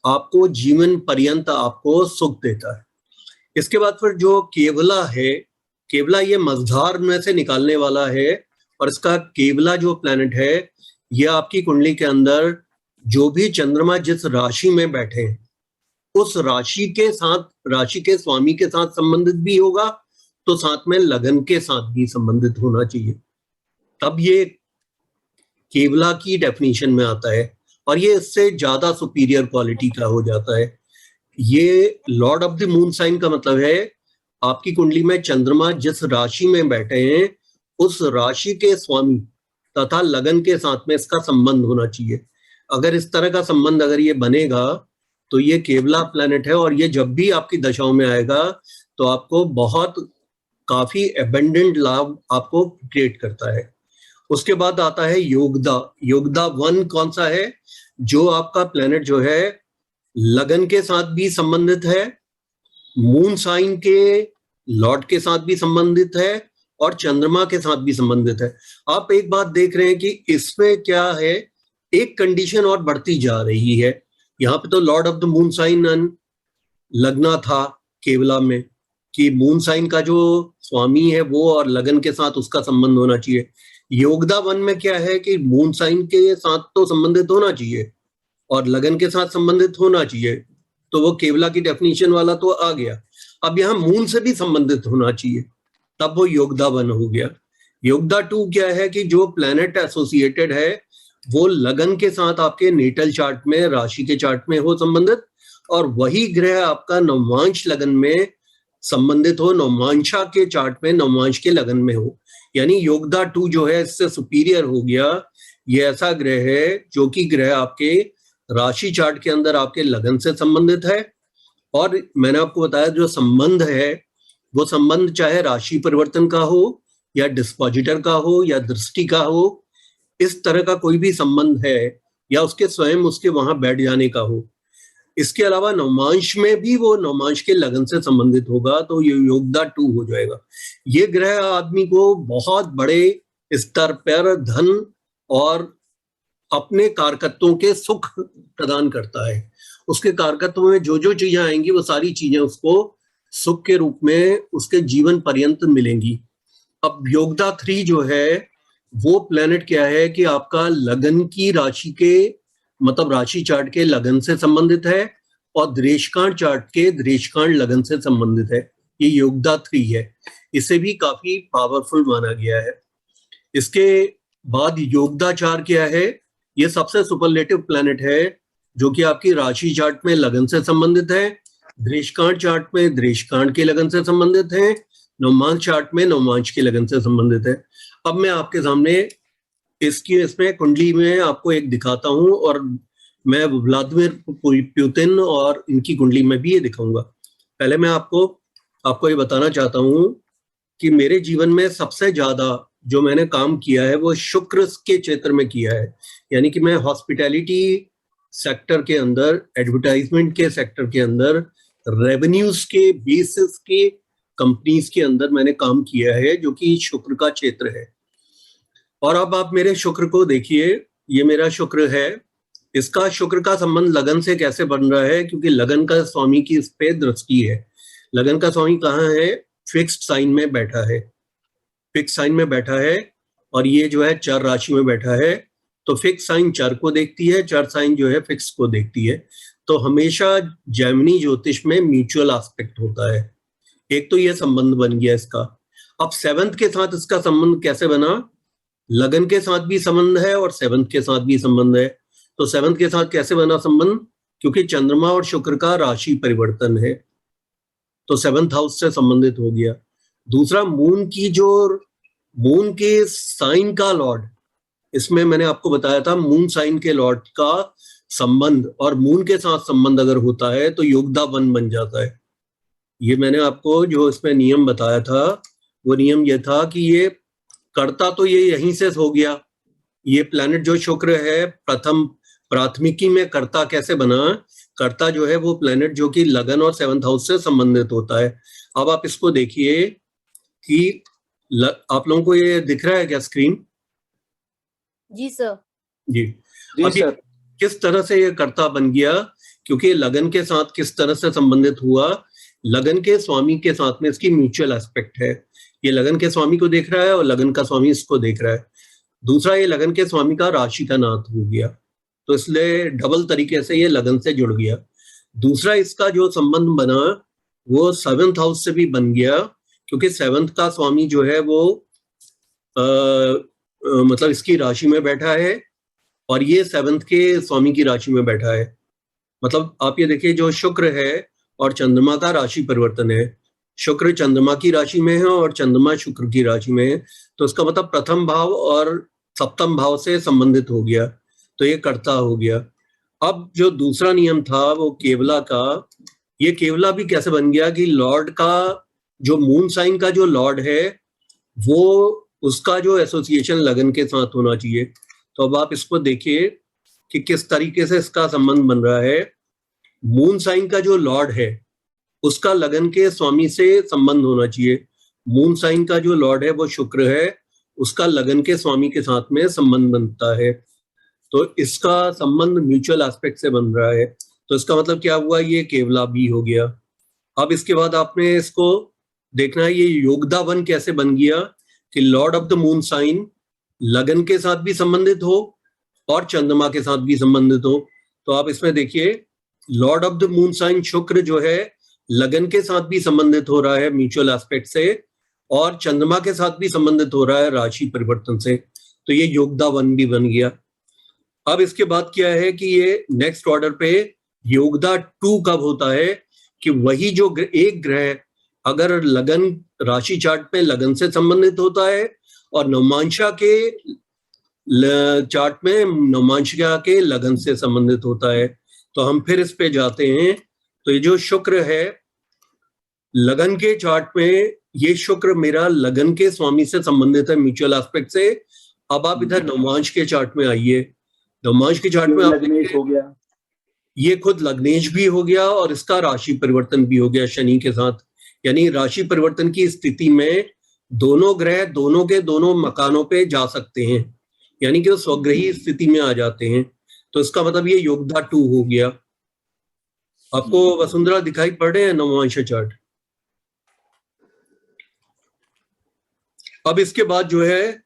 आपको जीवन पर्यंत आपको सुख देता है। इसके बाद फिर जो केवला है, केवला ये मझधार में से निकालने वाला है। और इसका केवला जो प्लैनेट है, ये आपकी कुंडली के अंदर जो भी चंद्रमा जिस राशि में बैठे हैं, उस राशि के साथ, राशि के स्वामी के साथ संबंधित भी होगा, तो साथ में लगन के साथ भी संबंधित होना चाहिए, तब ये केवला की डेफिनेशन में आता है। और ये इससे ज्यादा सुपीरियर क्वालिटी का हो जाता है। ये lord of the moon sign का मतलब है आपकी कुंडली में चंद्रमा जिस राशि में बैठे हैं, उस राशि के स्वामी तथा लगन के साथ में इसका संबंध होना चाहिए। अगर इस तरह का संबंध अगर ये बनेगा तो ये केवला प्लैनेट है। और ये जब भी आपकी दशाओं में आएगा तो आपको बहुत काफी एबंडेंट लाभ आपको क्रिएट करता है। उसके बाद आता है योगदा। योगदा 1 कौन सा है? जो आपका प्लैनेट जो है लगन के साथ भी संबंधित है, मून साइन के लॉर्ड के साथ भी संबंधित है, और चंद्रमा के साथ भी संबंधित है। आप एक बात देख रहे हैं कि इसमें क्या है, एक कंडीशन और बढ़ती जा रही है। यहाँ पे तो lord of the moon sign लगना था केवला में, कि मून साइन का जो स्वामी है वो और लगन के साथ उसका संबंध होना चाहिए। योगदा 1 में क्या है कि मून साइन के साथ तो संबंधित होना चाहिए और लगन के साथ संबंधित होना चाहिए, तो वो केवला की डेफिनेशन वाला तो आ गया। अब यहाँ मून से भी संबंधित होना चाहिए, तब वो योगदा 1 हो गया। योगदा 2 क्या है कि जो प्लैनेट एसोसिएटेड है वो लगन के साथ आपके नेटल चार्ट में, राशि के चार्ट में हो संबंधित, और वही ग्रह आपका नवमांश लगन में संबंधित हो, नवमांशा के चार्ट में नवमांश के लगन में हो। यानी योगदा 2 जो है इससे सुपीरियर हो गया। ये ऐसा ग्रह है जो कि ग्रह आपके राशि चार्ट के अंदर आपके लगन से संबंधित है। और मैंने आपको बताया जो संबंध है वो संबंध चाहे राशि परिवर्तन का हो या डिस्पोजिटर का हो या दृष्टि का हो, इस तरह का कोई भी संबंध है या उसके स्वयं उसके वहां बैठ जाने का हो। इसके अलावा नवमांश में भी वो नवमांश के लगन से संबंधित होगा, तो ये योगदा 2 हो जाएगा। ये ग्रह आदमी को बहुत बड़े स्तर पर धन और अपने कारकत्वों के सुख प्रदान करता है। उसके कारकत्व में जो जो चीजें आएंगी वो सारी चीजें उसको सुख के रूप में उसके जीवन पर्यंत मिलेंगी। अब योगदा 3 जो है वो प्लैनेट क्या है कि आपका लगन की राशि के, मतलब राशि चार्ट के लगन से संबंधित है और दृष्टिकांड चार्ट के दृष्टिकांड लगन से संबंधित है। ये योगदा 3 है। इसे भी काफी पावरफुल माना गया है। इसके बाद योगदा 4 क्या है? ये सबसे सुपरलेटिव प्लैनेट है जो कि आपकी राशि चार्ट में लगन से संबंधित है, दृष्टिकांड चार्ट में दृष्टिकांड के लगन से संबंधित है, नवमांश चार्ट में नवमांश के लगन से संबंधित है। अब मैं आपके सामने इसमें कुंडली में आपको एक दिखाता हूं और मैं व्लादिमीर पुतिन और इनकी कुंडली में भी ये दिखाऊंगा। पहले मैं आपको ये बताना चाहता हूं कि मेरे जीवन में सबसे ज्यादा जो मैंने काम किया है वो शुक्र के क्षेत्र में किया है। यानी कि मैं हॉस्पिटैलिटी सेक्टर के अंदर, एडवर्टाइजमेंट के सेक्टर के अंदर, रेवेन्यूज के बेसिस के कंपनीज के अंदर मैंने काम किया है, जो कि शुक्र का क्षेत्र है। और अब आप मेरे शुक्र को देखिए, ये मेरा शुक्र है। इसका शुक्र का संबंध लगन से कैसे बन रहा है? क्योंकि लगन का स्वामी की इस पे दृष्टि है। लगन का स्वामी कहाँ है? फिक्स्ड साइन में बैठा है, फिक्स साइन में बैठा है, और ये जो है चर राशि में बैठा है। तो फिक्स साइन चर को देखती है, चर साइन जो है फिक्स को देखती है। तो हमेशा जैमिनी ज्योतिष में म्यूचुअल एस्पेक्ट होता है। एक तो ये संबंध बन गया इसका। अब 7th के साथ इसका संबंध कैसे बना? लगन के साथ भी संबंध है और 7th के साथ भी संबंध है। तो 7th के साथ कैसे बना संबंध? क्योंकि चंद्रमा और शुक्र का राशि परिवर्तन है, तो 7th हाउस से संबंधित हो गया। दूसरा, मून के साइन का लॉर्ड, इसमें मैंने आपको बताया था मून साइन के लॉर्ड का संबंध और मून के साथ संबंध अगर होता है तो योगदा 1 बन जाता है। ये मैंने आपको जो इसमें नियम बताया था वो नियम ये था कि ये कर्ता तो ये यहीं से हो गया। ये प्लैनेट जो शुक्र है प्राथमिकी में कर्ता कैसे बना? कर्ता जो है वो प्लैनेट जो कि लगन और 7th हाउस से संबंधित होता है। अब आप इसको देखिए कि आप लोगों को ये दिख रहा है क्या स्क्रीन? जी सर। जी सर। किस तरह से ये कर्ता बन गया? क्योंकि लगन के साथ किस तरह से संबंधित हुआ? लगन के स्वामी के साथ में इसकी म्यूचुअल एस्पेक्ट है। ये लगन के स्वामी को देख रहा है और लगन का स्वामी इसको देख रहा है। दूसरा, ये लगन के स्वामी का राशि का नाथ हो गया, तो इसलिए डबल तरीके से ये लगन से जुड़ गया। दूसरा, इसका जो संबंध बना वो 7th हाउस से भी बन गया, क्योंकि 7th का स्वामी जो है वो मतलब इसकी राशि में बैठा है और ये 7th के स्वामी की राशि में बैठा है। मतलब आप ये देखिए, जो शुक्र है और चंद्रमा का राशि परिवर्तन है, शुक्र चंद्रमा की राशि में है और चंद्रमा शुक्र की राशि में है, तो इसका मतलब प्रथम भाव और 7th भाव से संबंधित हो गया, तो ये कर्ता हो गया। अब जो दूसरा नियम था वो केवला का, ये केवला भी कैसे बन गया कि लॉर्ड का जो मून साइन का जो लॉर्ड है वो उसका जो एसोसिएशन लगन के साथ होना चाहिए। तो अब आप इसको देखिए कि किस तरीके से इसका संबंध बन रहा है। मून साइन का जो लॉर्ड है उसका लगन के स्वामी से संबंध होना चाहिए। मून साइन का जो लॉर्ड है वो शुक्र है, उसका लगन के स्वामी के साथ में संबंध बनता है, तो इसका संबंध म्यूचुअल एस्पेक्ट से बन रहा है। तो इसका मतलब क्या हुआ? ये केवला भी हो गया। अब इसके बाद आपने इसको देखना है ये योगदा 1 कैसे बन गया कि lord of the moon sign लगन के साथ भी संबंधित हो और चंद्रमा के साथ भी संबंधित हो। तो आप इसमें देखिए, lord of the moon sign शुक्र जो है लगन के साथ भी संबंधित हो रहा है म्यूचुअल एस्पेक्ट से, और चंद्रमा के साथ भी संबंधित हो रहा है राशि परिवर्तन से, तो ये योगदा 1 भी बन गया। अब इसके बाद क्या है कि ये नेक्स्ट ऑर्डर पे योगदा 2 कब होता है कि वही जो एक ग्रह अगर लगन राशि चार्ट में लगन से संबंधित होता है और नवमांशा के चार्ट में नवमांशिका के लगन से संबंधित होता है, तो हम फिर इस पे जाते हैं। तो ये जो शुक्र है लगन के चार्ट में, ये शुक्र मेरा लगन के स्वामी से संबंधित है म्यूचुअल एस्पेक्ट से। अब आप इधर नवमांश के चार्ट में आइए, नवमांश के चार्ट में लग्नेश हो गया, ये खुद लग्नेश भी हो गया और इसका राशि परिवर्तन भी हो गया शनि के साथ। यानी राशि परिवर्तन की स्थिति में दोनों ग्रह दोनों के दोनों मकानों पे जा सकते हैं, यानी कि वो स्वग्रही स्थिति में आ जाते हैं। तो इसका मतलब ये योगदा 2 हो गया। आपको वसुंधरा दिखाई पड़ रहे हैं नवमांश चार्ट? अब इसके बाद जो है,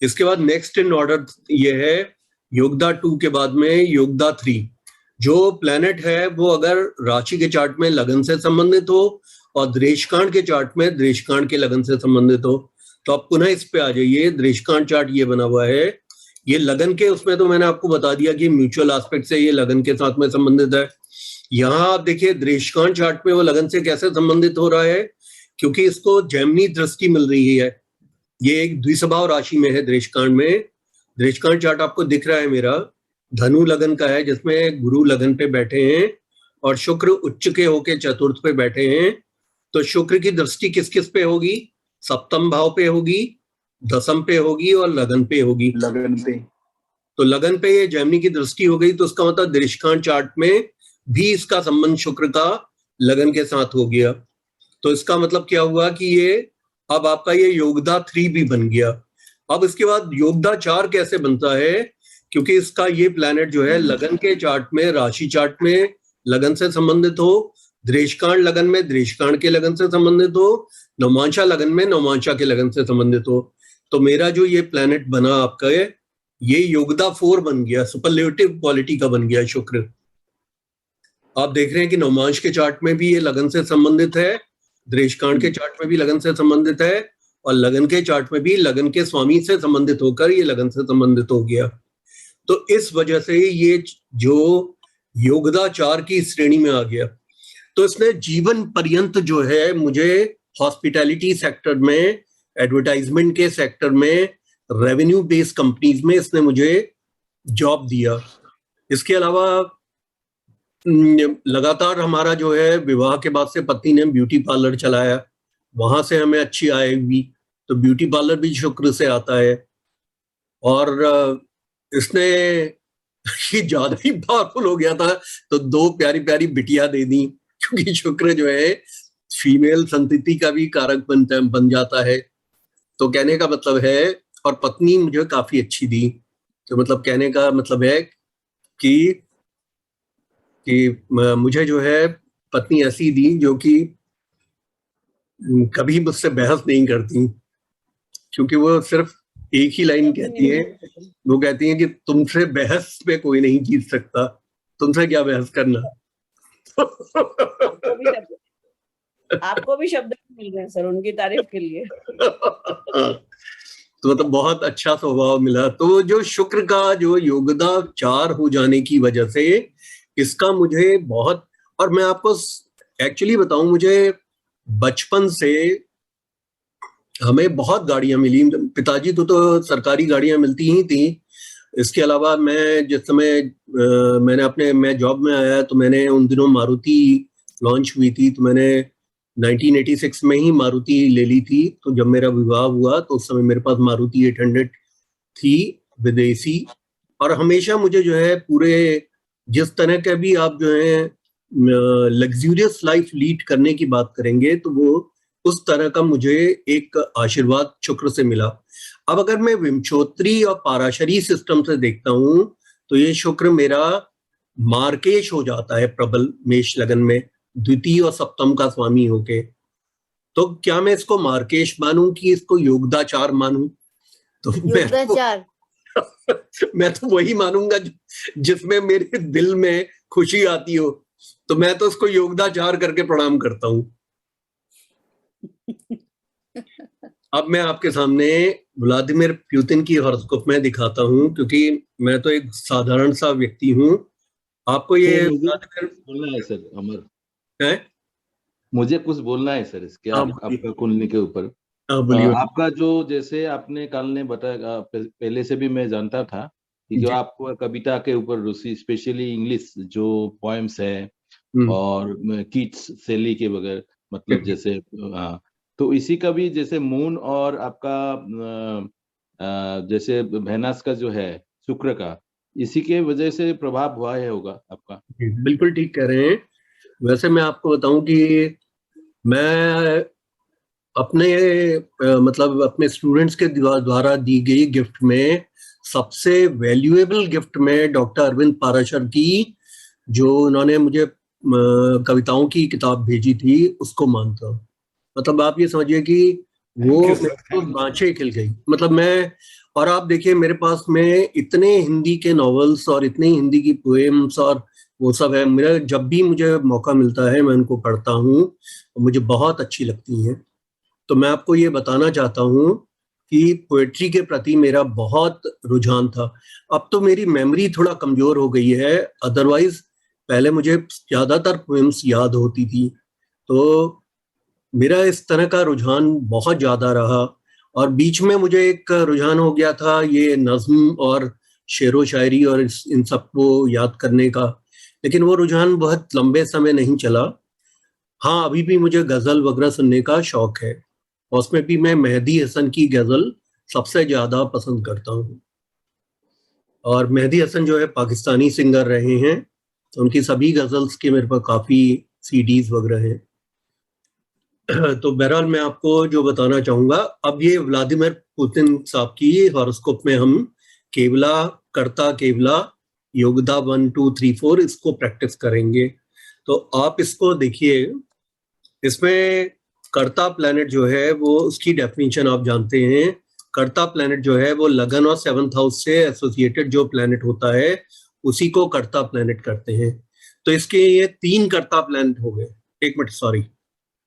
इसके बाद नेक्स्ट इन ऑर्डर ये है योगदा 2 के बाद में योगदा 3। जो प्लैनेट है वो अगर राशि के चार्ट में लगन से संबंधित हो और दृश्यकांड के चार्ट में दृश्यकांड के लगन से संबंधित हो, तो आप पुनः इस पे आ जाइए। दृश्यकांड चार्ट ये बना हुआ है, ये लगन के, उसमें तो मैंने आपको बता दिया कि म्यूचुअल एस्पेक्ट से ये लगन के साथ में संबंधित है। यहाँ आप देखिए दृश्यकांड चार्ट में वो लगन से कैसे संबंधित हो रहा है, क्योंकि इसको जैमिनी दृष्टि मिल रही है। ये एक द्विस्वभाव राशि में है दृश्यकांड में। दृश्यकांड चार्ट आपको दिख रहा है मेरा, धनु लगन का है जिसमें गुरु लगन पे बैठे हैं और शुक्र उच्च के होके चतुर्थ पे बैठे हैं। तो शुक्र की दृष्टि किस किस पे होगी? सप्तम भाव पे होगी, दसम पे होगी और लगन पे होगी। लगन पे, तो लगन पे ये जैमिनी की दृष्टि हो गई, तो उसका मतलब दृश्यकांड चार्ट में भी इसका संबंध शुक्र का लगन के साथ हो गया। तो इसका मतलब क्या हुआ कि ये अब आपका ये योगदा 3 भी बन गया। अब इसके बाद योगदा 4 कैसे बनता है? क्योंकि इसका ये प्लैनेट जो है लगन के चार्ट में, राशि चार्ट में लगन से संबंधित हो, दृश्यकांड लगन में दृश्यकांड के लगन से संबंधित हो, नवमांशा लगन में नवमांशा के लगन से संबंधित हो। तो मेरा जो ये प्लैनेट बना आपका ये योगदा 4 बन गया, सुपरलेटिव क्वालिटी का बन गया शुक्र। आप देख रहे हैं कि नवमांश के चार्ट में भी ये लगन से संबंधित है, दृश्यकांड के चार्ट में भी लगन से संबंधित है और लगन के चार्ट में भी लगन के स्वामी से संबंधित होकर ये लगन से संबंधित हो गया। तो इस वजह से ये जो योगदा 4 की श्रेणी में आ गया। तो इसने जीवन पर्यंत जो है मुझे हॉस्पिटैलिटी सेक्टर में, एडवर्टाइजमेंट के सेक्टर में, रेवेन्यू बेस्ड कंपनीज में इसने मुझे जॉब दिया। इसके अलावा लगातार हमारा जो है विवाह के बाद से पत्नी ने ब्यूटी पार्लर चलाया, वहां से हमें अच्छी आय हुई। तो ब्यूटी पार्लर भी शुक्र से आता है। और इसने ज्यादा ही पावरफुल हो गया था तो 2 प्यारी प्यारी बिटिया दे दी, क्योंकि शुक्र जो है फीमेल संतति का भी कारक बन जाता है। तो कहने का मतलब है, और पत्नी मुझे काफी अच्छी दी। तो मतलब कहने का मतलब है कि मुझे जो है पत्नी ऐसी दी जो कि कभी मुझसे बहस नहीं करती, क्योंकि वो सिर्फ एक ही लाइन कहती है, वो कहती है कि तुमसे बहस पे कोई नहीं जीत सकता, तुमसे क्या बहस करना। आपको भी शब्द मिल रहे हैं सर उनकी तारीफ के लिए। तो मतलब बहुत अच्छा स्वभाव मिला। तो जो शुक्र का जो योगदा 4 हो जाने की वजह से इसका मुझे बहुत, और मैं आपको एक्चुअली बताऊं, मुझे बचपन से हमें बहुत गाड़ियां मिली। पिताजी तो सरकारी गाड़ियां मिलती ही थी। इसके अलावा मैं जिस समय मैं जॉब में आया तो मैंने उन दिनों मारुति लॉन्च हुई थी, तो मैंने 1986 में ही मारुति ले ली थी। तो जब मेरा विवाह हुआ तो उस समय मेरे पास मारुति 800 थी विदेशी। और हमेशा मुझे जो है पूरे जिस तरह का भी आप जो है लग्जूरियस लाइफ लीड करने की बात करेंगे तो वो उस तरह का मुझे एक आशीर्वाद शुक्र से मिला। अब अगर मैं विंशोत्तरी और पाराशरी सिस्टम से देखता हूं तो ये शुक्र मेरा मार्केश हो जाता है प्रबल मेष लगन में, द्वितीय और सप्तम का स्वामी होके। तो क्या मैं इसको मार्केश मानूं कि इसको योगदा 4 मानूं? तो मैं तो वही मानूंगा जिसमें मेरे दिल में खुशी आती हो। तो मैं तो उसको योगदा 4 करके प्रणाम करता हूं। अब मैं आपके सामने व्लादिमीर पुतिन की हॉरोस्कोप में दिखाता हूँ, क्योंकि मैं तो एक साधारण सा व्यक्ति हूँ। आपको ये बोलना है सर अमर है? मुझे कुछ बोलना है सर इसके आपका कुंडली के ऊपर। आपका जो जैसे आपने कल ने बताया, पहले से भी मैं जानता था कि जो आप कविता के ऊपर रूसी स्पेशली इंग्लिश जो पोएम्स है और कीट्स शैली के बगैर मतलब जैसे तो इसी का भी जैसे मून और आपका जैसे वेनस का जो है शुक्र का, इसी के वजह से प्रभाव हुआ है होगा आपका। बिल्कुल ठीक कह रहे हैं। वैसे मैं आपको बताऊं कि मैं अपने मतलब अपने स्टूडेंट्स के द्वारा दी गई गिफ्ट में सबसे वैल्यूएबल गिफ्ट में डॉक्टर अरविंद पाराशर की जो उन्होंने मुझे कविताओं की किताब भेजी थी उसको मानता हूँ। मतलब आप ये समझिए कि वो तो बाँछें खिल गई। मतलब मैं, और आप देखिए मेरे पास में इतने हिंदी के नॉवेल्स और इतने हिंदी की पोएम्स और वो सब है। मेरा जब भी मुझे मौका मिलता है मैं उनको पढ़ता हूँ, मुझे बहुत अच्छी लगती हैं। तो मैं आपको ये बताना चाहता हूँ कि पोएट्री के प्रति मेरा बहुत रुझान था। अब तो मेरी मेमोरी थोड़ा कमजोर हो गई है, अदरवाइज पहले मुझे ज्यादातर पोएम्स याद होती थी। तो मेरा इस तरह का रुझान बहुत ज्यादा रहा। और बीच में मुझे एक रुझान हो गया था ये नज्म और शेरो शायरी और इन सबको याद करने का, लेकिन वो रुझान बहुत लंबे समय नहीं चला। हाँ, अभी भी मुझे गजल वगैरह सुनने का शौक है, और उसमें भी मैं मेहदी हसन की गजल सबसे ज्यादा पसंद करता हूँ। और मेहदी हसन जो है पाकिस्तानी सिंगर रहे हैं, तो उनकी सभी गजल्स के मेरे पास काफी सीडीज वगैरह हैं। तो बहरहाल मैं आपको जो बताना चाहूंगा, अब ये व्लादिमीर पुतिन साहब की हॉरोस्कोप में हम केवला कर्ता केवला योगदा 1 2 3 4 इसको प्रैक्टिस करेंगे। तो आप इसको देखिए, इसमें कर्ता प्लैनेट जो है वो उसकी डेफिनेशन आप जानते हैं। कर्ता प्लैनेट जो है वो लगन और 7th हाउस से एसोसिएटेड जो प्लैनेट होता है उसी को कर्ता प्लैनेट करते हैं। तो इसके ये 3 कर्ता प्लैनेट हो गए। एक मिनट, सॉरी,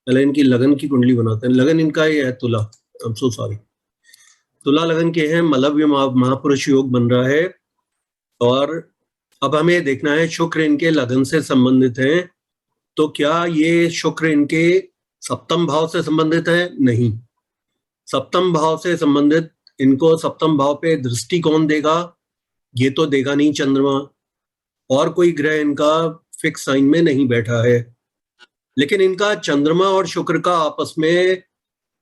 पहले इनकी लगन की कुंडली बनाते हैं। लगन इनका ये है तुला, आई एम सो सॉरी, तुला लगन के हैं, मलव्य महापुरुष योग बन रहा है। और अब हमें देखना है शुक्र इनके लगन से संबंधित है, तो क्या ये शुक्र इनके 7th भाव से संबंधित है? नहीं। 7th भाव से संबंधित इनको 7th भाव पे दृष्टि कौन देगा? ये तो देगा नहीं चंद्रमा, और कोई ग्रह इनका फिक्स साइन में नहीं बैठा है। लेकिन इनका चंद्रमा और शुक्र का आपस में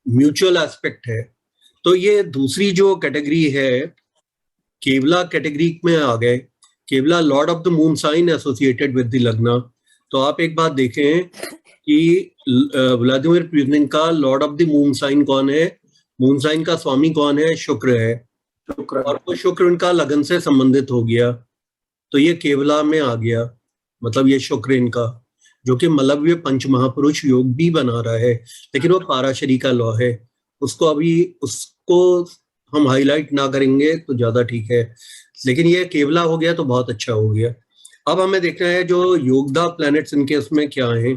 म्यूचुअल एस्पेक्ट है। तो ये दूसरी जो कैटेगरी है केवला कैटेगरी में आ गए। केवला lord of the moon sign associated with the lagna. तो आप एक बात देखें कि व्लादिमीर पुतिन का lord of the moon sign कौन है? मून साइन का स्वामी कौन है? शुक्र है। और वो शुक्र उनका लगन से संबंधित हो गया, तो ये केवला में आ गया। मतलब ये शुक्र इनका जो कि मलव्य पंच महापुरुष योग भी बना रहा है, लेकिन वो पाराशरी का लॉ है, उसको हम हाईलाइट ना करेंगे तो ज्यादा ठीक है। लेकिन ये केवला हो गया तो बहुत अच्छा हो गया। अब हमें देखना है जो योगदा प्लैनेट्स इनके उसमें क्या हैं।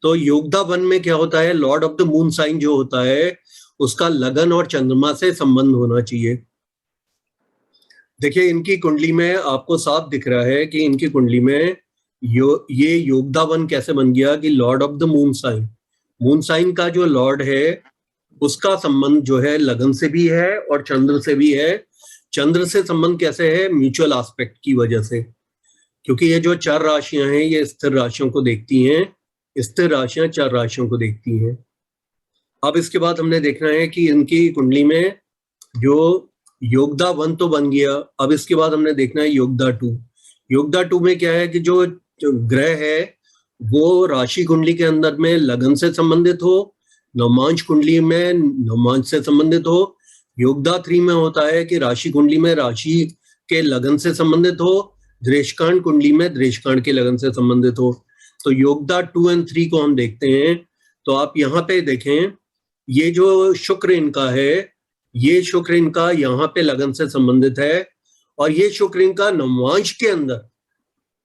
तो योगदा 1 में क्या होता है? Lord of the moon sign जो होता है उसका लगन और चंद्रमा से संबंध होना चाहिए। देखिए इनकी कुंडली में आपको साफ दिख रहा है कि इनकी कुंडली में ये योगदा 1 कैसे बन गया कि lord of the moon sign का जो लॉर्ड है उसका संबंध जो है लगन से भी है और चंद्र से भी है। चंद्र से संबंध कैसे है? म्यूचुअल एस्पेक्ट की वजह से, क्योंकि ये जो 4 राशियां हैं ये स्थिर राशियों को देखती हैं, स्थिर राशियां 4 राशियों को देखती हैं। अब इसके बाद हमने देखना है कि इनकी कुंडली में जो योगदा 1 तो बन गया, अब इसके बाद हमने देखना है योगदा 2। योगदा 2 में क्या है कि जो ग्रह है वो राशि कुंडली के अंदर में लगन से संबंधित हो, नवमांश कुंडली में नवमांश से संबंधित हो। योगदा 3 में होता है कि राशि कुंडली में राशि के लगन से संबंधित हो, दृष्कांड कुंडली में दृष्कांड के लगन से संबंधित हो। तो योगदा 2 और 3 को हम देखते हैं। तो आप यहाँ पे देखें, ये जो शुक्र इनका है, ये शुक्र इनका यहाँ पे लगन से संबंधित है, और ये शुक्र इनका नवमांश के अंदर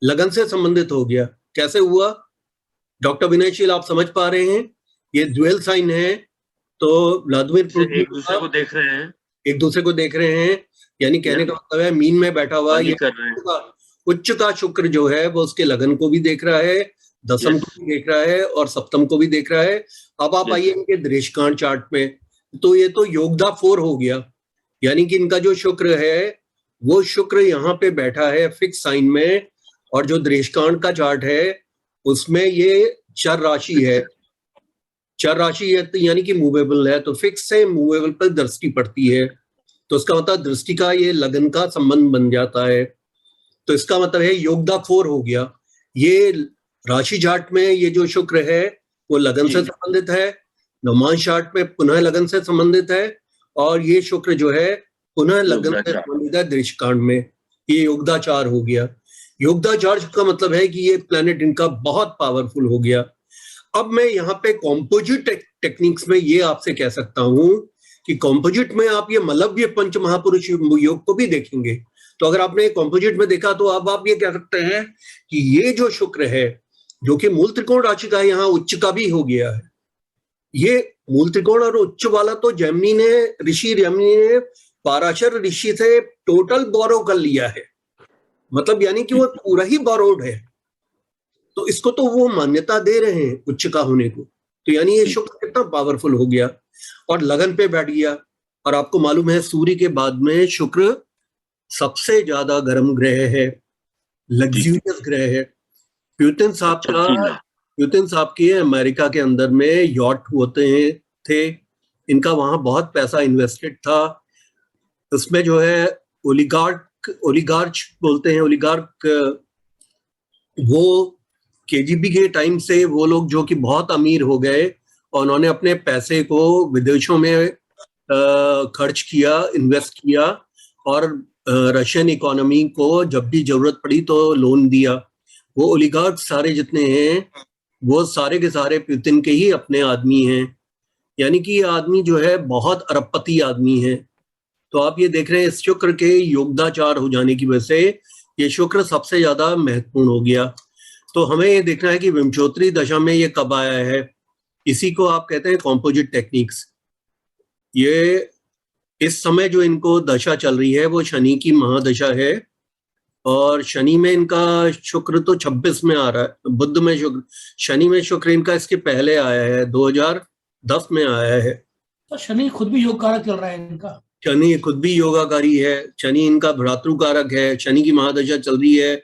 लगन से संबंधित हो गया। कैसे हुआ? डॉक्टर विनयशील, आप समझ पा रहे हैं? ये ड्यूअल साइन है, तो व्लादिमीर पुतिन एक दूसरे को देख रहे हैं, एक दूसरे को देख रहे हैं, यानी कहने का मतलब है मीन में बैठा हुआ ये कर रहे हैं। उच्च का शुक्र जो है वो उसके लगन को भी देख रहा है, दसम को भी देख रहा है और सप्तम को भी देख रहा है। अब आप आइए इनके दृष्टिकांड चार्ट में, तो ये तो योगदा 4 हो गया, यानी कि इनका जो शुक्र है वो शुक्र यहाँ पे बैठा है फिक्स साइन में, और जो दृष्टिकांड का चार्ट है उसमें ये चर राशि है। चर राशि है तो यानी कि मूवेबल है, तो फिक्स से मूवेबल पर दृष्टि पड़ती है, तो इसका मतलब दृष्टि का ये लगन का संबंध बन जाता है। तो इसका मतलब है योगदा 4 हो गया। ये राशि चार्ट में ये जो शुक्र है वो लगन से संबंधित है, नवमांश चार्ट में पुनः लगन से संबंधित है, और ये शुक्र जो है पुनः लगन से संबंधित है दृष्टिकांड में। ये योगदाचार हो गया। योगदाचार का मतलब है कि ये प्लैनेट इनका बहुत पावरफुल हो गया। अब मैं यहाँ पे कॉम्पोजिट टेक्निक्स में ये आपसे कह सकता हूँ कि कॉम्पोजिट में आप ये मलव्य पंच महापुरुष योग को भी देखेंगे, तो अगर आपने कॉम्पोजिट में देखा तो अब आप ये कह सकते हैं कि ये जो शुक्र है जो कि मूल त्रिकोण राशि का है, यहाँ उच्च का भी हो गया है। ये मूल त्रिकोण और उच्च वाला तो जैमिनी ने पाराशर ऋषि से टोटल बोरो कर लिया है, मतलब यानी कि वो पूरा ही बोरोड है, तो इसको तो वो मान्यता दे रहे हैं उच्च का होने को। तो यानी ये शुक्र कितना पावरफुल हो गया और लगन पे बैठ गया। और आपको मालूम है सूर्य के बाद में शुक्र सबसे ज्यादा गर्म ग्रह है, लग्जूरियस ग्रह है। प्यूतिन साहब के अमेरिका के अंदर में यॉट होते हैं थे, इनका वहां बहुत पैसा इन्वेस्टेड था। उसमें जो है ओलिगार्च बोलते हैं, ओलिगार्क, वो केजीबी के टाइम से वो लोग जो कि बहुत अमीर हो गए और उन्होंने अपने पैसे को विदेशों में खर्च किया, इन्वेस्ट किया, और रशियन इकोनॉमी को जब भी जरूरत पड़ी तो लोन दिया। वो ओलिगार्क सारे जितने हैं वो सारे के सारे पुतिन के ही अपने आदमी हैं, यानी कि ये आदमी जो है बहुत अरबपति आदमी है। तो आप ये देख रहे हैं इस शुक्र के योगदाचार हो जाने की वजह से ये शुक्र सबसे ज्यादा महत्वपूर्ण हो गया। तो हमें ये देखना है कि विंशोत्तरी दशा में ये कब आया है, इसी को आप कहते हैं कॉम्पोजिट टेक्निक्स। ये इस समय जो इनको दशा चल रही है वो शनि की महादशा है, और शनि में इनका शुक्र तो 26 में आ रहा है, बुध में शुक्र, शनि में शुक्र इनका इसके पहले आया है, 2010 में आया है। तो शनि खुद भी योग कारक चल रहा है इनका, शनि खुद भी योगाकारी है, शनि इनका भ्रातृकारक है, शनि की महादशा चल रही है।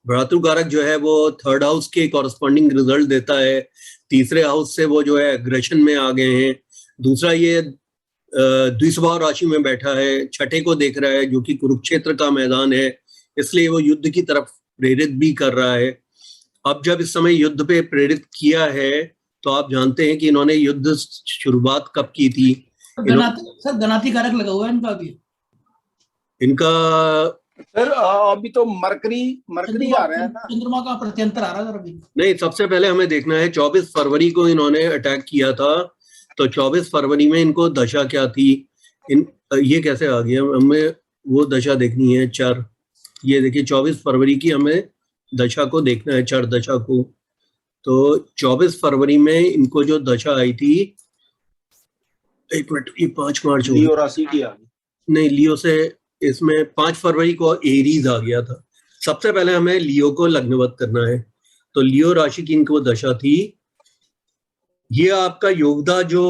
भ्रातृकारक जो है वो 3rd हाउस के कॉरस्पॉन्डिंग रिजल्ट देता है, 3रे हाउस से वो जो है एग्रेशन में आ गए हैं। दूसरा ये द्विस्वभाव राशि में बैठा है, छठे को देख रहा है जो कि कुरुक्षेत्र का मैदान है, इसलिए वो युद्ध की तरफ प्रेरित भी कर रहा है। अब जब इस समय युद्ध पे प्रेरित किया है तो आप जानते हैं कि इन्होंने युद्ध शुरुआत कब की थी। सर गणाती कारक लगा हुआ है इनका भी, इनका सर अभी तो मरकरी आ रहा है ना, चंद्रमा का प्रत्यंतर आ रहा है अभी। नहीं, सबसे पहले हमें देखना है 24 फरवरी को इन्होंने अटैक किया था, तो 24 फरवरी में इनको दशा क्या थी, ये कैसे आ गया, हमें वो दशा देखनी है। चर, ये देखिए 24 फरवरी की हमें दशा को देखना है, चर दशा को। तो 24 फरवरी में इनको जो दशा आई थी, एक मिनट, ये 5 मार्च लियो राशि की आ गई, नहीं लियो से इसमें 5 फरवरी को एरीज आ गया था। सबसे पहले हमें लियो को लग्नवत करना है, तो लियो राशि की इनको दशा थी। ये आपका योगदा जो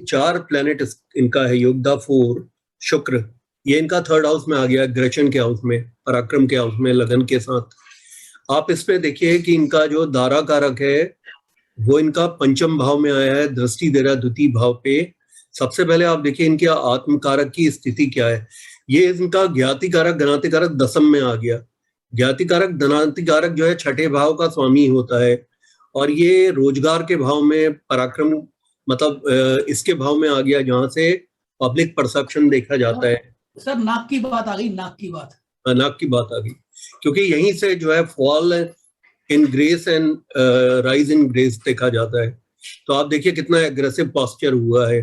4 प्लैनेट इनका है, योगदा 4 शुक्र, ये इनका 3rd हाउस में आ गया, ग्रेशन के हाउस में, पराक्रम के हाउस में, लगन के साथ। आप इस पे देखिए कि इनका जो दारा कारक है वो इनका 5म भाव में आया है, दृष्टि दे रहा है 2य भाव पे। सबसे पहले आप देखिए इनके आत्म कारक की स्थिति क्या है। ये इनका ज्ञाति कारक गणाति कारक 10म में आ गया। ज्ञाति कारक धनाति कारक जो है 6ठे भाव का स्वामी होता है, और ये रोजगार के भाव में, पराक्रम मतलब इसके भाव में आ गया जहां से पब्लिक परसेप्शन देखा जाता है। सर नाक की बात आ गई, नाक की बात आ गई, क्योंकि यहीं से जो है fall in grace and rise in grace देखा जाता है। तो आप देखिए कितना एग्रेसिव पॉस्चर हुआ है।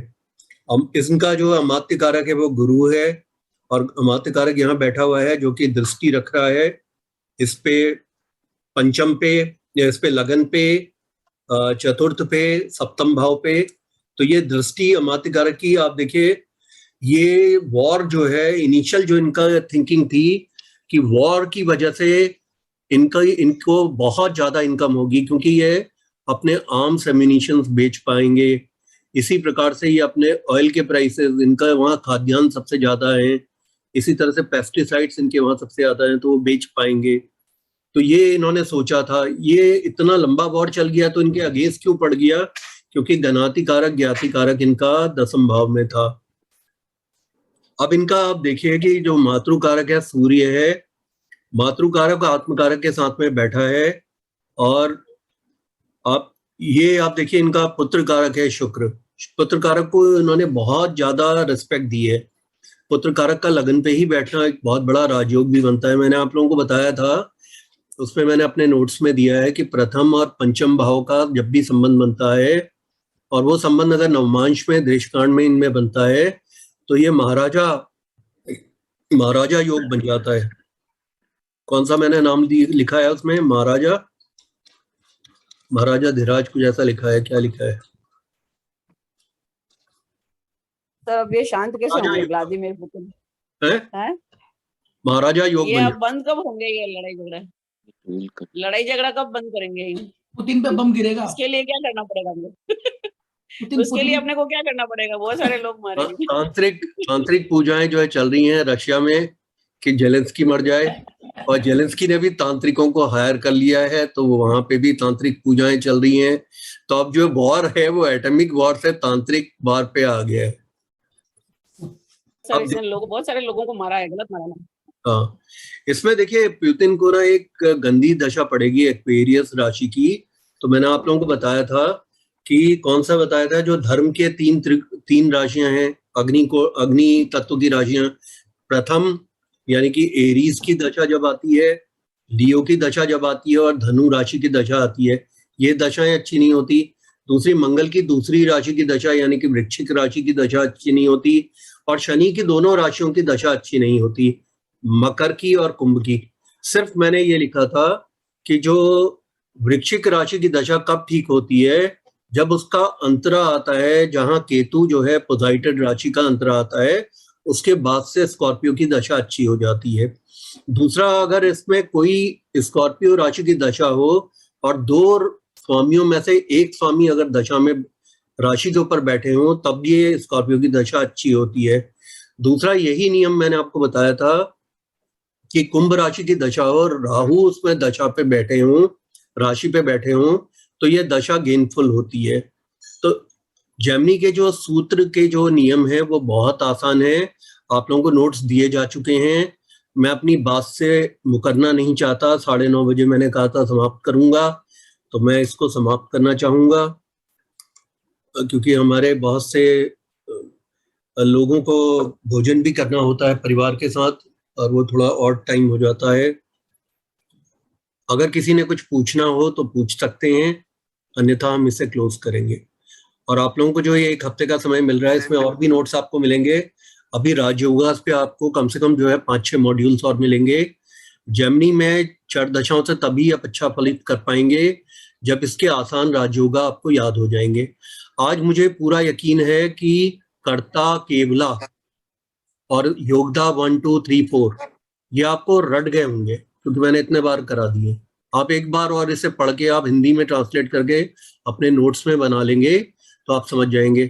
इनका जो अमात्य कारक है वो गुरु है, और अमात्य कारक यहाँ बैठा हुआ है जो कि दृष्टि रख रहा है इस पे 5म पे, या इस पे लगन पे, 4th पे, 7म भाव पे, तो ये दृष्टि अमात्य कारक की आप देखिए, ये वॉर जो है, इनिशियल जो इनका थिंकिंग थी कि वॉर की वजह से इनको बहुत ज्यादा इनकम होगी, क्योंकि ये अपने आर्म्स एम्यूनिशंस बेच पाएंगे। इसी प्रकार से ये अपने ऑयल के प्राइसेस, इनका वहाँ खाद्यान्न सबसे ज्यादा है, इसी तरह से पेस्टिसाइड्स इनके वहाँ सबसे ज्यादा हैं, तो वो बेच पाएंगे। तो ये इन्होंने सोचा था। ये इतना लंबा वॉर चल गया तो इनके अगेंस्ट क्यों पड़ गया? क्योंकि गणाति कारक ज्ञाति कारक इनका 10वें भाव में था। अब इनका आप देखिए कि जो मातृ कारक है सूर्य है, मातृ कारक आत्म कारक के साथ में बैठा है, और आप देखिए इनका पुत्र कारक है शुक्र। पुत्र कारक को इन्होंने बहुत ज्यादा रिस्पेक्ट दी है। पुत्र कारक का लगन पे ही बैठना एक बहुत बड़ा राजयोग भी बनता है। मैंने आप लोगों को बताया था, उसमें मैंने अपने नोट्स में दिया है कि प्रथम और पंचम भाव का जब भी संबंध बनता है, और वो संबंध अगर नवमांश में, देशकांड में इनमें बनता है, तो ये महाराजा योग बन जाता है। कौन सा मैंने नाम लिखा है उसमें? महाराजा धीराज कुछ ऐसा लिखा है, क्या लिखा है सर? अब ये शांत कैसे होंगे व्लादिमीर पुतिन? है महाराजा योग ये अब बंद कब होंगे? ये लड़ाई झगड़ा कब बंद करेंगे? पुतिन पे बम गिरेगा। इसके लिए क्या करना पड़ेगा हमको? उसके लिए अपने को क्या करना पड़ेगा? बहुत सारे लोग मारेंगे। तांत्रिक पूजाएं जो है चल रही हैं रशिया में कि जेलेंस्की मर जाए, और जेलेंस्की ने भी तांत्रिकों को हायर कर लिया है, तो वहां पे भी तांत्रिक पूजाएं चल रही हैं। तो अब जो वॉर है वो एटॉमिक वॉर से तांत्रिक वॉर पे आ गया है। बहुत सारे लोगों को मारा है, गलत मारा ना। हाँ, इसमें देखिए पुतिन को ना एक गंदी दशा पड़ेगी एक्वेरियस राशि की। तो मैंने आप लोगों को बताया था कि कौन सा बताया था, जो धर्म के तीन राशियां हैं, अग्नि तत्व की राशियां। प्रथम यानी कि एरीज की दशा जब आती है, लियो की दशा जब आती है, और धनु राशि की दशा आती है, ये दशाएं अच्छी नहीं होती। दूसरी मंगल की दूसरी राशि की दशा यानी कि वृश्चिक राशि की दशा अच्छी नहीं होती, और शनि की दोनों राशियों की दशा अच्छी नहीं होती, मकर की और कुंभ की। सिर्फ मैंने ये लिखा था कि जो वृश्चिक राशि की दशा कब ठीक होती है, जब उसका अंतरा आता है, जहां केतु जो है पोजाइटेड राशि का अंतरा आता है, उसके बाद से स्कॉर्पियो की दशा अच्छी हो जाती है। दूसरा, अगर इसमें कोई स्कॉर्पियो राशि की दशा हो और दो स्वामियों में से एक स्वामी अगर दशा में राशि के ऊपर बैठे हों, तब ये स्कॉर्पियो की दशा अच्छी होती है। दूसरा, यही नियम मैंने आपको बताया था कि कुंभ राशि की दशा हो, राहु उसमें दशा पे बैठे हों, राशि पे बैठे हों, तो ये दशा गेनफुल होती है। तो जेमिनी के जो सूत्र के जो नियम है वो बहुत आसान है, आप लोगों को नोट्स दिए जा चुके हैं। मैं अपनी बात से मुकरना नहीं चाहता, 9:30 बजे मैंने कहा था समाप्त करूंगा, तो मैं इसको समाप्त करना चाहूंगा, क्योंकि हमारे बहुत से लोगों को भोजन भी करना होता है परिवार के साथ, और वो थोड़ा और टाइम हो जाता है। अगर किसी ने कुछ पूछना हो तो पूछ सकते हैं, अन्यथा हम इसे क्लोज करेंगे। और आप लोगों को जो ये 1 हफ्ते का समय मिल रहा है, इसमें और भी नोट्स आपको मिलेंगे। अभी राजयोगास पे आपको कम से कम जो है 5-6 मॉड्यूल्स और मिलेंगे। जेमिनी में चर दशाओं से तभी आप अच्छा फलित कर पाएंगे जब इसके आसान राजयोगा आपको याद हो जाएंगे। आज मुझे पूरा यकीन है कि कर्ता केवला और योगदा 1 2 3 4 ये आपको रट गए होंगे, क्योंकि मैंने इतने बार करा दिए। आप एक बार और इसे पढ़ के आप हिंदी में ट्रांसलेट करके अपने नोट्स में बना लेंगे तो आप समझ जाएंगे।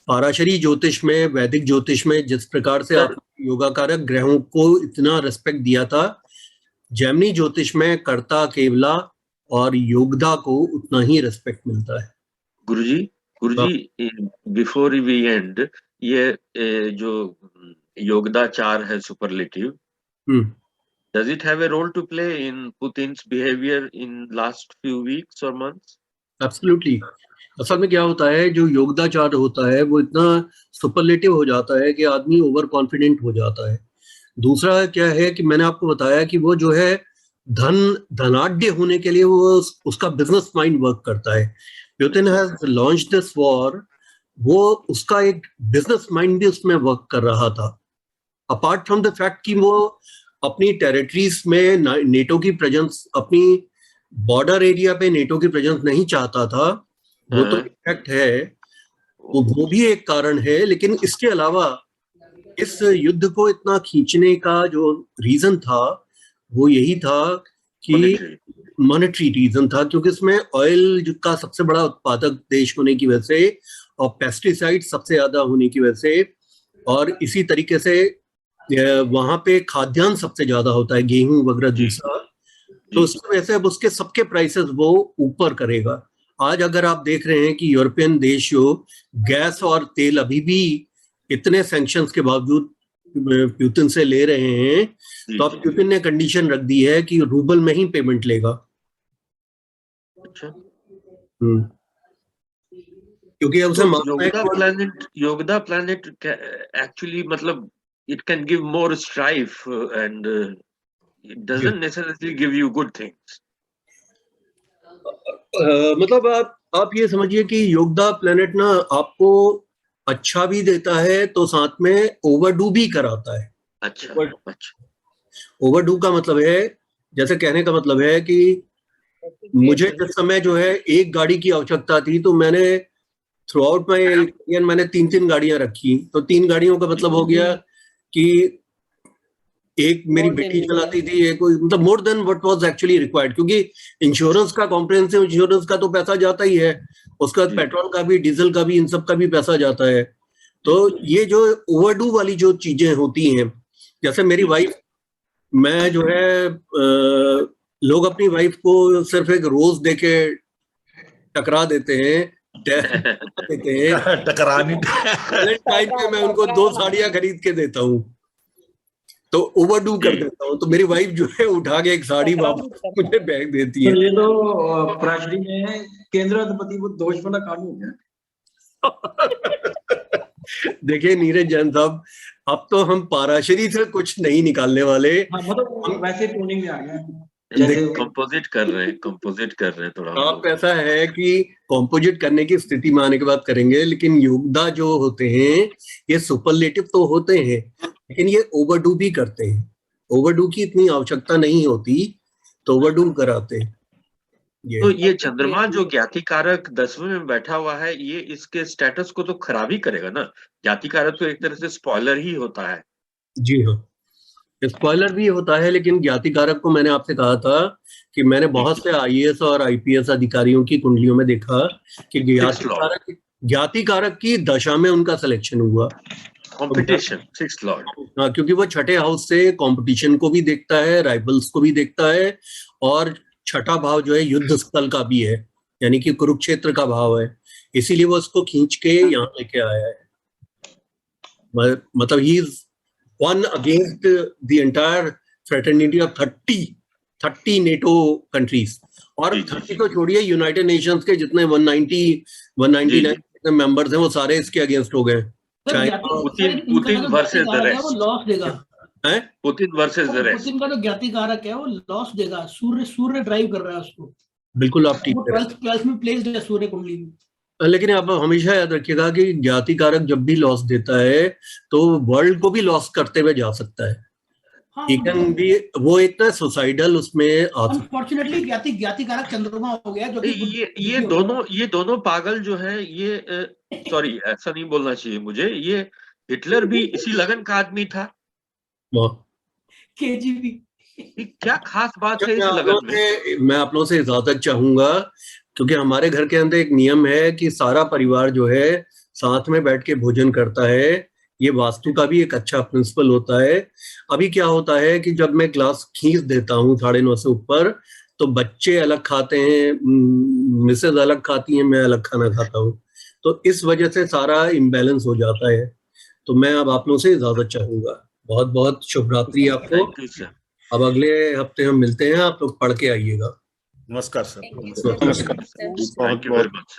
पाराशरी ज्योतिष में, वैदिक ज्योतिष में जिस प्रकार से आप योगा कारक ग्रहों को इतना रिस्पेक्ट दिया था, जेमिनी ज्योतिष में कर्ता केवला और योगदा को उतना ही रिस्पेक्ट मिलता है। गुरुजी बिफोर वी एंड, ये जो योगदाचार है superlative, does it have a role to play in Putin's behavior in last few weeks or months? Absolutely. असल में क्या होता है, जो योगदाचार होता है वो इतना सुपरलेटिव हो जाता है कि आदमी ओवर कॉन्फिडेंट हो जाता है। दूसरा क्या है कि मैंने आपको बताया कि वो जो है धनाढ्य होने के लिए वो उसका बिजनेस माइंड वर्क करता है। Putin has launched this war, वो उसका एक बिजनेस माइंड भी उसमें वर्क कर रहा था। अपार्ट फ्रॉम द फैक्ट कि वो अपनी टेरिटरीज में नेटो की प्रेजेंस, अपनी बॉर्डर एरिया पे नेटो की प्रेजेंस नहीं चाहता था, वो तो फैक्ट है, वो भी एक कारण है। लेकिन इसके अलावा इस युद्ध को इतना खींचने का जो रीजन था वो यही था कि मॉनेटरी रीजन था, क्योंकि इसमें ऑयल का सबसे बड़ा उत्पादक देश होने की वजह से और पेस्टिसाइड सबसे ज्यादा होने की वजह से, और इसी तरीके से वहां पे खाद्यान्न सबसे ज्यादा होता है, गेहूं वगैरह दूसरा, तो उसकी वजह से अब उसके सबके प्राइसेस वो ऊपर करेगा। आज अगर आप देख रहे हैं कि यूरोपियन देश जो गैस और तेल अभी भी इतने सैंक्शंस के बावजूद पुतिन से ले रहे हैं, तो अब पुतिन ने कंडीशन रख दी है कि रूबल में ही पेमेंट लेगा। अच्छा। क्योंकि अब योगदा प्लैनेट एक्चुअली मतलब it can give more strife and it doesn't necessarily give you good things. मतलब आप ये समझिए कि योगदा प्लैनेट ना आपको अच्छा भी देता है तो साथ में ओवरडू भी कराता है। अच्छा। ओवरडू का मतलब है, जैसे कहने का मतलब है कि मुझे जिस समय जो है एक गाड़ी की आवश्यकता थी तो मैंने थ्रू आउट माई मैंने 3 गाड़ियां रखी, तो 3 गाड़ियों का मतलब हो गया कि एक मेरी बेटी चलाती थी, एक मतलब more than what was actually required, क्योंकि इंश्योरेंस का कॉम्प्रिहेंसिव इंश्योरेंस का तो पैसा जाता ही है, उसका पेट्रोल का भी, डीजल का भी, इन सब का भी पैसा जाता है। तो ये जो ओवरडू वाली जो चीजें होती हैं, जैसे मेरी वाइफ, मैं जो है लोग अपनी वाइफ को सिर्फ एक रोज देके टकरा देते हैं, देते हैं टकरानी टाइम पे मैं उनको 2 साड़ियां खरीद के देता हूँ, तो ओवरडू कर देता हूँ, तो मेरी वाइफ जो है उठा के एक साड़ी वापस मुझे बैग देती है। तो ये तो ट्रेजेडी में केंद्राधिपति वो दोष वाला कानून है। देखिए नीरज जैन साहब, अब तो हम पाराशरी से कुछ नहीं निकालने वाले। हाँ, मतलब वैसे ट्यूनिंग में आ गया, कंपोजिट कर रहे हैं थोड़ा। आप ऐसा है कि कंपोजिट करने की स्थिति में आने के बाद करेंगे, लेकिन योगदा जो होते हैं ये सुपरलेटिव तो होते हैं, लेकिन ये ओवरडू भी करते हैं। ओवरडू की इतनी आवश्यकता नहीं होती तो ओवरडू कराते। तो ये चंद्रमा जो ज्ञाति कारक 10वें में बैठा हुआ है, ये इसके स्टेटस को तो खराब ही करेगा ना। ज्ञाति कारक तो एक तरह से स्पॉइलर ही होता है। जी हाँ, स्पॉइलर भी होता है, लेकिन ज्ञाति कारक को मैंने आपसे कहा था कि मैंने बहुत से IAS और IPS अधिकारियों की कुंडलियों में देखा कि ज्ञाति कारक की दशा में उनका सिलेक्शन हुआ। कंपटीशन 6th लॉर्ड, हाँ, क्योंकि वो छठे हाउस से कंपटीशन को भी देखता है, राइवल्स को भी देखता है, और छठा भाव जो है युद्ध स्थल का भी है, यानी कि कुरुक्षेत्र का भाव है, इसीलिए वो उसको खींच के यहाँ लेके आया है। मतलब he is one against the entire fraternity of 30 NATO countries, और 30 को छोड़िए, यूनाइटेड नेशंस के जितने 199 मेंबर्स हैं वो सारे इसके अगेंस्ट हो गए। पुतिन वर्सेस द रेस्ट, वो लॉस देगा। Putin versus the rest. Putin का जो ज्ञाति कारक है वो लॉस देगा। सूर्य ड्राइव कर रहा है उसको। बिल्कुल आप ठीक है, 12th में प्लेस्ड है सूर्य कुंडली में। लेकिन आप हमेशा याद रखिएगा कि ज्ञाति कारक जब भी लॉस देता है तो वर्ल्ड को भी लॉस करते हुए जा सकता है। हाँ, भी वो एक ना सुसाइडल उसमें अनफॉर्चुनेटली ज्ञाति कारक चंद्रमा हो गया, जो कि ये दोनों पागल जो है, ये सॉरी ऐसा नहीं बोलना चाहिए मुझे, ये हिटलर भी इसी लगन का आदमी था। KGB क्या खास बात है इस लगन में? मैं आप लोगों से इजाजत चाहूंगा, क्योंकि हमारे घर के अंदर एक नियम है कि सारा परिवार जो है साथ में बैठ के भोजन करता है। ये वास्तु का भी एक अच्छा प्रिंसिपल होता है। अभी क्या होता है कि जब मैं ग्लास खींच देता हूँ 9:30 से ऊपर, तो बच्चे अलग खाते हैं, मिसेज अलग खाती हैं, मैं अलग खाना खाता हूँ, तो इस वजह से सारा इम्बैलेंस हो जाता है। तो मैं अब आप लोगों से इजाजत चाहूंगा। बहुत बहुत शुभ रात्रि आपको। अब अगले हफ्ते हम मिलते हैं, आप लोग पढ़ के आइएगा। नमस्कार सर। नमस्कार। Thank you very much.